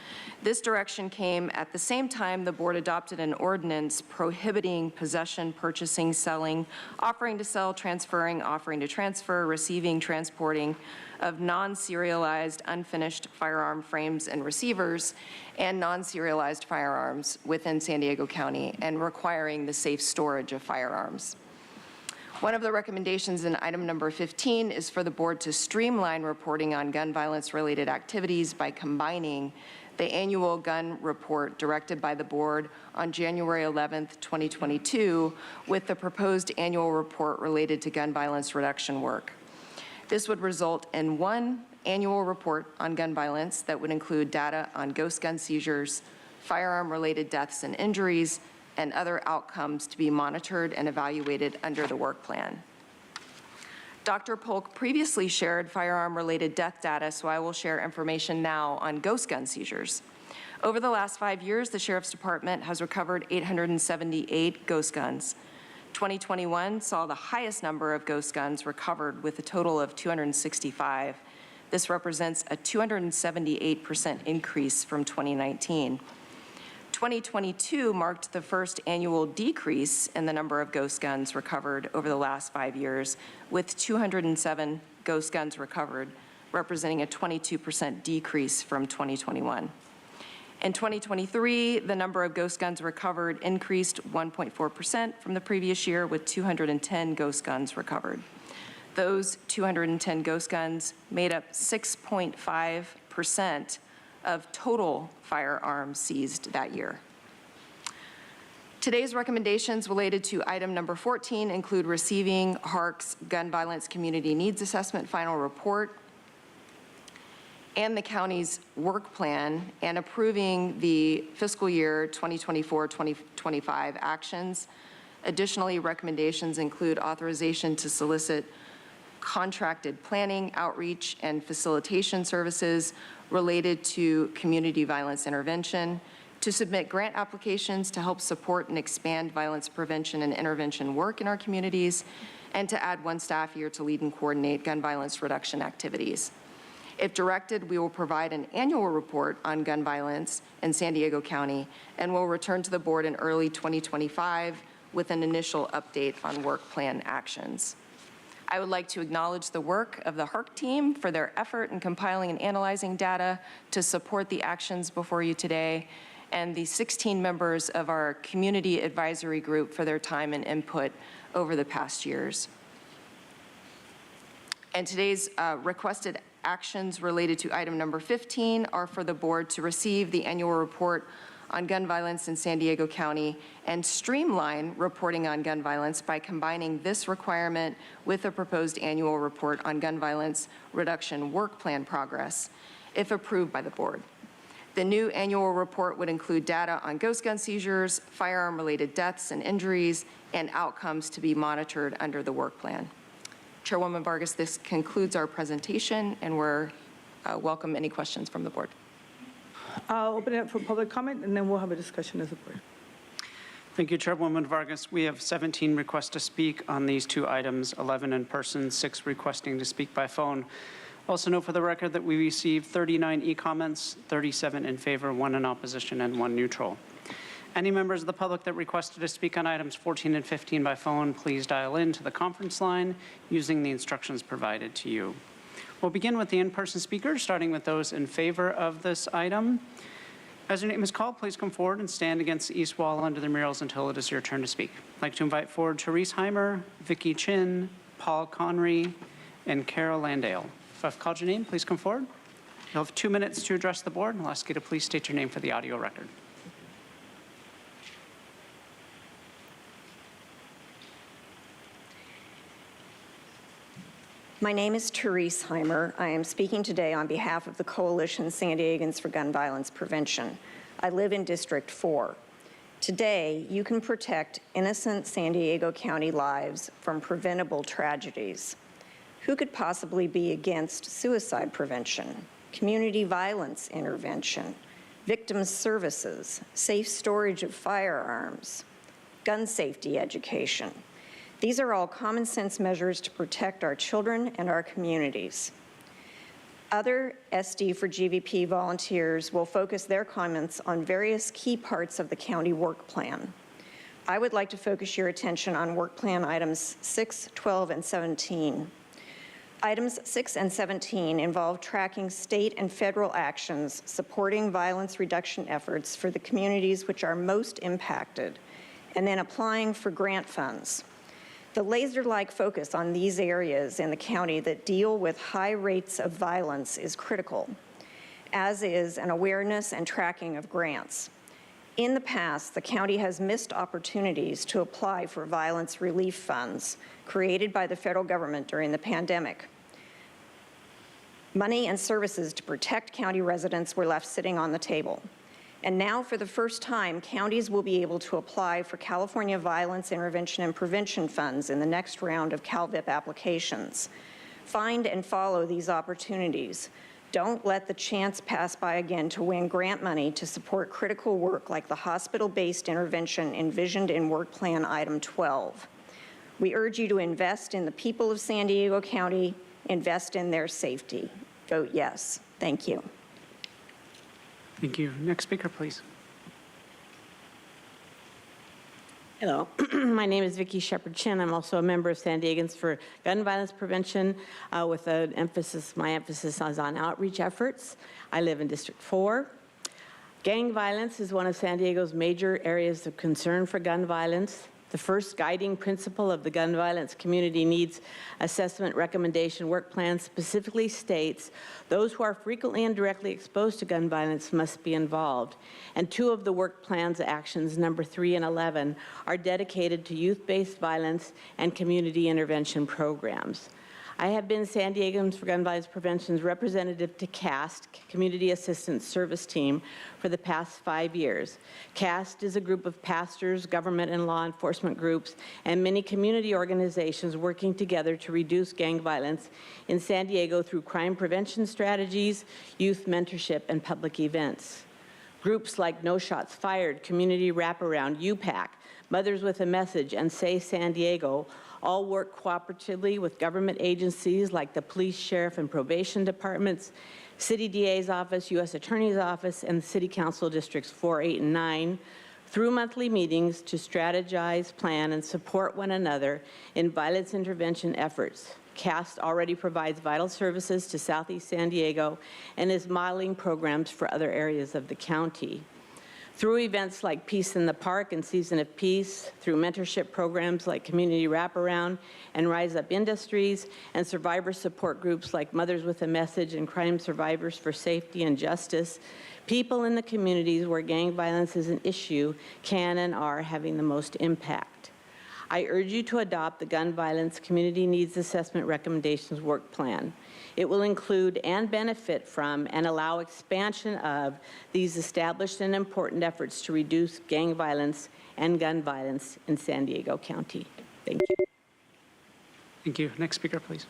This direction came at the same time the board adopted an ordinance prohibiting possession, purchasing, selling, offering to sell, transferring, offering to transfer, receiving, transporting of non-serialized, unfinished firearm frames and receivers and non-serialized firearms within San Diego County and requiring the safe storage of firearms. One of the recommendations in item number 15 is for the board to streamline reporting on gun violence-related activities by combining the annual gun report directed by the board on January 11th, 2022 with the proposed annual report related to gun violence reduction work. This would result in 1 annual report on gun violence that would include data on ghost gun seizures, firearm-related deaths and injuries, and other outcomes to be monitored and evaluated under the work plan. Dr. Polk previously shared firearm-related death data, so I will share information now on ghost gun seizures. Over the last 5 years, the Sheriff's Department has recovered 878 ghost guns. 2021 saw the highest number of ghost guns recovered with a total of 265. This represents a 278% increase from 2019. 2022 marked the first annual decrease in the number of ghost guns recovered over the last 5 years, with 207 ghost guns recovered, representing a 22% decrease from 2021. In 2023, the number of ghost guns recovered increased 1.4% from the previous year, with 210 ghost guns recovered. Those 210 ghost guns made up 6.5% 25% of total firearms seized that year. Today's recommendations related to item number 14 include receiving HARC's Gun Violence Community Needs Assessment final report and the county's work plan, and approving the fiscal year 2024-2025 actions. Additionally, recommendations include authorization to solicit contracted planning, outreach, and facilitation services related to community violence intervention, to submit grant applications to help support and expand violence prevention and intervention work in our communities, and to add 1 staff year to lead and coordinate gun violence reduction activities. If directed, we will provide an annual report on gun violence in San Diego County and will return to the board in early 2025 with an initial update on work plan actions. I would like to acknowledge the work of the HARC team for their effort in compiling and analyzing data to support the actions before you today, and the 16 members of our community advisory group for their time and input over the past years. And today's requested actions related to item number 15 are for the board to receive the annual report on gun violence in San Diego County and streamline reporting on gun violence by combining this requirement with a proposed annual report on gun violence reduction work plan progress, if approved by the board. The new annual report would include data on ghost gun seizures, firearm-related deaths and injuries, and outcomes to be monitored under the work plan. Chairwoman Vargas, this concludes our presentation, and we're welcome any questions from the board. I'll open it up for public comment, and then we'll have a discussion as a board. Thank you, Chairwoman Vargas. We have 17 requests to speak on these 2 items, 11 in person, 6 requesting to speak by phone. Also note for the record that we received 39 e-comments, 37 in favor, 1 in opposition, and 1 neutral. Any members of the public that requested to speak on items 14 and 15 by phone, please dial in to the conference line using the instructions provided to you. We'll begin with the in-person speakers, starting with those in favor of this item. As your name is called, please come forward and stand against the east wall under the murals until it is your turn to speak. I'd like to invite forward Therese Heimer, Vicki Chin, Paul Conry, and Carol Landale. If I've called your name, please come forward. You'll have 2 minutes to address the board, and I'll ask you to please state your name for the audio record. My name is Therese Heimer. I am speaking today on behalf of the Coalition San Diegans for Gun Violence Prevention. I live in District 4. Today, you can protect innocent San Diego County lives from preventable tragedies. Who could possibly be against suicide prevention, community violence intervention, victims services, safe storage of firearms, gun safety education? These are all common sense measures to protect our children and our communities. Other SD for GVP volunteers will focus their comments on various key parts of the county work plan. I would like to focus your attention on work plan items 6, 12, and 17. Items 6 and 17 involve tracking state and federal actions supporting violence reduction efforts for the communities which are most impacted, and then applying for grant funds. The laser-like focus on these areas in the county that deal with high rates of violence is critical, as is an awareness and tracking of grants. In the past, the county has missed opportunities to apply for violence relief funds created by the federal government during the pandemic. Money and services to protect county residents were left sitting on the table. And now, for the first time, counties will be able to apply for California Violence Intervention and Prevention funds in the next round of CalVIP applications. Find and follow these opportunities. Don't let the chance pass by again to win grant money to support critical work like the hospital-based intervention envisioned in Work Plan Item 12. We urge you to invest in the people of San Diego County, invest in their safety. Vote yes. Thank you. Thank you. Next speaker, please. Hello, my name is Vicki Shepard-Chin. I'm also a member of San Diegans for Gun Violence Prevention with an emphasis, my emphasis is on outreach efforts. I live in District 4. Gang violence is one of San Diego's major areas of concern for gun violence. The first guiding principle of the Gun Violence Community Needs Assessment Recommendation Work Plan specifically states those who are frequently and directly exposed to gun violence must be involved. And 2 of the work plan's actions, number 3 and 11, are dedicated to youth-based violence and community intervention programs. I have been San Diegans for Gun Violence Prevention's representative to CAST, Community Assistance Service Team, for the past 5 years. CAST is a group of pastors, government and law enforcement groups, and many community organizations working together to reduce gang violence in San Diego through crime prevention strategies, youth mentorship, and public events. Groups like No Shots Fired, Community Wraparound, UPAC, Mothers with a Message, and Say San Diego all work cooperatively with government agencies like the police, sheriff, and probation departments, City DA's office, U.S. Attorney's office, and City Council Districts 4, 8, and 9 through monthly meetings to strategize, plan, and support one another in violence intervention efforts. CAST already provides vital services to Southeast San Diego and is modeling programs for other areas of the county. Through events like Peace in the Park and Season of Peace, through mentorship programs like Community Wraparound and Rise Up Industries, and survivor support groups like Mothers with a Message and Crime Survivors for Safety and Justice, people in the communities where gang violence is an issue can and are having the most impact. I urge you to adopt the Gun Violence Community Needs Assessment Recommendations Work Plan. It will include and benefit from and allow expansion of these established and important efforts to reduce gang violence and gun violence in San Diego County. Thank you. Thank you. Next speaker, please.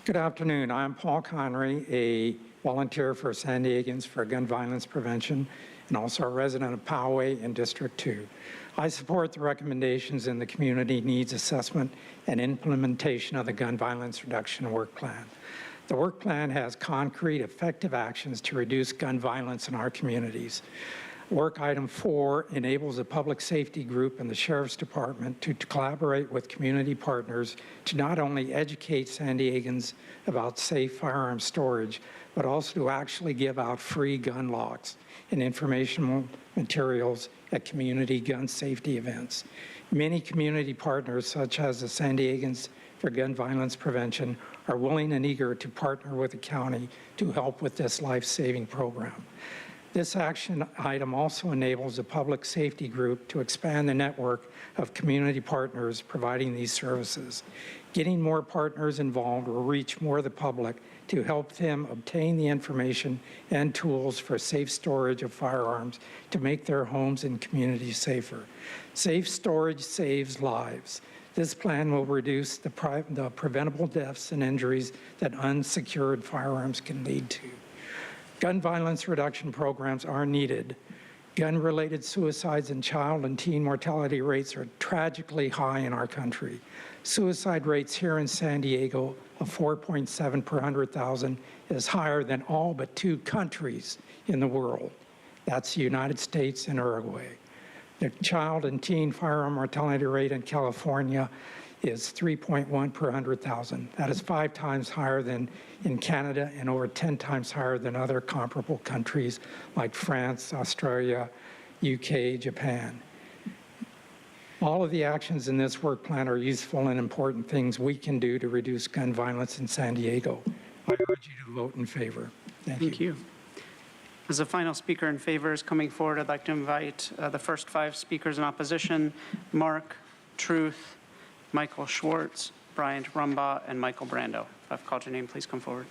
Good afternoon. I'm Paul Connery, a volunteer for San Diegans for Gun Violence Prevention and also a resident of Poway in District 2. I support the recommendations in the Community Needs Assessment and implementation of the Gun Violence Reduction Work Plan. The work plan has concrete, effective actions to reduce gun violence in our communities. Work item 4 enables a public safety group and the Sheriff's Department to collaborate with community partners to not only educate San Diegans about safe firearm storage, but also to actually give out free gun locks and informational materials at community gun safety events. Many community partners, such as the San Diegans for Gun Violence Prevention, are willing and eager to partner with the county to help with this life-saving program. This action item also enables a public safety group to expand the network of community partners providing these services. Getting more partners involved will reach more of the public to help them obtain the information and tools for safe storage of firearms to make their homes and communities safer. Safe storage saves lives. This plan will reduce the preventable deaths and injuries that unsecured firearms can lead to. Gun violence reduction programs are needed. Gun-related suicides and child and teen mortality rates are tragically high in our country. Suicide rates here in San Diego of 4.7 per 100,000 is higher than all but 2 countries in the world. That's the United States and Uruguay. The child and teen firearm mortality rate in California is 3.1 per 100,000. That is 5 times higher than in Canada and over 10 times higher than other comparable countries like France, Australia, UK, Japan. All of the actions in this work plan are useful and important things we can do to reduce gun violence in San Diego. I urge you to vote in favor. Thank you. As a final speaker in favor is coming forward, I'd like to invite the first 5 speakers in opposition: Mark, Truth, Michael Schwartz, Bryant Rumbaugh, and Michael Brando. If I've called your name, please come forward.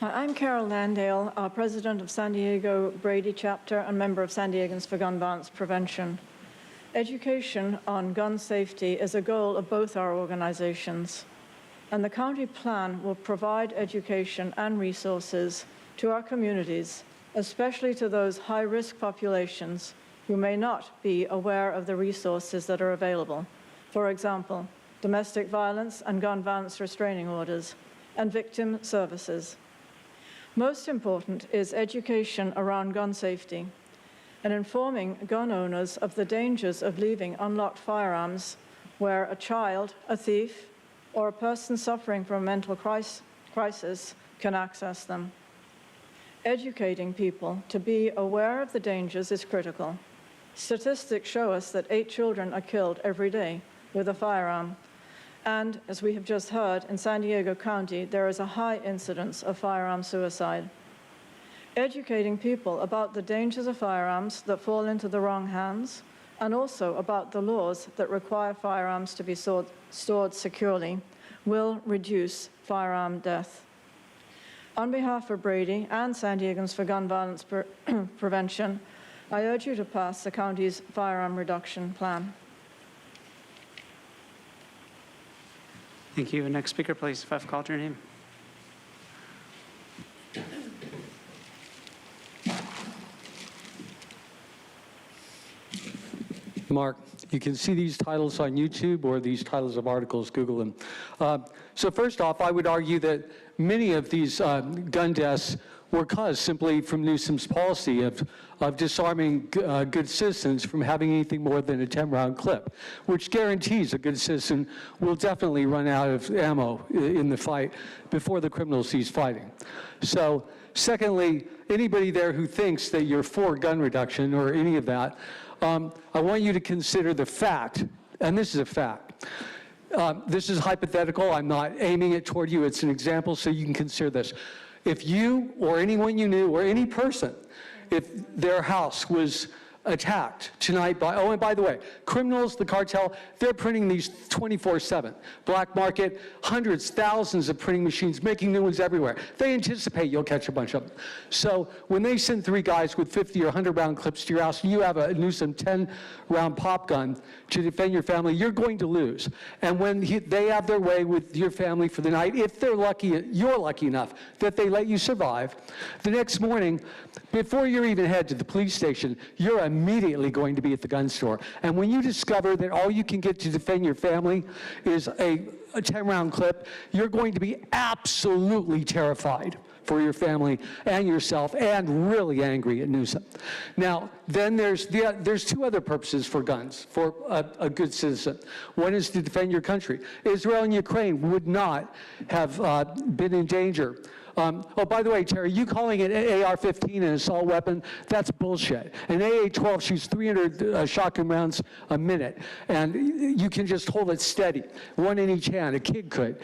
I'm Carol Landale, President of San Diego Brady Chapter and member of San Diegans for Gun Violence Prevention. Education on gun safety is a goal of both our organizations, and the county plan will provide education and resources to our communities, especially to those high-risk populations who may not be aware of the resources that are available. For example, domestic violence and gun violence restraining orders, and victim services. Most important is education around gun safety and informing gun owners of the dangers of leaving unlocked firearms where a child, a thief, or a person suffering from a mental crisis can access them. Educating people to be aware of the dangers is critical. Statistics show us that 8 children are killed every day with a firearm. And as we have just heard, in San Diego County, there is a high incidence of firearm suicide. Educating people about the dangers of firearms that fall into the wrong hands, and also about the laws that require firearms to be stored securely, will reduce firearm death. On behalf of Brady and San Diegans for Gun Violence Prevention, I urge you to pass the county's firearm reduction plan. Thank you. Next speaker, please, if I've called your name. Mark, you can see these titles on YouTube or these titles of articles, Google them. So first off, I would argue that many of these gun deaths were caused simply from Newsom's policy of disarming good citizens from having anything more than a 10-round clip, which guarantees a good citizen will definitely run out of ammo in the fight before the criminal cease fighting. So secondly, anybody there who thinks that you're for gun reduction or any of that, I want you to consider the fact, and this is a fact. This is hypothetical. I'm not aiming it toward you. It's an example, so you can consider this. If you or anyone you knew or any person, if their house was attacked tonight by, oh, and by the way, criminals, the cartel, they're printing these 24/7. Black market, hundreds, thousands of printing machines, making new ones everywhere. They anticipate you'll catch a bunch of them. So when they send 3 guys with 50 or 100 round clips to your house, and you have a Newsom 10-round pop gun to defend your family, you're going to lose. And when they have their way with your family for the night, if they're lucky, you're lucky enough that they let you survive, the next morning, before you're even head to the police station, you're immediately going to be at the gun store. And when you discover that all you can get to defend your family is a 10-round clip, you're going to be absolutely terrified for your family and yourself, and really angry at Newsom. Now, then there's 2 other purposes for guns, for a good citizen. One is to defend your country. Israel and Ukraine would not have been in danger. Oh, by the way, Terry, you calling it AR-15 an assault weapon, that's bullshit. An AA-12 shoots 300 shotgun rounds a minute, and you can just hold it steady, 1 in each hand. A kid could.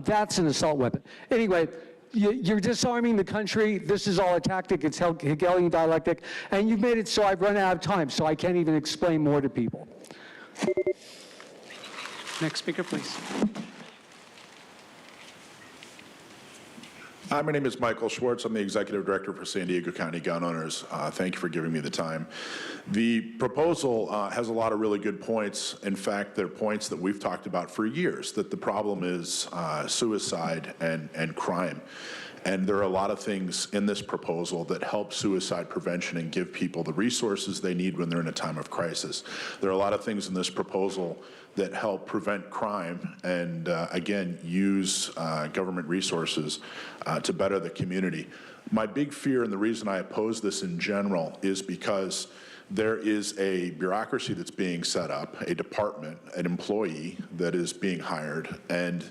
That's an assault weapon. Anyway, you're disarming the country. This is all a tactic. It's Hegelian dialectic. And you've made it so I've run out of time, so I can't even explain more to people. Next speaker, please. Hi, my name is Michael Schwartz. I'm the Executive Director for San Diego County Gun Owners. Thank you for giving me the time. The proposal has a lot of really good points. In fact, they're points that we've talked about for years, that the problem is suicide and crime. And there are a lot of things in this proposal that help suicide prevention and give people the resources they need when they're in a time of crisis. There are a lot of things in this proposal that help prevent crime and, again, use government resources to better the community. My big fear, and the reason I oppose this in general, is because there is a bureaucracy that's being set up, a department, an employee that is being hired, and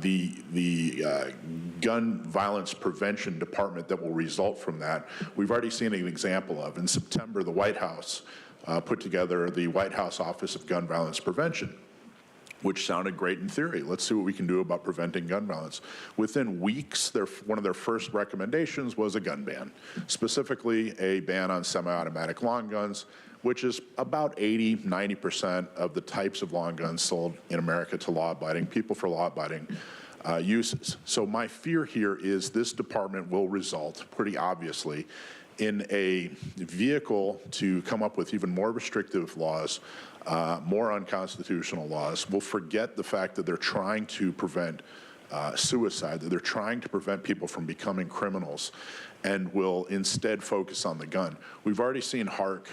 the gun violence prevention department that will result from that, we've already seen an example of. In September, the White House put together the White House Office of Gun Violence Prevention, which sounded great in theory. Let's see what we can do about preventing gun violence. Within weeks, one of their first recommendations was a gun ban, specifically a ban on semi-automatic long guns, which is about 80–90% of the types of long guns sold in America to law-abiding people for law-abiding uses. So my fear here is this department will result, pretty obviously, in a vehicle to come up with even more restrictive laws, more unconstitutional laws. We'll forget the fact that they're trying to prevent suicide, that they're trying to prevent people from becoming criminals, and will instead focus on the gun. We've already seen Hark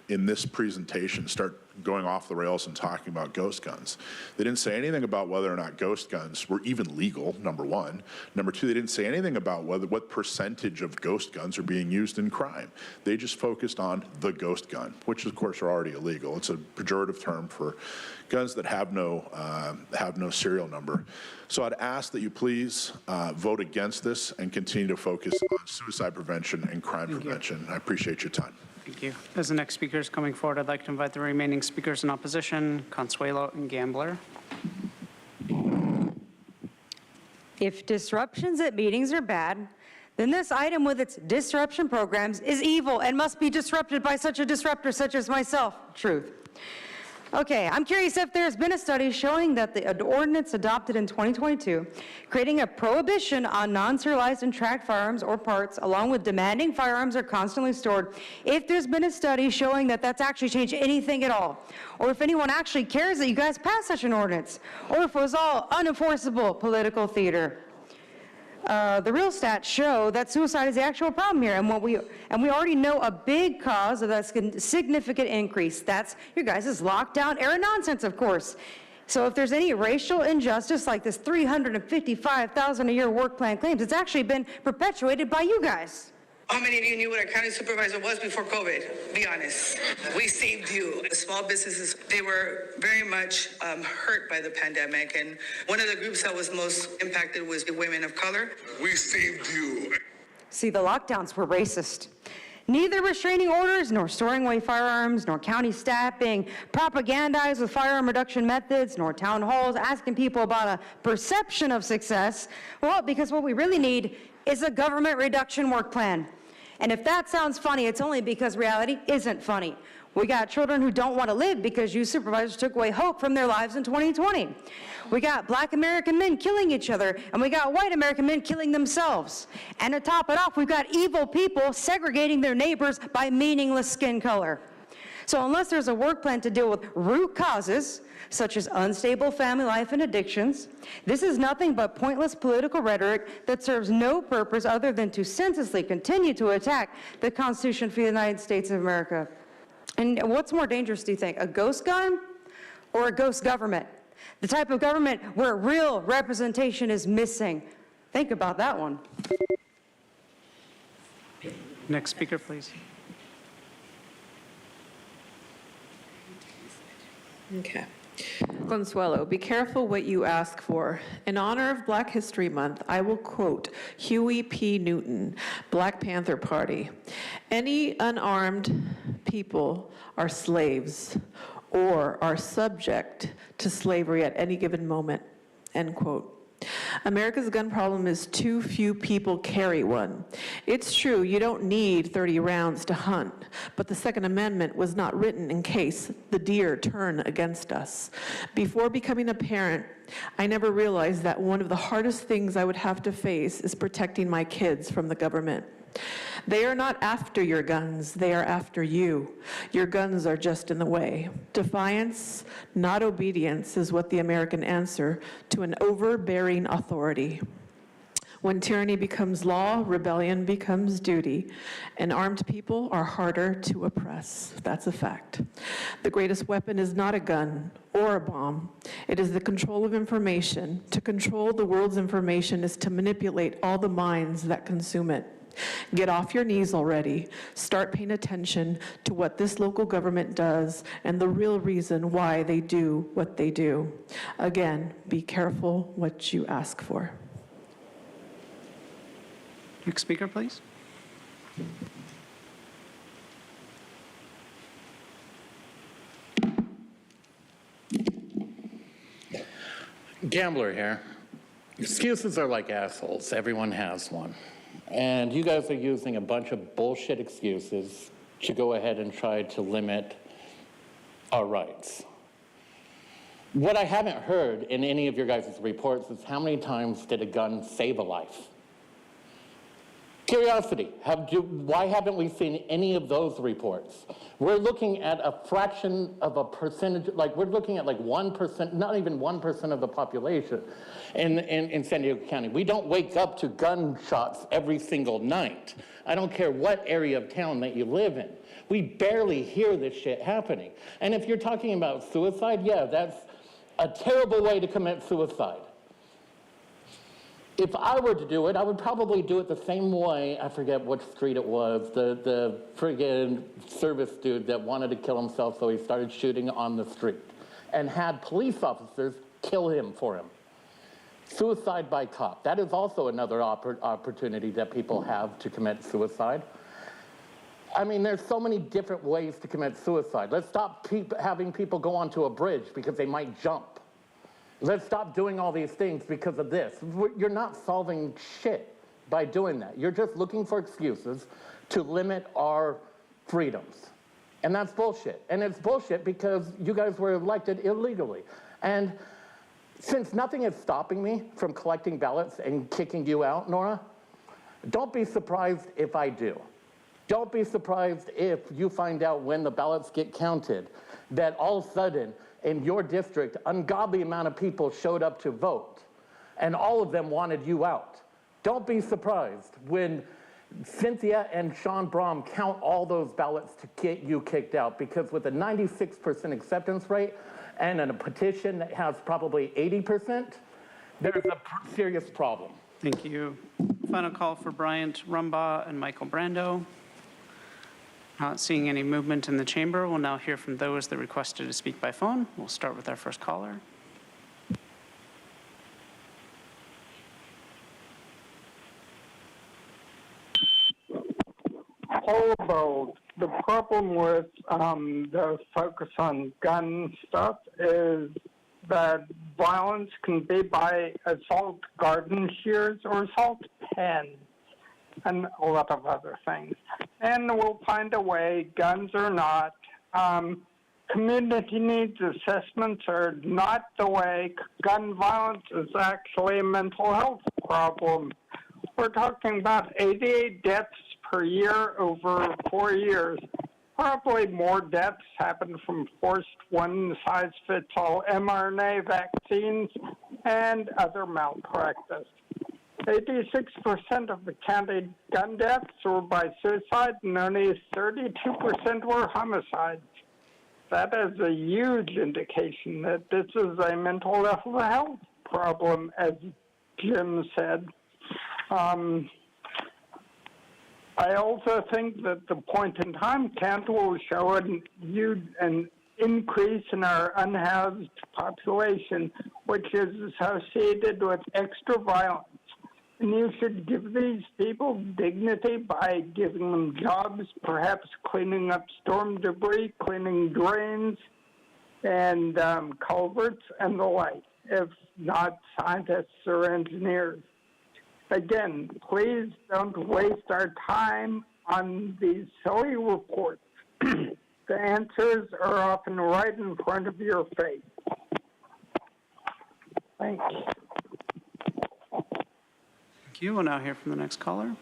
in this presentation start going off the rails and talking about ghost guns. They didn't say anything about whether or not ghost guns were even legal, number one. Number two, they didn't say anything about what percentage of ghost guns are being used in crime. They just focused on the ghost gun, which of course are already illegal. It's a pejorative term for guns that have no serial number. So I'd ask that you please vote against this and continue to focus on suicide prevention and crime prevention. I appreciate your time. Thank you. As the next speaker is coming forward, I'd like to invite the remaining speakers in opposition, Consuelo and Gambler. If disruptions at meetings are bad, then this item with its disruption programs is evil and must be disrupted by such a disruptor such as myself. Truth. Okay, I'm curious if there's been a study showing that the ordinance adopted in 2022, creating a prohibition on non-serialized and tracked firearms or parts, along with demanding firearms are constantly stored, if there's been a study showing that that's actually changed anything at all, or if anyone actually cares that you guys passed such an ordinance, or if it was all unenforceable political theater. The real stats show that suicide is the actual problem here, and we already know a big cause of that significant increase. That's your guys' lockdown era nonsense, of course. So if there's any racial injustice like this 355,000 a year work plan claims, it's actually been perpetuated by you guys. How many of you knew what a county supervisor was before COVID? Be honest. We saved you. The small businesses, they were very much hurt by the pandemic. And one of the groups that was most impacted was the women of color. We saved you. See, the lockdowns were racist. Neither restraining orders, nor storing away firearms, nor county staff being propagandized with firearm reduction methods, nor town halls asking people about a perception of success. Well, because what we really need is a government reduction work plan. And if that sounds funny, it's only because reality isn't funny. We got children who don't want to live because you supervisors took away hope from their lives in 2020. We got Black American men killing each other, and we got white American men killing themselves. And to top it off, we've got evil people segregating their neighbors by meaningless skin color. So unless there's a work plan to deal with root causes, such as unstable family life and addictions, this is nothing but pointless political rhetoric that serves no purpose other than to senselessly continue to attack the Constitution for the United States of America. And what's more dangerous, do you think, a ghost gun or a ghost government? The type of government where real representation is missing. Think about that one. Next speaker, please. Okay. Consuelo, be careful what you ask for. In honor of Black History Month, I will quote Huey P. Newton, Black Panther Party. Any unarmed people are slaves or are subject to slavery at any given moment, end quote. America's gun problem is too few people carry one. It's true, you don't need 30 rounds to hunt, but the Second Amendment was not written in case the deer turn against us. Before becoming a parent, I never realized that one of the hardest things I would have to face is protecting my kids from the government. They are not after your guns, they are after you. Your guns are just in the way. Defiance, not obedience, is what the American answer to an overbearing authority. When tyranny becomes law, rebellion becomes duty, and armed people are harder to oppress. That's a fact. The greatest weapon is not a gun or a bomb. It is the control of information. To control the world's information is to manipulate all the minds that consume it. Get off your knees already. Start paying attention to what this local government does and the real reason why they do what they do. Again, be careful what you ask for. Next speaker, please. Gambler here. Excuses are like assholes. Everyone has one. And you guys are using a bunch of bullshit excuses to go ahead and try to limit our rights. What I haven't heard in any of your guys' reports is how many times did a gun save a life? Curiosity, why haven't we seen any of those reports? We're looking at a fraction of a percentage, like we're looking at like 1%, not even 1% of the population in San Diego County. We don't wake up to gunshots every single night. I don't care what area of town that you live in. We barely hear this shit happening. And if you're talking about suicide, yeah, that's a terrible way to commit suicide. If I were to do it, I would probably do it the same way, I forget what street it was, the friggin' service dude that wanted to kill himself, so he started shooting on the street and had police officers kill him for him. Suicide by cop. That is also another opportunity that people have to commit suicide. I mean, there's so many different ways to commit suicide. Let's stop having people go onto a bridge because they might jump. Let's stop doing all these things because of this. You're not solving shit by doing that. You're just looking for excuses to limit our freedoms. And that's bullshit. And it's bullshit because you guys were elected illegally. And since nothing is stopping me from collecting ballots and kicking you out, Nora, don't be surprised if I do. Don't be surprised if you find out when the ballots get counted that all of a sudden in your district, ungodly amount of people showed up to vote, and all of them wanted you out. Don't be surprised when Cynthia and Sean Brom count all those ballots to get you kicked out, because with a 96% acceptance rate and a petition that has probably 80%, there's a serious problem. Thank you. Final call for Bryant Rumbaugh and Michael Brando. Not seeing any movement in the chamber. We'll now hear from those that requested to speak by phone. We'll start with our first caller. Although the problem with the focus on gun stuff is that violence can be by assault garden shears or assault pens and a lot of other things. And we'll find a way, guns or not. Community needs assessments are not the way. Gun violence is actually a mental health problem. We're talking about 88 deaths per year over 4 years. Probably more deaths happen from forced one-size-fits-all mRNA vaccines and other malpractice. 86% of the county gun deaths were by suicide, and only 32% were homicides. That is a huge indication that this is a mental health problem, as Jim said. I also think that the point-in-time count will show an increase in our unhoused population, which is associated with extra violence. And you should give these people dignity by giving them jobs, perhaps cleaning up storm debris, cleaning drains and culverts and the like, if not scientists or engineers. Again, please don't waste our time on these silly reports. The answers are often right in front of your face. Thanks. Thank you. We'll now hear from the next caller.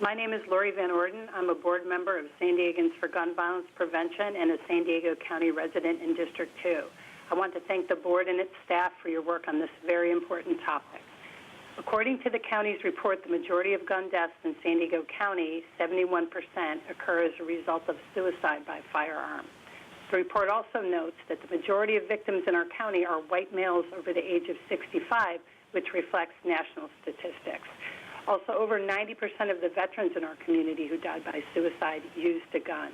My name is Lori Van Orden. I'm a board member of San Diegans for Gun Violence Prevention and a San Diego County resident in District 2. I want to thank the board and its staff for your work on this very important topic. According to the county's report, the majority of gun deaths in San Diego County, 71%, occur as a result of suicide by firearm. The report also notes that the majority of victims in our county are white males over the age of 65, which reflects national statistics. Also, over 90% of the veterans in our community who died by suicide used a gun.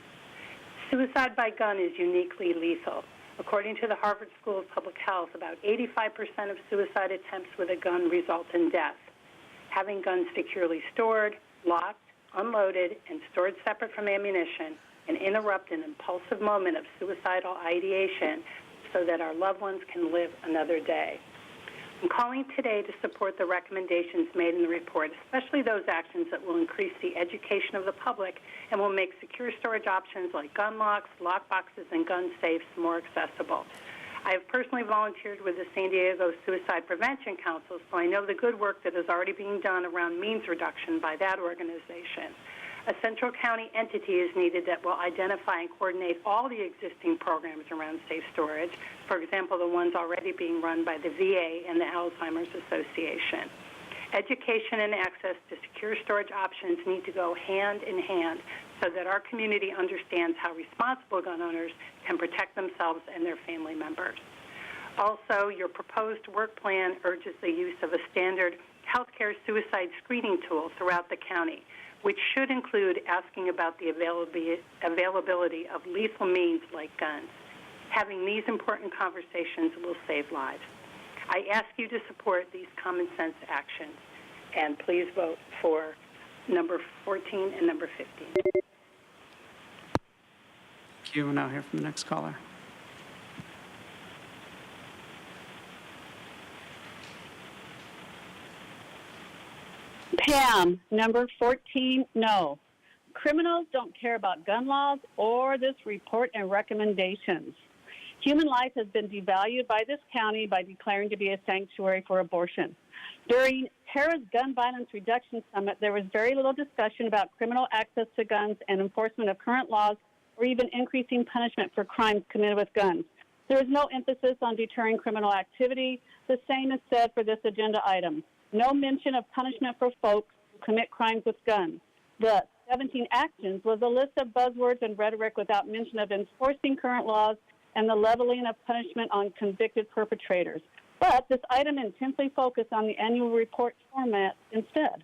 Suicide by gun is uniquely lethal. According to the Harvard School of Public Health, about 85% of suicide attempts with a gun result in death. Having guns securely stored, locked, unloaded, and stored separate from ammunition can interrupt an impulsive moment of suicidal ideation so that our loved ones can live another day. I'm calling today to support the recommendations made in the report, especially those actions that will increase the education of the public and will make secure storage options like gun locks, lock boxes, and gun safes more accessible. I have personally volunteered with the San Diego Suicide Prevention Council, so I know the good work that is already being done around means reduction by that organization. A central county entity is needed that will identify and coordinate all the existing programs around safe storage, for example, the ones already being run by the VA and the Alzheimer's Association. Education and access to secure storage options need to go hand in hand so that our community understands how responsible gun owners can protect themselves and their family members. Also, your proposed work plan urges the use of a standard healthcare suicide screening tool throughout the county, which should include asking about the availability of lethal means like guns. Having these important conversations will save lives. I ask you to support these common sense actions, and please vote for number 14 and number 15. Thank you. We'll now hear from the next caller. Pam, number 14, no. Criminals don't care about gun laws or this report and recommendations. Human life has been devalued by this county by declaring to be a sanctuary for abortion. During Tara's Gun Violence Reduction Summit, there was very little discussion about criminal access to guns and enforcement of current laws or even increasing punishment for crimes committed with guns. There is no emphasis on deterring criminal activity. The same is said for this agenda item. No mention of punishment for folks who commit crimes with guns. The 17 actions was a list of buzzwords and rhetoric without mention of enforcing current laws and the leveling of punishment on convicted perpetrators. But this item intensely focused on the annual report format instead.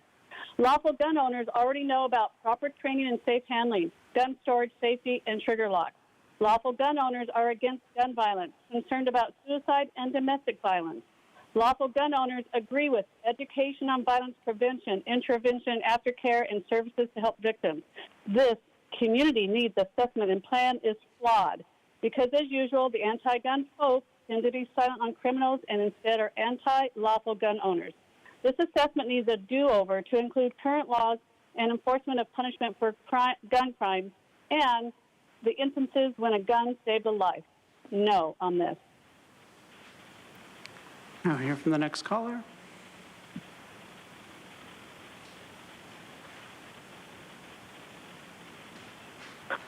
Lawful gun owners already know about proper training and safe handling, gun storage safety, and trigger locks. Lawful gun owners are against gun violence, concerned about suicide and domestic violence. Lawful gun owners agree with education on violence prevention, intervention, aftercare, and services to help victims. This community needs assessment and plan is flawed because, as usual, the anti-gun folks tend to be silent on criminals and instead are anti-lawful gun owners. This assessment needs a do-over to include current laws and enforcement of punishment for gun crimes and the instances when a gun saved a life. No on this. Now hear from the next caller.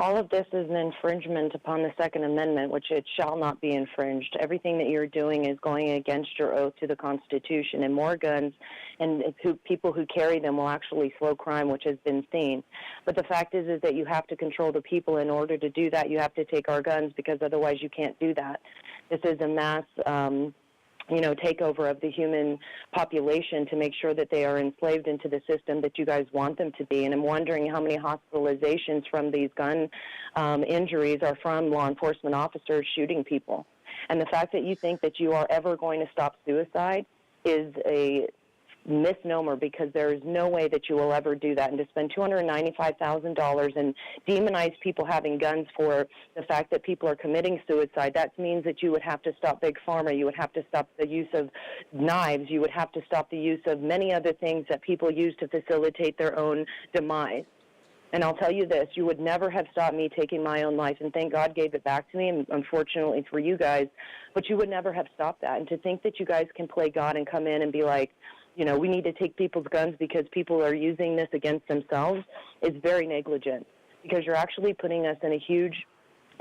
All of this is an infringement upon the Second Amendment, which it shall not be infringed. Everything that you're doing is going against your oath to the Constitution, and more guns and people who carry them will actually slow crime, which has been seen. But the fact is that you have to control the people. In order to do that, you have to take our guns, because otherwise you can't do that. This is a mass takeover of the human population to make sure that they are enslaved into the system that you guys want them to be. And I'm wondering how many hospitalizations from these gun injuries are from law enforcement officers shooting people. And the fact that you think that you are ever going to stop suicide is a misnomer, because there is no way that you will ever do that. And to spend $295,000 and demonize people having guns for the fact that people are committing suicide, that means that you would have to stop Big Pharma, you would have to stop the use of knives, you would have to stop the use of many other things that people use to facilitate their own demise. And I'll tell you this, you would never have stopped me taking my own life, and thank God gave it back to me, and unfortunately for you guys, but you would never have stopped that. And to think that you guys can play God and come in and be like, we need to take people's guns because people are using this against themselves is very negligent, because you're actually putting us in a huge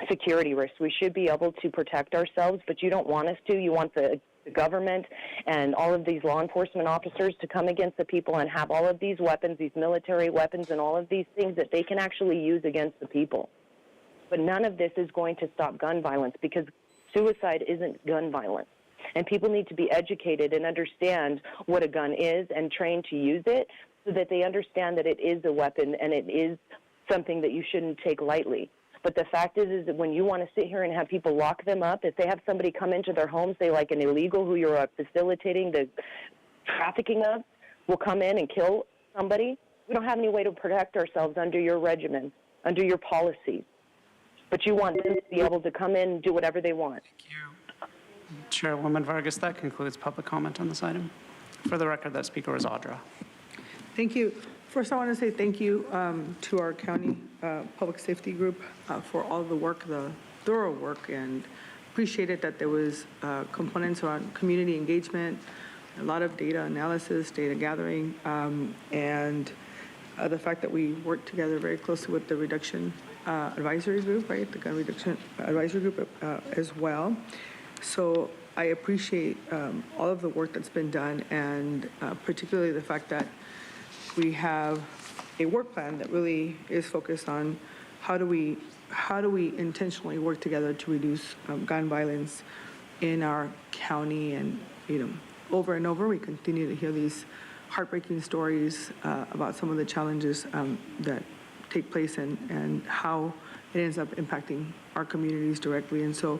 security risk. We should be able to protect ourselves, but you don't want us to. You want the government and all of these law enforcement officers to come against the people and have all of these weapons, these military weapons and all of these things that they can actually use against the people. But none of this is going to stop gun violence, because suicide isn't gun violence. And people need to be educated and understand what a gun is and trained to use it, so that they understand that it is a weapon and it is something that you shouldn't take lightly. But the fact is that when you want to sit here and have people lock them up, if they have somebody come into their home, say like an illegal who you're facilitating the trafficking of, will come in and kill somebody, we don't have any way to protect ourselves under your regimen, under your policies. But you want them to be able to come in and do whatever they want. Thank you. Chairwoman Vargas, that concludes public comment on this item. For the record, that speaker was Audra. Thank you. First, I want to say thank you to our county public safety group for all the work, the thorough work, and appreciated that there was components around community engagement, a lot of data analysis, data gathering, and the fact that we worked together very closely with the reduction advisory group, right? The gun reduction advisory group as well. So I appreciate all of the work that's been done, and particularly the fact that we have a work plan that really is focused on how do we intentionally work together to reduce gun violence in our county. And over and over we continue to hear these heartbreaking stories about some of the challenges that take place and how it ends up impacting our communities directly. And so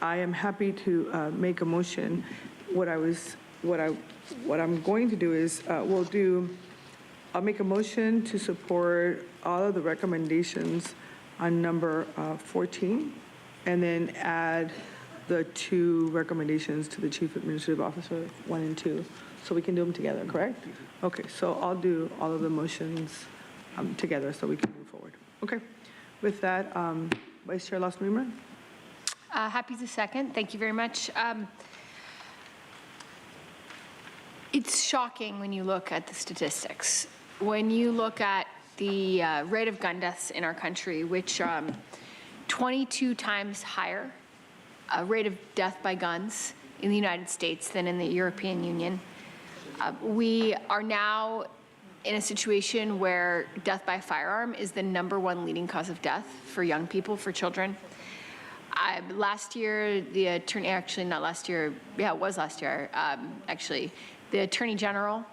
I am happy to make a motion. What I'm going to do is I'll make a motion to support all of the recommendations on number 14, and then add the 2 recommendations to the Chief Administrative Officer, 1 and 2, so we can do them together, correct? Okay, so I'll do all of the motions together so we can move forward. Okay, with that, Vice Chair Lasmimra. Happy to second. Thank you very much. It's shocking when you look at the statistics. When you look at the rate of gun deaths in our country, which 22 times higher rate of death by guns in the United States than in the European Union. We are now in a situation where death by firearm is the #1 leading cause of death for young people, for children. Last year, the attorney, actually not last year, yeah, it was last year, actually, the Attorney General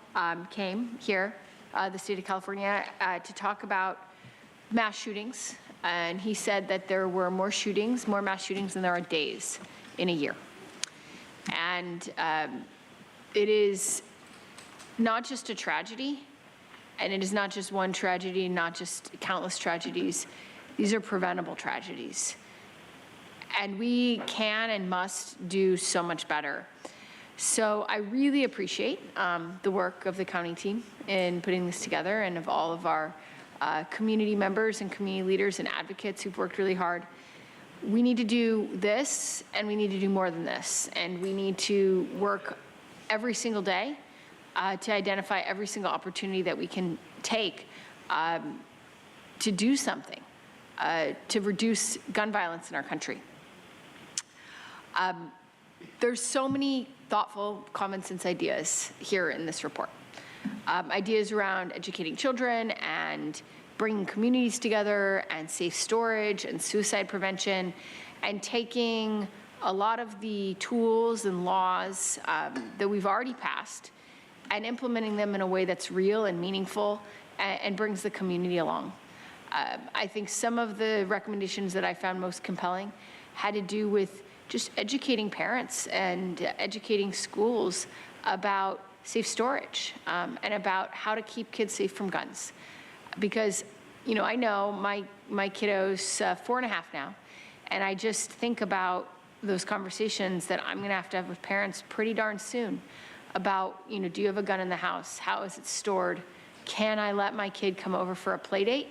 came here, the state of California, to talk about mass shootings. And he said that there were more mass shootings than there are days in a year. And it is not just a tragedy, and it is not just one tragedy, not just countless tragedies. These are preventable tragedies. And we can and must do so much better. So I really appreciate the work of the county team in putting this together, and of all of our community members and community leaders and advocates who've worked really hard. We need to do this, and we need to do more than this. And we need to work every single day to identify every single opportunity that we can take to do something to reduce gun violence in our country. There's so many thoughtful common sense ideas here in this report. Ideas around educating children and bringing communities together and safe storage and suicide prevention, and taking a lot of the tools and laws that we've already passed and implementing them in a way that's real and meaningful and brings the community along. I think some of the recommendations that I found most compelling had to do with just educating parents and educating schools about safe storage and about how to keep kids safe from guns. Because, I know my kiddo's 4.5 now, and I just think about those conversations that I'm gonna have to have with parents pretty darn soon about, do you have a gun in the house? How is it stored? Can I let my kid come over for a play date?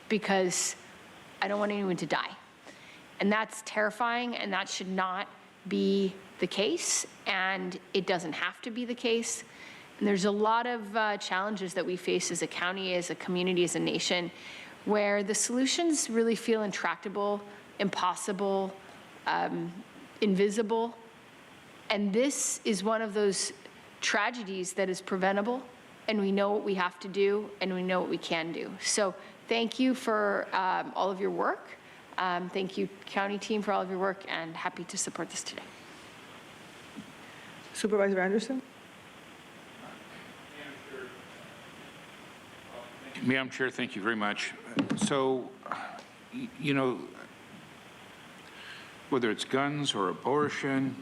Because I don't want anyone to die. And that's terrifying, and that should not be the case, and it doesn't have to be the case. And there's a lot of challenges that we face as a county, as a community, as a nation, where the solutions really feel intractable, impossible, invisible. And this is one of those tragedies that is preventable, and we know what we have to do, and we know what we can do. So thank you for all of your work. Thank you, county team, for all of your work, and happy to support this today. Supervisor Anderson? Madam Chair, thank you very much. So, whether it's guns or abortion,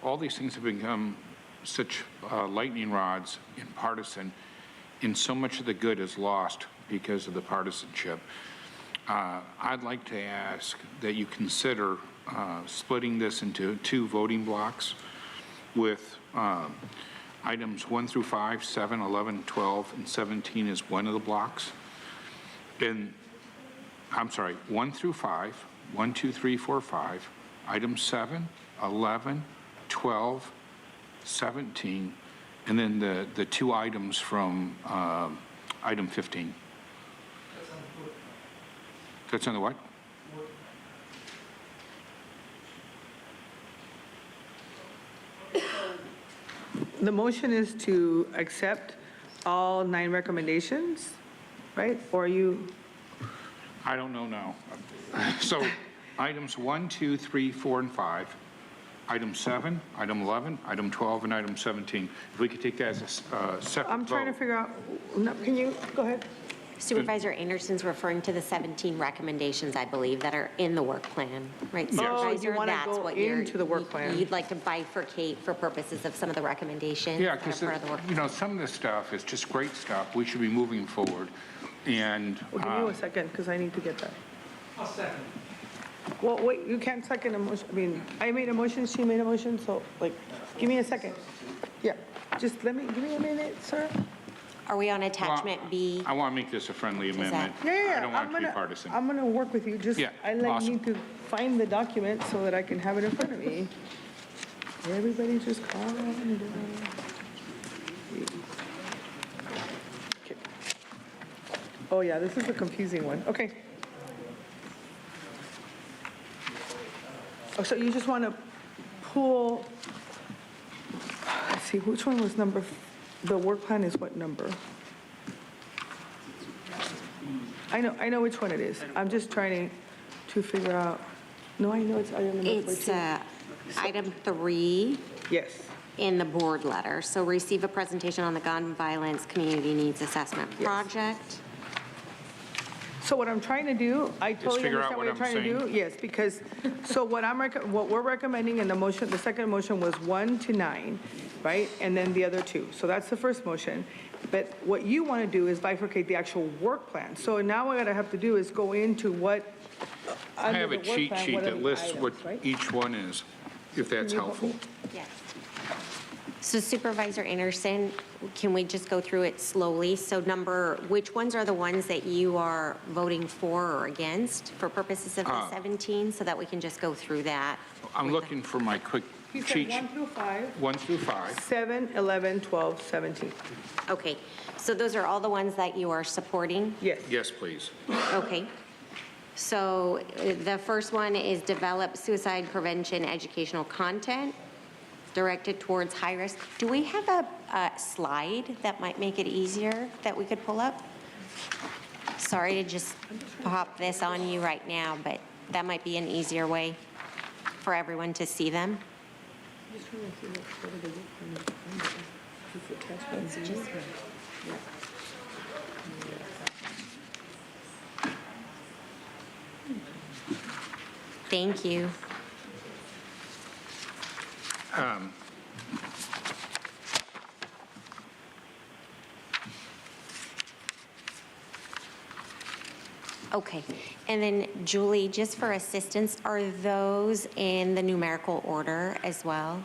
all these things have become such lightning rods in partisan, and so much of the good is lost because of the partisanship. I'd like to ask that you consider splitting this into 2 voting blocks with items 1 through 5, 7, 11, 12, and 17 is one of the blocks. And I'm sorry, 1 through 5, 1, 2, 3, 4, 5, item 7, 11, 12, 17, and then the two items from item 15. That's on the what? The motion is to accept all 9 recommendations, right? Or you, I don't know now. So items 1, 2, 3, 4, and 5, item 7, item 11, item 12, and item 17. If we could take that as a separate I'm trying to vote. figure out, no, can you, go ahead. Supervisor Anderson's referring to the 17 recommendations, I believe, that are in the work plan, right? Yes. Oh, you Supervisor, wanna that's go what you're- into the work plan. You'd like to bifurcate for purposes of some of the recommendations Yeah, that are because, part of the work. you know, some of this stuff is just great stuff. We should be moving forward. And Well, give me a second, because I need to get that. I'll second. Well, wait, you can't second a motion, I mean, I made a motion, she made a motion, so, like, give me a second. Yeah, just give me a minute, sir. Are we on attachment B? I want to make this a friendly amendment. Yeah, I don't want I'm it to be gonna, partisan. I'm gonna work with you, just, Yeah, I awesome. need to find the document so that I can have it in front of me. Everybody just calm down. Okay. Oh, yeah, this is a confusing one, okay. Oh, so you just want to pull, let's see, which one was the work plan is what number? I know which one it is. I'm just trying to figure out, no, I know it's item number 14. It's item 3. Yes. In the board letter. So receive a presentation on the gun violence community needs assessment project. So what I'm trying to do, I totally figure out understand what you're what trying I'm to do. Yes, because, so what we're recommending in the motion, the second motion was 1 to 9, right? And then the other 2. So that's the first motion. But what you want to do is bifurcate the actual work plan. So now what I have to do is go into what, I have a under the work cheat plan, sheet what are that the lists what items, right? each one is, if that's Can you help helpful. me? Yes. So Supervisor Anderson, can we just go through it slowly? So which ones are the ones that you are voting for or against for purposes of the 17, so that we can just go through that? I'm looking for my quick He said cheat. 1 through 5. 1 through 5. 7, 11, 12, 17. Okay, so those are all the ones that you are supporting? Yes. Yes, please. Okay. So the first one is develop suicide prevention educational content directed towards high risk. Do we have a slide that might make it easier that we could pull up? Sorry to just pop this on you right now, but that might be an easier way for everyone to see them. Thank you. Okay, and then Julie, just for assistance, are those in the numerical order as well?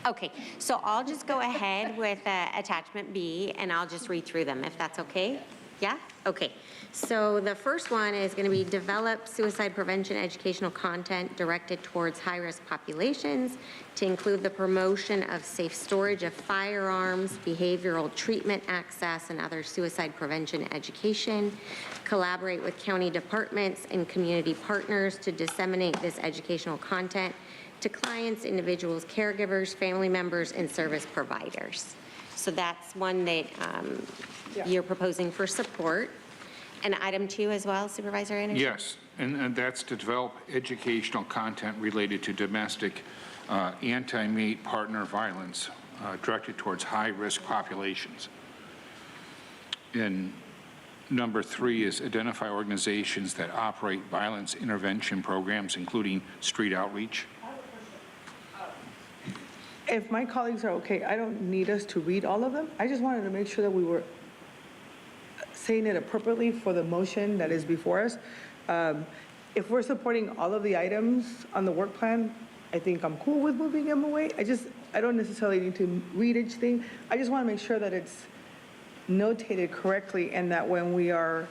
Okay, so I'll just go ahead with attachment B, and I'll just read through them, if that's okay? Yeah? Okay. So the first one is going to be develop suicide prevention educational content directed towards high-risk populations to include the promotion of safe storage of firearms, behavioral treatment access, and other suicide prevention education. Collaborate with county departments and community partners to disseminate this educational content to clients, individuals, caregivers, family members, and service providers. So that's one that you're proposing for support. And item 2 as well, Supervisor Anderson? Yes, and that's to develop educational content related to domestic anti-mate partner violence directed towards high-risk populations. And number 3 is identify organizations that operate violence intervention programs, including street outreach. If my colleagues are okay, I don't need us to read all of them. I just wanted to make sure that we were saying it appropriately for the motion that is before us. If we're supporting all of the items on the work plan, I think I'm cool with moving them away. I don't necessarily need to read each thing. I just want to make sure that it's notated correctly and that when we are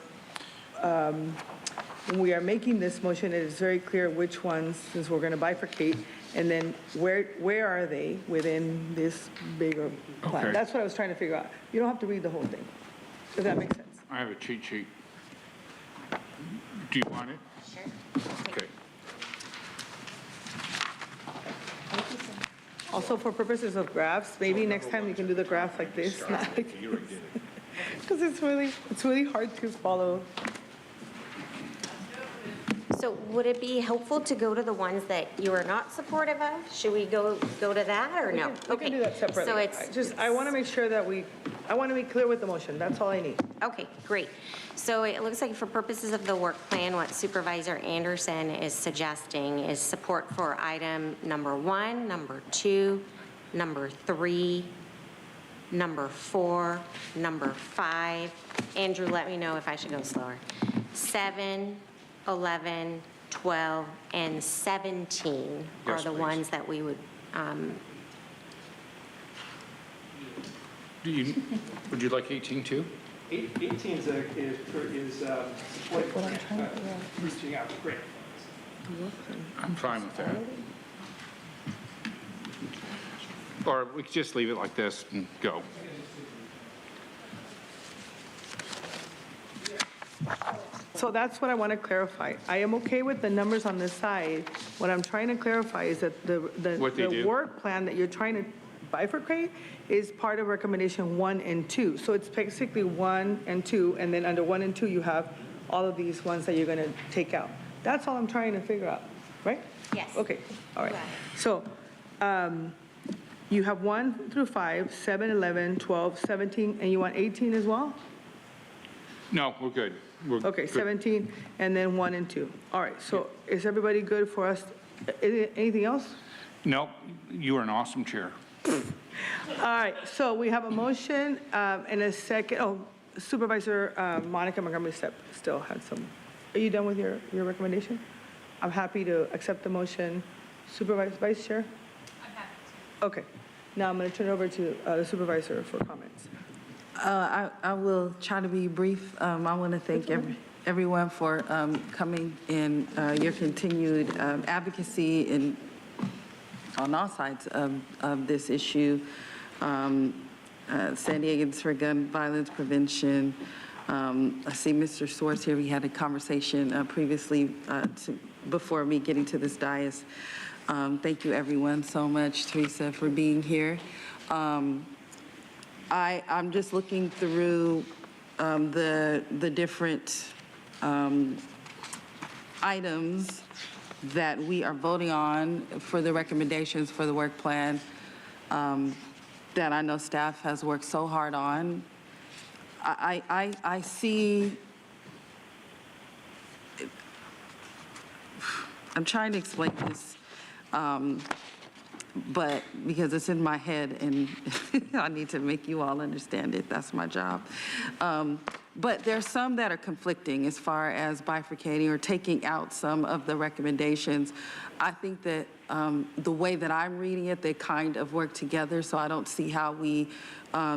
when we are making this motion, it is very clear which ones, since we're going to bifurcate, and then where are they within this bigger plan? Okay. That's what I was trying to figure out. You don't have to read the whole thing, if that makes sense. I have a cheat sheet. Do you want it? Sure. Okay. Also, for purposes of graphs, maybe next time you can do the graph like this, not like because it's really hard to follow. So would it be helpful to go to the ones that you are not supportive of? Should we go to that or no? We can do that separately. So it's I want to make sure that I want to be clear with the motion. That's all I need. Okay, great. So it looks like for purposes of the work plan, what Supervisor Anderson is suggesting is support for item number 1, number 2, number 3, number 4, number 5. Andrew, let me know if I should go slower. 7, 11, 12, and 17 are Yes, the please. ones that we would, Would you like 18 too? 18 is supporting reaching out to grant funds. I'm fine with that. Or we could just leave it like this and go. So that's what I want to clarify. I am okay with the numbers on this side. What I'm trying to clarify is that What they the do. work plan that you're trying to bifurcate is part of recommendation 1 and 2. So it's basically 1 and 2, and then under 1 and 2, you have all of these ones that you're going to take out. That's all I'm trying to figure out, right? yes. Okay, all right. So you have 1 through 5, 7, 11, 12, 17, and you want 18 as well? No, we're good. We're Okay, good. 17, and then 1 and 2. All right, so is everybody good for us? Anything else? No, you are an awesome chair. All right, so we have a motion and a second. Oh, Supervisor Monica Montgomery still had some. Are you done with your recommendation? I'm happy to accept the motion. Supervisor, Vice Chair? I'm happy to. Okay, now I'm going to turn it over to the supervisor for comments. I will try to be brief. I want to thank everyone for coming and your continued advocacy on all sides of this issue. San Diegans for Gun Violence Prevention. I see Mr. Swartz here. We had a conversation previously before me getting to this dais. Thank you everyone so much, Teresa, for being here. I'm just looking through the different items that we are voting on for the recommendations for the work plan that I know staff has worked so hard on. I see, I'm trying to explain this, but because it's in my head and I need to make you all understand it, that's my job. But there's some that are conflicting as far as bifurcating or taking out some of the recommendations. I think that the way that I'm reading it, they kind of work together, so I don't see how we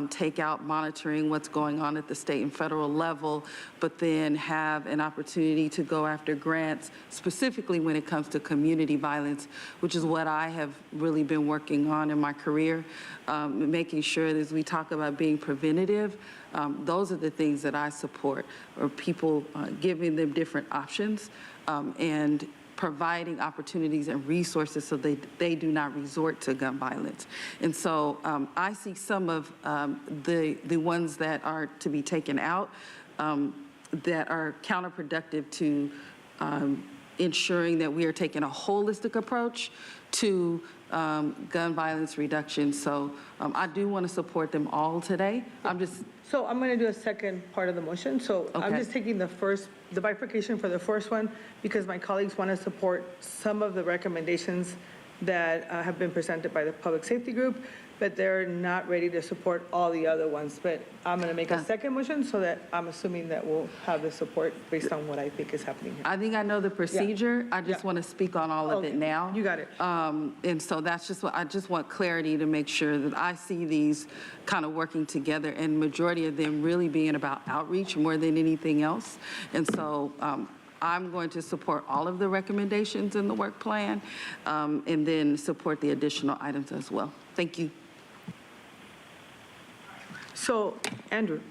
take out monitoring what's going on at the state and federal level, but then have an opportunity to go after grants, specifically when it comes to community violence, which is what I have really been working on in my career, making sure that as we talk about being preventative, those are the things that I support, or people giving them different options and providing opportunities and resources so they do not resort to gun violence. And so I see some of the ones that are to be taken out that are counterproductive to ensuring that we are taking a holistic approach to gun violence reduction. So I do want to support them all today. So I'm going to do a second part of the motion. So I'm Okay. just taking the bifurcation for the first one because my colleagues want to support some of the recommendations that have been presented by the public safety group, but they're not ready to support all the other ones. But I'm going to make a second motion so that I'm assuming that we'll have the support based on what I think is happening here. I think I know the procedure. I just want to speak on all of it now. You got it. And so that's just what, I just want clarity to make sure that I see these kind of working together, and majority of them really being about outreach more than anything else. And so I'm going to support all of the recommendations in the work plan, and then support the additional items as well. Thank you. So, Andrew.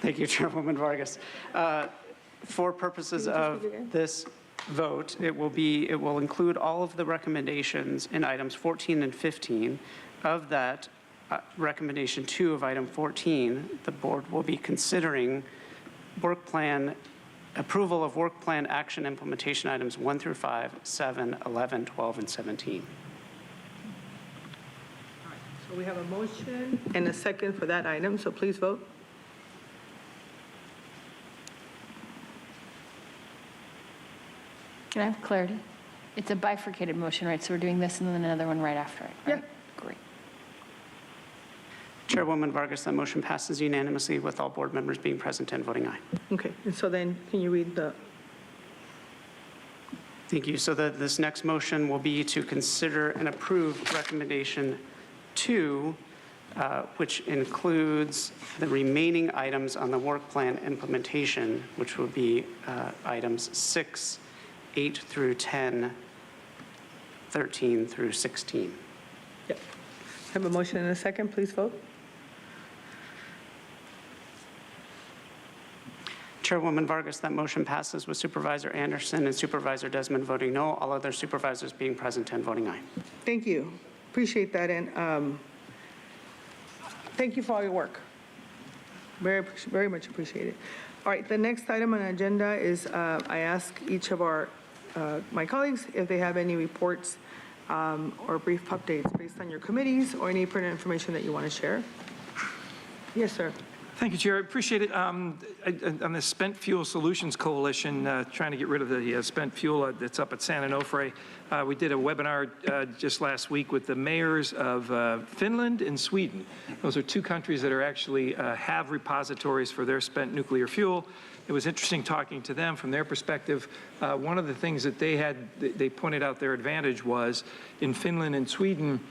Thank you, Chairwoman Vargas. For purposes of this vote, it will include all of the recommendations in items 14 and 15. Of that, recommendation 2 of item 14, the board will be considering work plan approval of work plan action implementation items 1 through 5, 7, 11, 12, and 17. So we have a motion and a second for that item, so please vote. Can I have clarity? It's a bifurcated motion, right? So we're doing this and then another one right after it, right? Yeah. Great. Chairwoman Vargas, that motion passes unanimously with all board members being present and voting aye. Okay, and so then can you read the? Thank you. So this next motion will be to consider and approve recommendation 2, which includes the remaining items on the work plan implementation, which will be items 6, 8 through 10, 13 through 16. Yep. Have a motion and a second, please vote. Chairwoman Vargas, that motion passes with Supervisor Anderson and Supervisor Desmond voting no, all other supervisors being present and voting aye. Thank you. Appreciate that, and thank you for all your work. Very much appreciated. All right, the next item on the agenda is I ask each of my colleagues if they have any reports or brief updates based on your committees or any pertinent information that you want to share. Yes, sir. Thank you, Chair. I appreciate it. On the Spent Fuel Solutions Coalition, trying to get rid of the spent fuel that's up at San Onofre, we did a webinar just last week with the mayors of Finland and Sweden. Those are 2 countries that are actually have repositories for their spent nuclear fuel. It was interesting talking to them from their perspective. One of the things that they pointed out their advantage was in Finland and Sweden,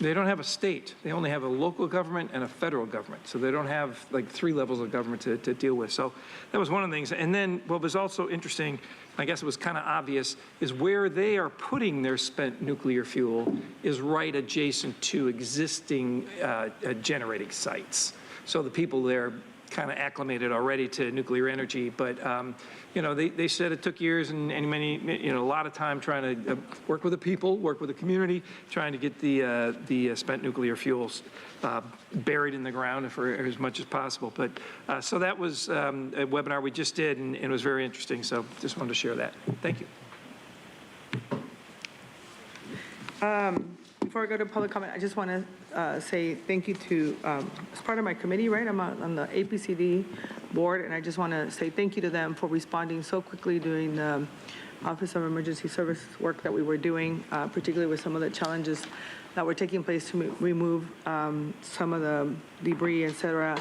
they don't have a state. They only have a local government and a federal government. So they don't have like 3 levels of government to deal with. So that was one of the things. And then what was also interesting, I guess it was kind of obvious, is where they are putting their spent nuclear fuel is right adjacent to existing generating sites. So the people there kind of acclimated already to nuclear energy, but they said it took years and many, a lot of time trying to work with the people, work with the community, trying to get the spent nuclear fuels buried in the ground for as much as possible. But so that was a webinar we just did, and it was very interesting. So just wanted to share that. Thank you. Before I go to public comment, I just want to say thank you to, as part of my committee, right, I'm on the APCD board, and I just want to say thank you to them for responding so quickly during the Office of Emergency Services work that we were doing, particularly with some of the challenges that were taking place to remove some of the debris, et cetera,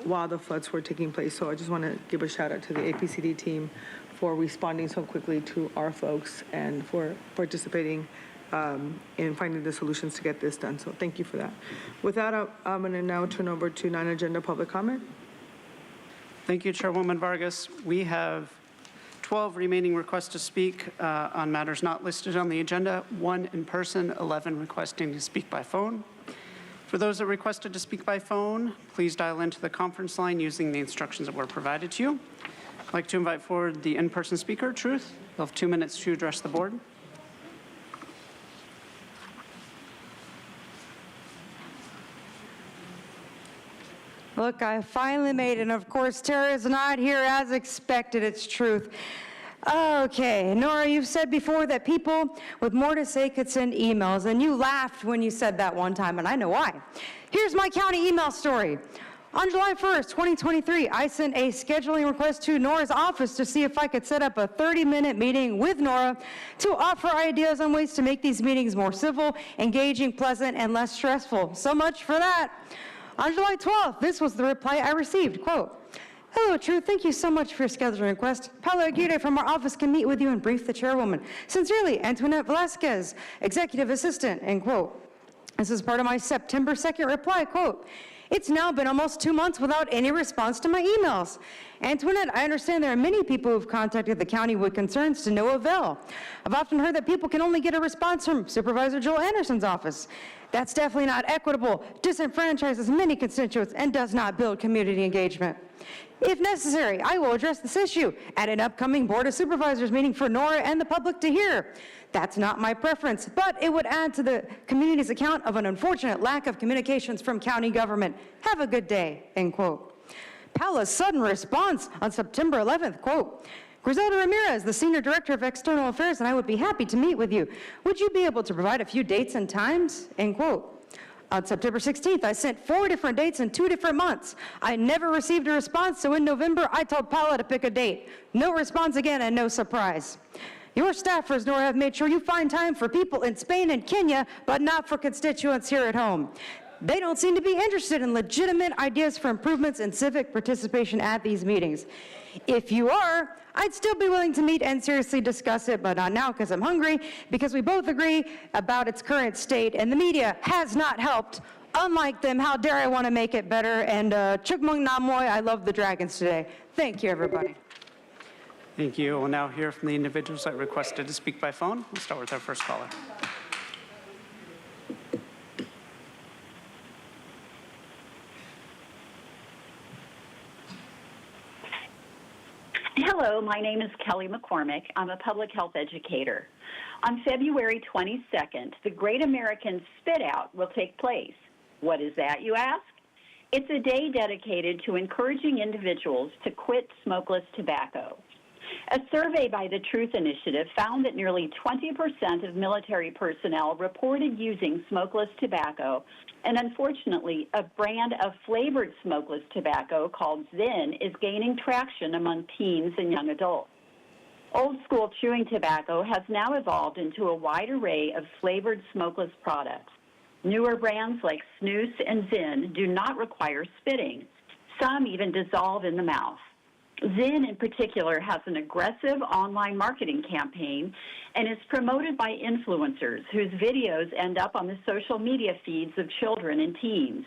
while the floods were taking place. So I just want to give a shout out to the APCD team for responding so quickly to our folks and for participating in finding the solutions to get this done. So thank you for that. With that, I'm going to now turn over to non-agenda public comment. Thank you, Chairwoman Vargas. We have 12 remaining requests to speak on matters not listed on the agenda, 1 in person, 11 requesting to speak by phone. For those that requested to speak by phone, please dial into the conference line using the instructions that were provided to you. I'd like to invite forward the in-person speaker, Truth. You'll have 2 minutes to address the board. Look, I finally made it, and of course, Tara is not here as expected. It's Truth. Okay, Nora, you've said before that people with more to say could send emails, and you laughed when you said that one time, and I know why. Here's my county email story. On July 1st, 2023, I sent a scheduling request to Nora's office to see if I could set up a 30-minute meeting with Nora to offer ideas on ways to make these meetings more civil, engaging, pleasant, and less stressful. So much for that. On July 12th, this was the reply I received, quote, "Hello, Truth. Thank you so much for your scheduling request. Paolo Aguirre from our office can meet with you and brief the chairwoman. Sincerely, Antoinette Velasquez, executive assistant," end quote. This is part of my September 2nd reply, quote, It's now been almost 2 months without any response to my emails. Antoinette, I understand there are many people who've contacted the county with concerns to no avail. I've often heard that people can only get a response from Supervisor Joel Anderson's office. That's definitely not equitable, disenfranchises many constituents, and does not build community engagement. If necessary, I will address this issue at an upcoming Board of Supervisors meeting for Nora and the public to hear. That's not my preference, but it would add to the community's account of an unfortunate lack of communications from county government. Have a good day, end quote. Paula's sudden response on September 11th, quote, Griselda Ramirez, the Senior Director of External Affairs, and I would be happy to meet with you. Would you be able to provide a few dates and times, end quote. On September 16th, I sent 4 different dates in 2 different months. I never received a response, so in November, I told Paula to pick a date. No response again, and no surprise. Your staffers, Nora, have made sure you find time for people in Spain and Kenya, but not for constituents here at home. They don't seem to be interested in legitimate ideas for improvements in civic participation at these meetings. If you are, I'd still be willing to meet and seriously discuss it, but not now because I'm hungry, because we both agree about its current state, and the media has not helped. Unlike them, how dare I want to make it better, and Chukmung Namoy, I love the Dragons today. Thank you, everybody. Thank you. We'll now hear from the individuals that requested to speak by phone. We'll start with our first caller. Hello, my name is Kelly McCormick. I'm a public health educator. On February 22nd, the Great American Spit Out will take place. What is that, you ask? It's a day dedicated to encouraging individuals to quit smokeless tobacco. A survey by the Truth Initiative found that nearly 20% of military personnel reported using smokeless tobacco, and unfortunately, a brand of flavored smokeless tobacco called Zyn is gaining traction among teens and young adults. Old school chewing tobacco has now evolved into a wide array of flavored smokeless products. Newer brands like Snus and Zyn do not require spitting. Some even dissolve in the mouth. Zyn in particular has an aggressive online marketing campaign and is promoted by influencers whose videos end up on the social media feeds of children and teens.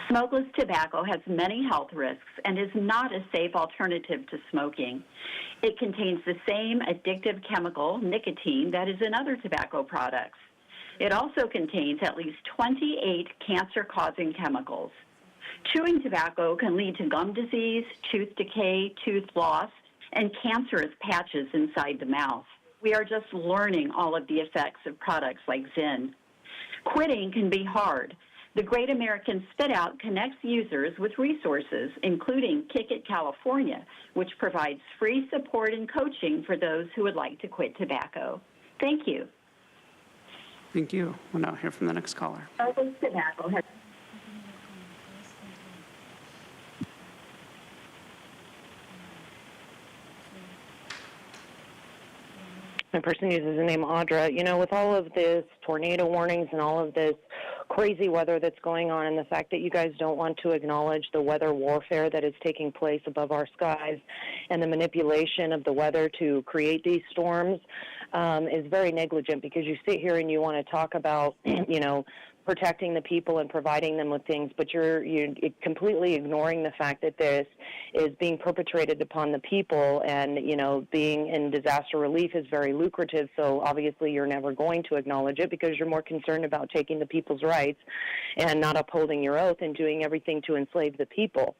Smokeless tobacco has many health risks and is not a safe alternative to smoking. It contains the same addictive chemical, nicotine, that is in other tobacco products. It also contains at least 28 cancer-causing chemicals. Chewing tobacco can lead to gum disease, tooth decay, tooth loss, and cancerous patches inside the mouth. We are just learning all of the effects of products like Zyn. Quitting can be hard. The Great American Spit Out connects users with resources, including Kick It California, which provides free support and coaching for those who would like to quit tobacco. Thank you. Thank you. We'll now hear from the next caller. Smokeless tobacco has My person uses the name Audra. You know, with all of this tornado warnings and all of this crazy weather that's going on, and the fact that you guys don't want to acknowledge the weather warfare that is taking place above our skies and the manipulation of the weather to create these storms is very negligent, because you sit here and you want to talk about, you know, protecting the people and providing them with things, but you're completely ignoring the fact that this is being perpetrated upon the people, and, you know, being in disaster relief is very lucrative, so obviously you're never going to acknowledge it because you're more concerned about taking the people's rights and not upholding your oath and doing everything to enslave the people.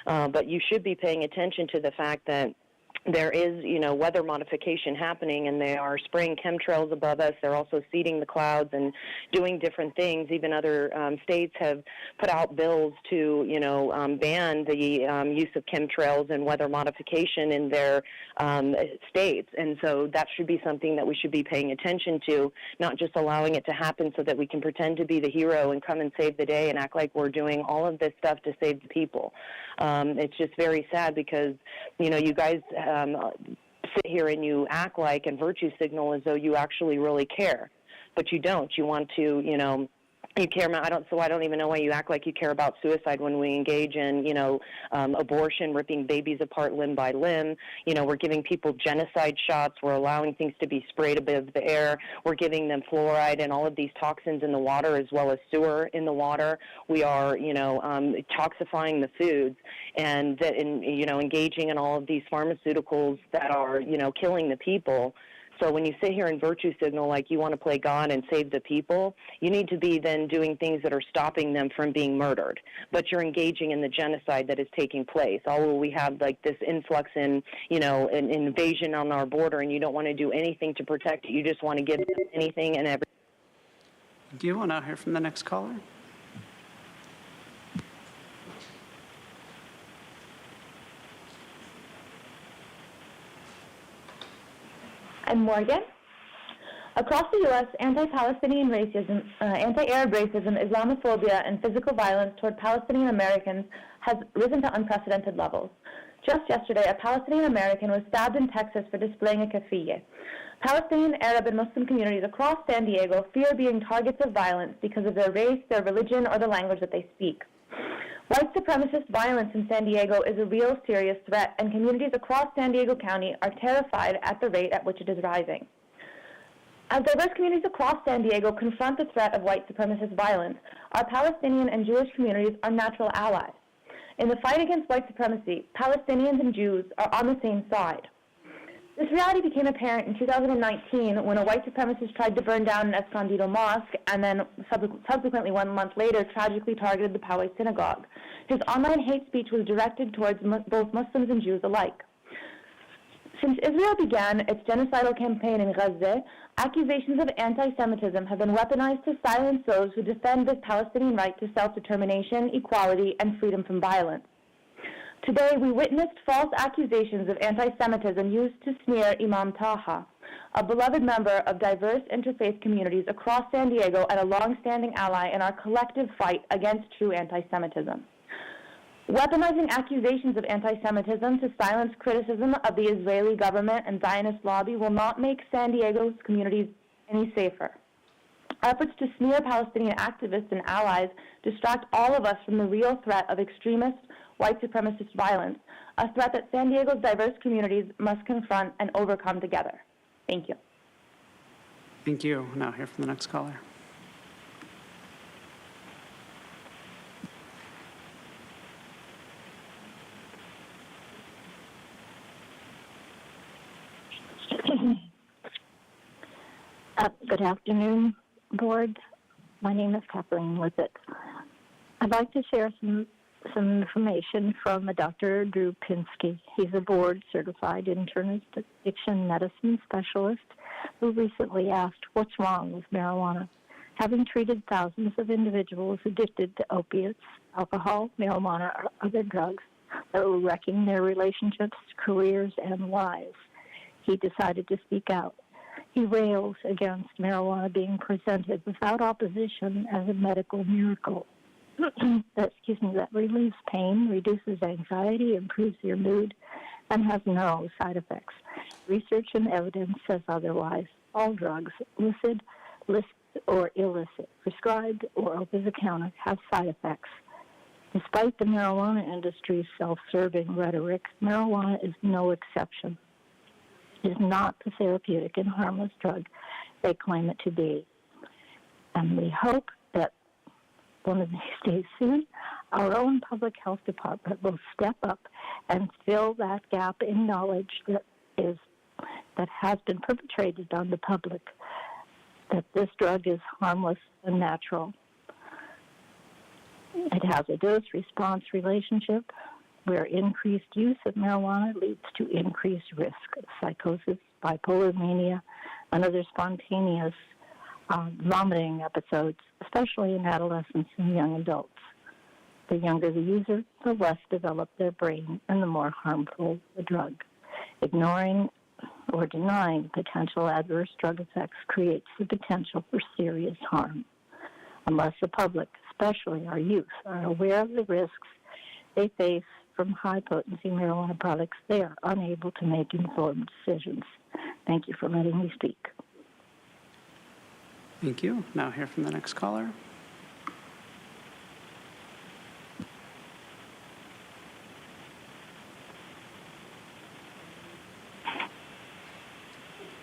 But you should be paying attention to the fact that there is, you know, weather modification happening, and they are spraying chemtrails above us. They're also seeding the clouds and doing different things. Even other states have put out bills to, you know, ban the use of chemtrails and weather modification in their states. And so that should be something that we should be paying attention to, not just allowing it to happen so that we can pretend to be the hero and come and save the day and act like we're doing all of this stuff to save the people. It's just very sad because, you know, you guys sit here and you act like and virtue signal as though you actually really care, but you don't. You want to, you know, You care, I don't even know why you act like you care about suicide when we engage in, abortion, ripping babies apart limb by limb. We're giving people genocide shots. We're allowing things to be sprayed above the air. We're giving them fluoride and all of these toxins in the water as well as sewer in the water. We are, toxifying the foods and engaging in all of these pharmaceuticals that are, killing the people. So when you sit here and virtue signal like you want to play God and save the people, you need to be then doing things that are stopping them from being murdered. But you're engaging in the genocide that is taking place. Although we have like this influx in, an invasion on our border, and you don't want to do anything to protect it. You just want to give them anything and everything. Do you want to hear from the next caller? I'm Morgan. Across the U.S., anti-Palestinian racism, anti-Arab racism, Islamophobia, and physical violence toward Palestinian Americans has risen to unprecedented levels. Just yesterday, a Palestinian American was stabbed in Texas for displaying a keffiyeh. Palestinian, Arab, and Muslim communities across San Diego fear being targets of violence because of their race, their religion, or the language that they speak. White supremacist violence in San Diego is a real serious threat, and communities across San Diego County are terrified at the rate at which it is rising. As diverse communities across San Diego confront the threat of white supremacist violence, our Palestinian and Jewish communities are natural allies. In the fight against white supremacy, Palestinians and Jews are on the same side. This reality became apparent in 2019 when a white supremacist tried to burn down an Escondido mosque and then subsequently 1 month later tragically targeted the Poway synagogue. His online hate speech was directed towards both Muslims and Jews alike. Since Israel began its genocidal campaign in Gaza, accusations of anti-Semitism have been weaponized to silence those who defend the Palestinian right to self-determination, equality, and freedom from violence. Today, we witnessed false accusations of anti-Semitism used to smear Imam Taha, a beloved member of diverse interfaith communities across San Diego and a long-standing ally in our collective fight against true anti-Semitism. Weaponizing accusations of anti-Semitism to silence criticism of the Israeli government and Zionist lobby will not make San Diego's communities any safer. Efforts to smear Palestinian activists and allies distract all of us from the real threat of extremist white supremacist violence, a threat that San Diego's diverse communities must confront and overcome together. Thank you. Thank you. Now hear from the next caller. Good afternoon, Board. My name is Kathleen Lippett. I'd like to share some information from Dr. Drew Pinsky. He's a board-certified internist addiction medicine specialist who recently asked, what's wrong with marijuana? Having treated thousands of individuals addicted to opiates, alcohol, marijuana, or other drugs that were wrecking their relationships, careers, and lives, he decided to speak out. He rails against marijuana being presented without opposition as a medical miracle. That relieves pain, reduces anxiety, improves your mood, and has no side effects. Research and evidence says otherwise. All drugs, illicit or illicit, prescribed or over-the-counter, have side effects. Despite the marijuana industry's self-serving rhetoric, marijuana is no exception. It is not the therapeutic and harmless drug they claim it to be. And we hope that one of these days soon, our own public health department will step up and fill that gap in knowledge that has been perpetrated on the public, that this drug is harmless and natural. It has a dose-response relationship where increased use of marijuana leads to increased risk of psychosis, bipolar mania, and other spontaneous vomiting episodes, especially in adolescents and young adults. The younger the user, the less developed their brain and the more harmful the drug. Ignoring or denying potential adverse drug effects creates the potential for serious harm. Unless the public, especially our youth, are aware of the risks they face from high-potency marijuana products, they are unable to make informed decisions. Thank you for letting me speak. Thank you. Now hear from the next caller.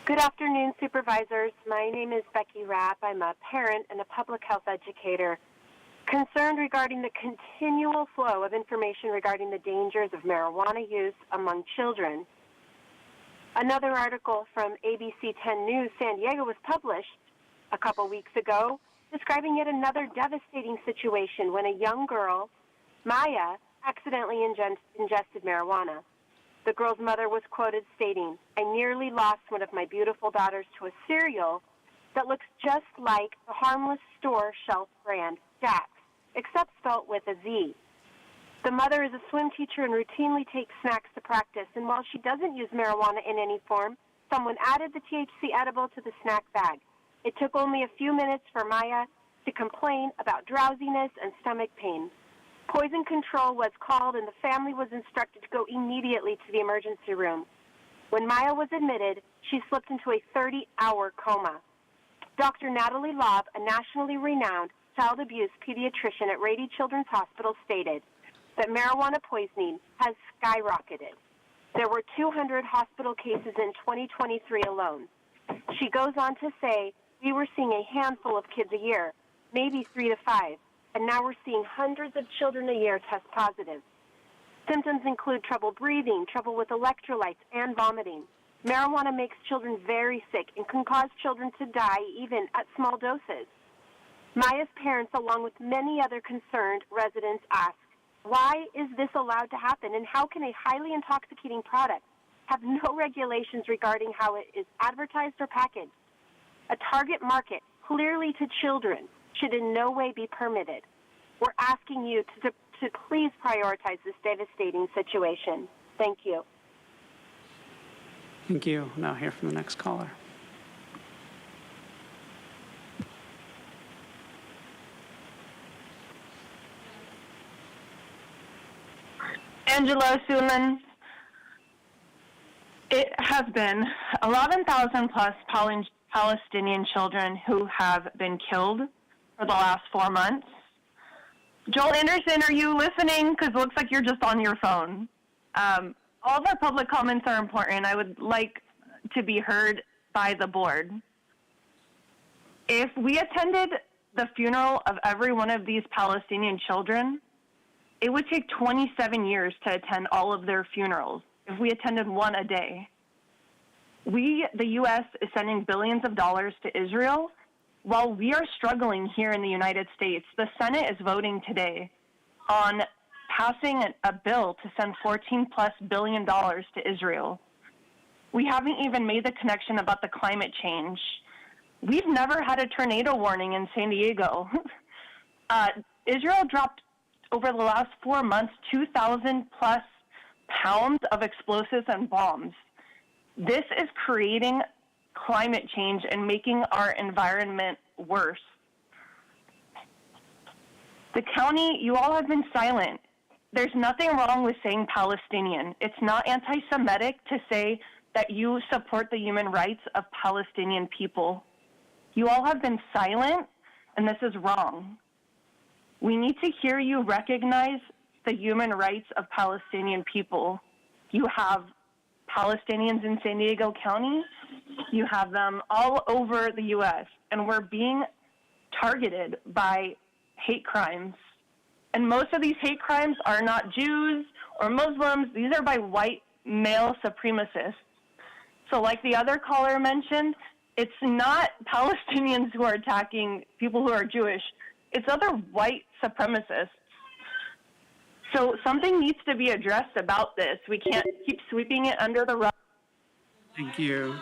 Good afternoon, Supervisors. My name is Becky Rapp. I'm a parent and a public health educator concerned regarding the continual flow of information regarding the dangers of marijuana use among children. Another article from ABC 10 News San Diego was published a couple weeks ago describing yet another devastating situation when a young girl, Maya, accidentally ingested marijuana. The girl's mother was quoted stating, "I nearly lost one of my beautiful daughters to a cereal that looks just like the harmless store shelf brand Jack's, except spelt with a Z." The mother is a swim teacher and routinely takes snacks to practice, and while she doesn't use marijuana in any form, someone added the THC edible to the snack bag. It took only a few minutes for Maya to complain about drowsiness and stomach pain. Poison control was called, and the family was instructed to go immediately to the emergency room. When Maya was admitted, she slipped into a 30-hour coma. Dr. Natalie Lobb, a nationally renowned child abuse pediatrician at Rady Children's Hospital, stated that marijuana poisoning has skyrocketed. There were 200 hospital cases in 2023 alone. She goes on to say, "We were seeing a handful of kids a year, maybe 3 to 5. And now we're seeing hundreds of children a year test positive. Symptoms include trouble breathing, trouble with electrolytes, and vomiting. Marijuana makes children very sick and can cause children to die even at small doses." Maya's parents, along with many other concerned residents, ask, why is this allowed to happen, and how can a highly intoxicating product have no regulations regarding how it is advertised or packaged? A target market, clearly to children, should in no way be permitted. We're asking you to please prioritize this devastating situation. Thank you. Thank you. Now hear from the next caller. Angela Suleiman. It has been 11,000 plus Palestinian children who have been killed for the last 4 months. Joel Anderson, are you listening? Because it looks like you're just on your phone. All of our public comments are important. I would like to be heard by the board. If we attended the funeral of every one of these Palestinian children, it would take 27 years to attend all of their funerals if we attended one a day. We, the U.S., is sending billions of dollars to Israel. While we are struggling here in the United States, the Senate is voting today on passing a bill to send $14+ billion to Israel. We haven't even made the connection about the climate change. We've never had a tornado warning in San Diego. Israel dropped over the last 4 months 2,000+ pounds of explosives and bombs. This is creating climate change and making our environment worse. The county, you all have been silent. There's nothing wrong with saying Palestinian. It's not anti-Semitic to say that you support the human rights of Palestinian people. You all have been silent, and this is wrong. We need to hear you recognize the human rights of Palestinian people. You have Palestinians in San Diego County. You have them all over the U.S., and we're being targeted by hate crimes. And most of these hate crimes are not Jews or Muslims. These are by white male supremacists. So like the other caller mentioned, it's not Palestinians who are attacking people who are Jewish. It's other white supremacists. So something needs to be addressed about this. We can't keep sweeping it under the rug. Thank you.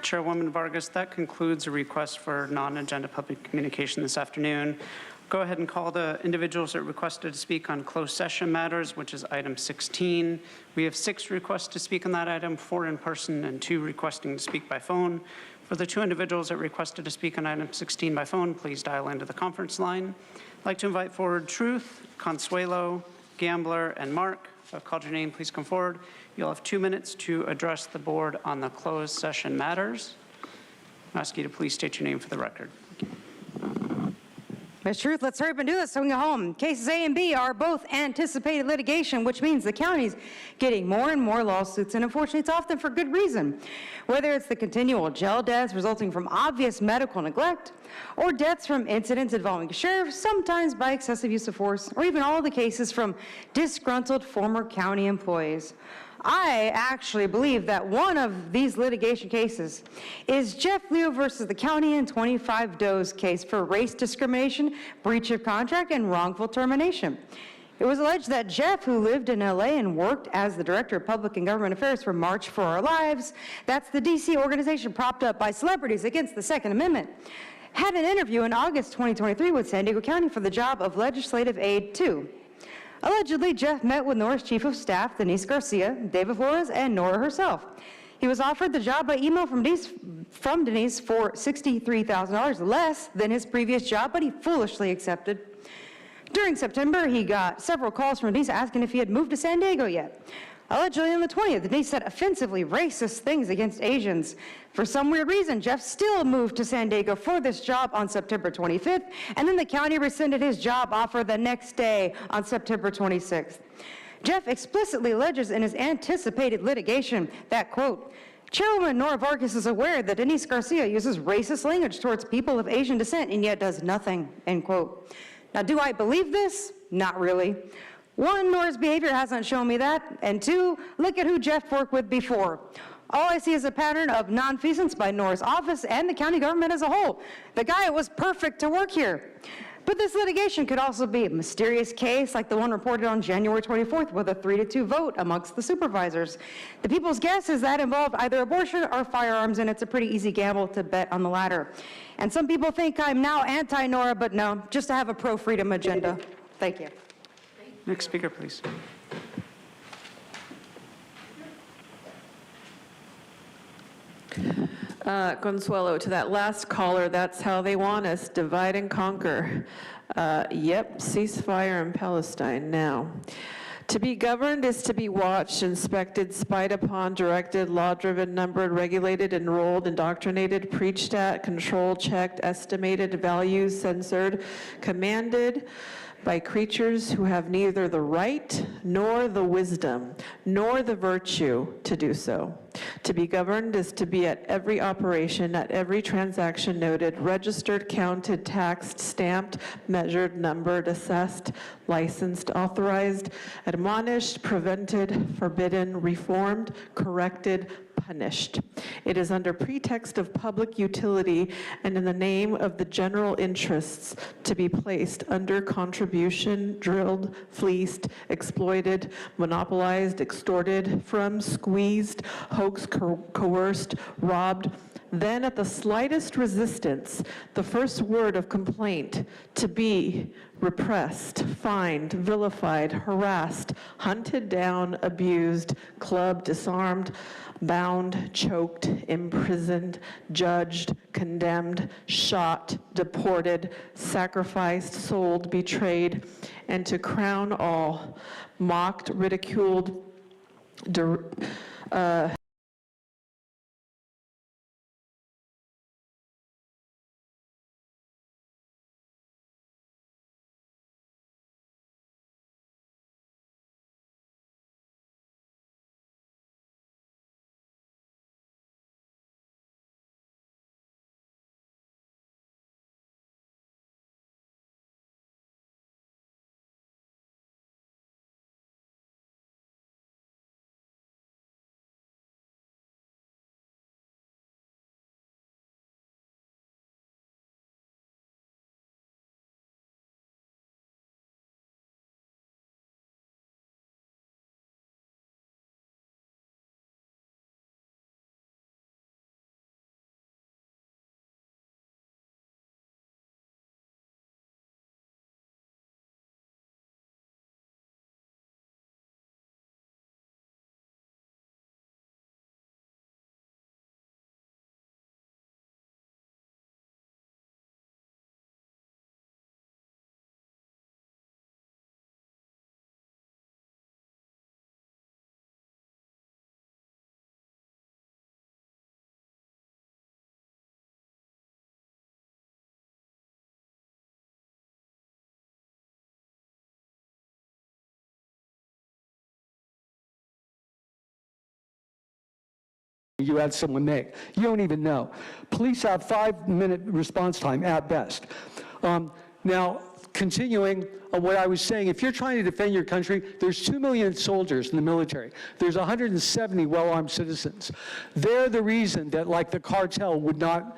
Chairwoman Vargas, that concludes a request for non-agenda public communication this afternoon. Go ahead and call the individuals that requested to speak on closed session matters, which is item 16. We have 6 requests to speak on that item, 4 in person and 2 requesting to speak by phone. For the 2 individuals that requested to speak on item 16 by phone, please dial into the conference line. I'd like to invite forward Truth, Consuelo, Gambler, and Mark. If I've called your name, please come forward. You'll have 2 minutes to address the board on the closed session matters. I ask you to please state your name for the record. Ms. Truth, let's hurry up and do this so we can go home. Cases A and B are both anticipated litigation, which means the county's getting more and more lawsuits, and unfortunately, it's often for good reason. Whether it's the continual jail deaths resulting from obvious medical neglect, or deaths from incidents involving sheriffs, sometimes by excessive use of force, or even all the cases from disgruntled former county employees. I actually believe that one of these litigation cases is Jeff Leo versus the county in 25 Doe's case for race discrimination, breach of contract, and wrongful termination. It was alleged that Jeff, who lived in LA and worked as the Director of Public and Government Affairs for March for Our Lives, that's the DC organization propped up by celebrities against the Second Amendment, had an interview in August 2023 with San Diego County for the job of legislative aide 2. Allegedly, Jeff met with Nora's Chief of Staff, Denise Garcia, David Flores, and Nora herself. He was offered the job by email from Denise for $63,000 less than his previous job, but he foolishly accepted. During September, he got several calls from Denise asking if he had moved to San Diego yet. Allegedly, on the 20th, Denise said offensively racist things against Asians. For some weird reason, Jeff still moved to San Diego for this job on September 25th, and then the county rescinded his job offer the next day on September 26th. Jeff explicitly alleges in his anticipated litigation that, quote, Chairwoman Nora Vargas is aware that Denise Garcia uses racist language towards people of Asian descent and yet does nothing, end quote. Now, do I believe this? Not really. One, Nora's behavior hasn't shown me that, and two, look at who Jeff worked with before. All I see is a pattern of nonfeasance by Nora's office and the county government as a whole. The guy was perfect to work here. But this litigation could also be a mysterious case like the one reported on January 24th with a 3-2 vote amongst the supervisors. The people's guess is that involved either abortion or firearms, and it's a pretty easy gamble to bet on the latter. And some people think I'm now anti-Nora, but no, just to have a pro-freedom agenda. Thank you. Next speaker, please. Consuelo, to that last caller, that's how they want us, divide and conquer. Yep, ceasefire in Palestine now. To be governed is to be watched, inspected, spied upon, directed, law-driven, numbered, regulated, enrolled, indoctrinated, preached at, controlled, checked, estimated, valued, censored, commanded, by creatures who have neither the right, nor the wisdom, nor the virtue to do so. To be governed is to be at every operation, at every transaction noted, registered, counted, taxed, stamped, measured, numbered, assessed, licensed, authorized, admonished, prevented, forbidden, reformed, corrected, punished. It is under pretext of public utility and in the name of the general interests to be placed under contribution, drilled, fleeced, exploited, monopolized, extorted from, squeezed, hoaxed, coerced, robbed. Then at the slightest resistance, the first word of complaint, to be repressed, fined, vilified, harassed, hunted down, abused, clubbed, disarmed, bound, choked, imprisoned, judged, condemned, shot, deported, sacrificed, sold, betrayed, and to crown all, mocked, ridiculed, you had someone make. You don't even know. Police have 5-minute response time at best. Now, continuing on what I was saying, if you're trying to defend your country, there's 2 million soldiers in the military. There's 170 well-armed citizens. They're the reason that, like, the cartel would not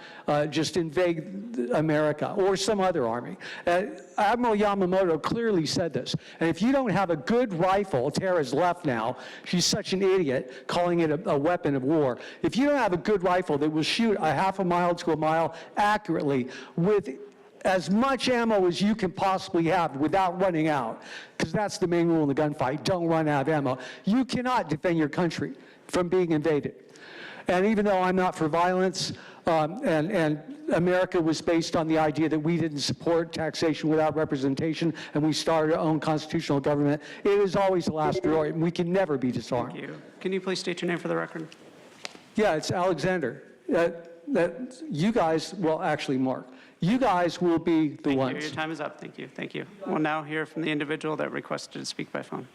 just invade America or some other army. Admiral Yamamoto clearly said this. And if you don't have a good rifle, Tara's left now, she's such an idiot calling it a weapon of war. If you don't have a good rifle that will shoot a half a mile to a mile accurately with as much ammo as you can possibly have without running out, because that's the main rule in the gunfight, don't run out of ammo. You cannot defend your country from being invaded. And even though I'm not for violence, and America was based on the idea that we didn't support taxation without representation, and we started our own constitutional government, it is always the last resort, and we can never be disarmed. Thank you. Can you please state your name for the record? Yeah, it's Alexander. You guys, well, actually, Mark, you guys will be the ones. Thank you. Your time is up. Thank you. Thank you. We'll now hear from the individual that requested to speak by phone.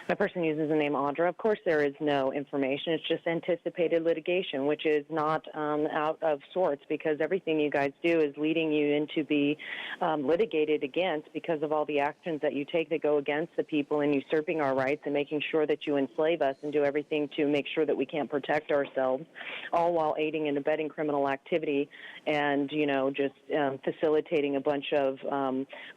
The person uses the name Audra. Of course, there is no information. It's just anticipated litigation, which is not out of sorts, because everything you guys do is leading you into be litigated against because of all the actions that you take that go against the people and usurping our rights and making sure that you enslave us and do everything to make sure that we can't protect ourselves, all while aiding and abetting criminal activity and, you know, just facilitating a bunch of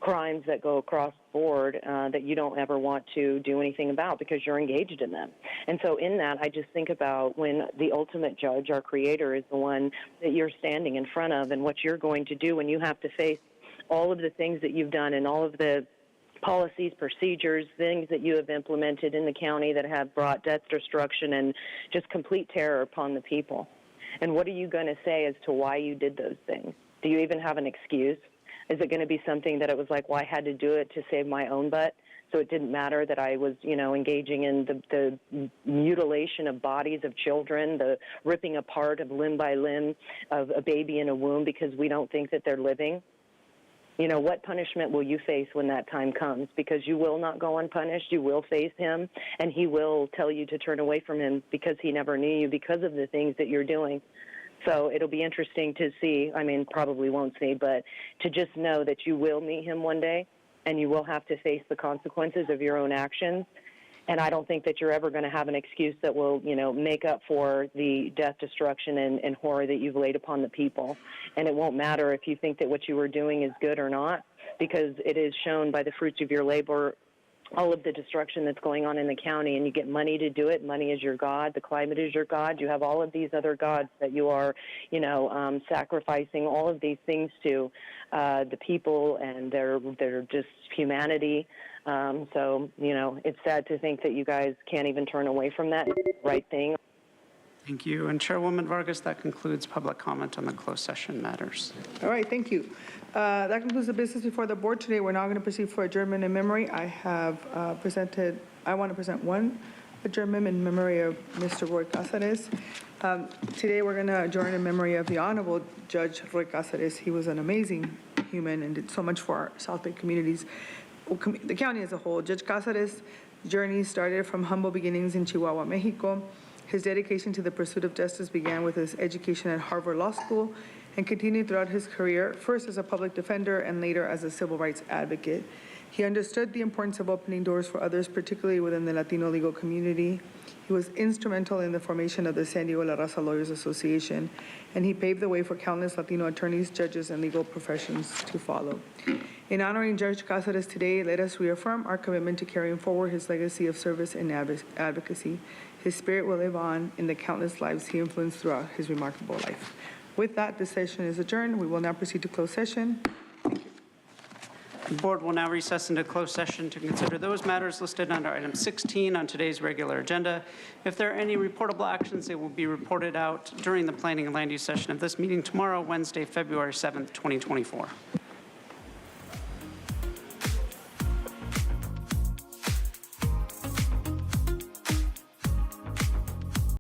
crimes that go across board that you don't ever want to do anything about because you're engaged in them. And so in that, I just think about when the ultimate judge, our creator, is the one that you're standing in front of, and what you're going to do when you have to face all of the things that you've done and all of the policies, procedures, things that you have implemented in the county that have brought death, destruction, and just complete terror upon the people. And what are you going to say as to why you did those things? Do you even have an excuse? Is it going to be something that it was like, well, I had to do it to save my own butt, so it didn't matter that I was, you know, engaging in the mutilation of bodies of children, the ripping apart of limb by limb of a baby in a womb because we don't think that they're living? You know, what punishment will you face when that time comes? Because you will not go unpunished. You will face him, and he will tell you to turn away from him because he never knew you because of the things that you're doing. So it'll be interesting to see, I mean, probably won't see, but to just know that you will meet him one day and you will have to face the consequences of your own actions. And I don't think that you're ever going to have an excuse that will, you know, make up for the death, destruction, and horror that you've laid upon the people. And it won't matter if you think that what you were doing is good or not, because it is shown by the fruits of your labor, all of the destruction that's going on in the county, and you get money to do it. Money is your God. The climate is your God. You have all of these other gods that you are, you know, sacrificing all of these things to the people and their just humanity. So, you know, it's sad to think that you guys can't even turn away from that right thing. Thank you. And Chairwoman Vargas, that concludes public comment on the closed session matters. All right, thank you. That concludes the business before the board today. We're now going to proceed for adjournment in memory. I want to present one adjournment in memory of Mr. Roy Cáceres. Today we're going to adjourn in memory of the Honorable Judge Roy Cáceres. He was an amazing human and did so much for our South Bay communities, the county as a whole. Judge Cáceres' journey started from humble beginnings in Chihuahua, Mexico. His dedication to the pursuit of justice began with his education at Harvard Law School and continued throughout his career, first as a public defender and later as a civil rights advocate. He understood the importance of opening doors for others, particularly within the Latino legal community. He was instrumental in the formation of the San Diego La Raza Lawyers Association, and he paved the way for countless Latino attorneys, judges, and legal professions to follow. In honoring Judge Cáceres today, let us reaffirm our commitment to carrying forward his legacy of service and advocacy. His spirit will live on in the countless lives he influenced throughout his remarkable life. With that, this session is adjourned. We will now proceed to closed session. Thank you. The board will now recess into closed session to consider those matters listed under item 16 on today's regular agenda. If there are any reportable actions, they will be reported out during the planning and land use session of this meeting tomorrow, Wednesday, February 7th, 2024.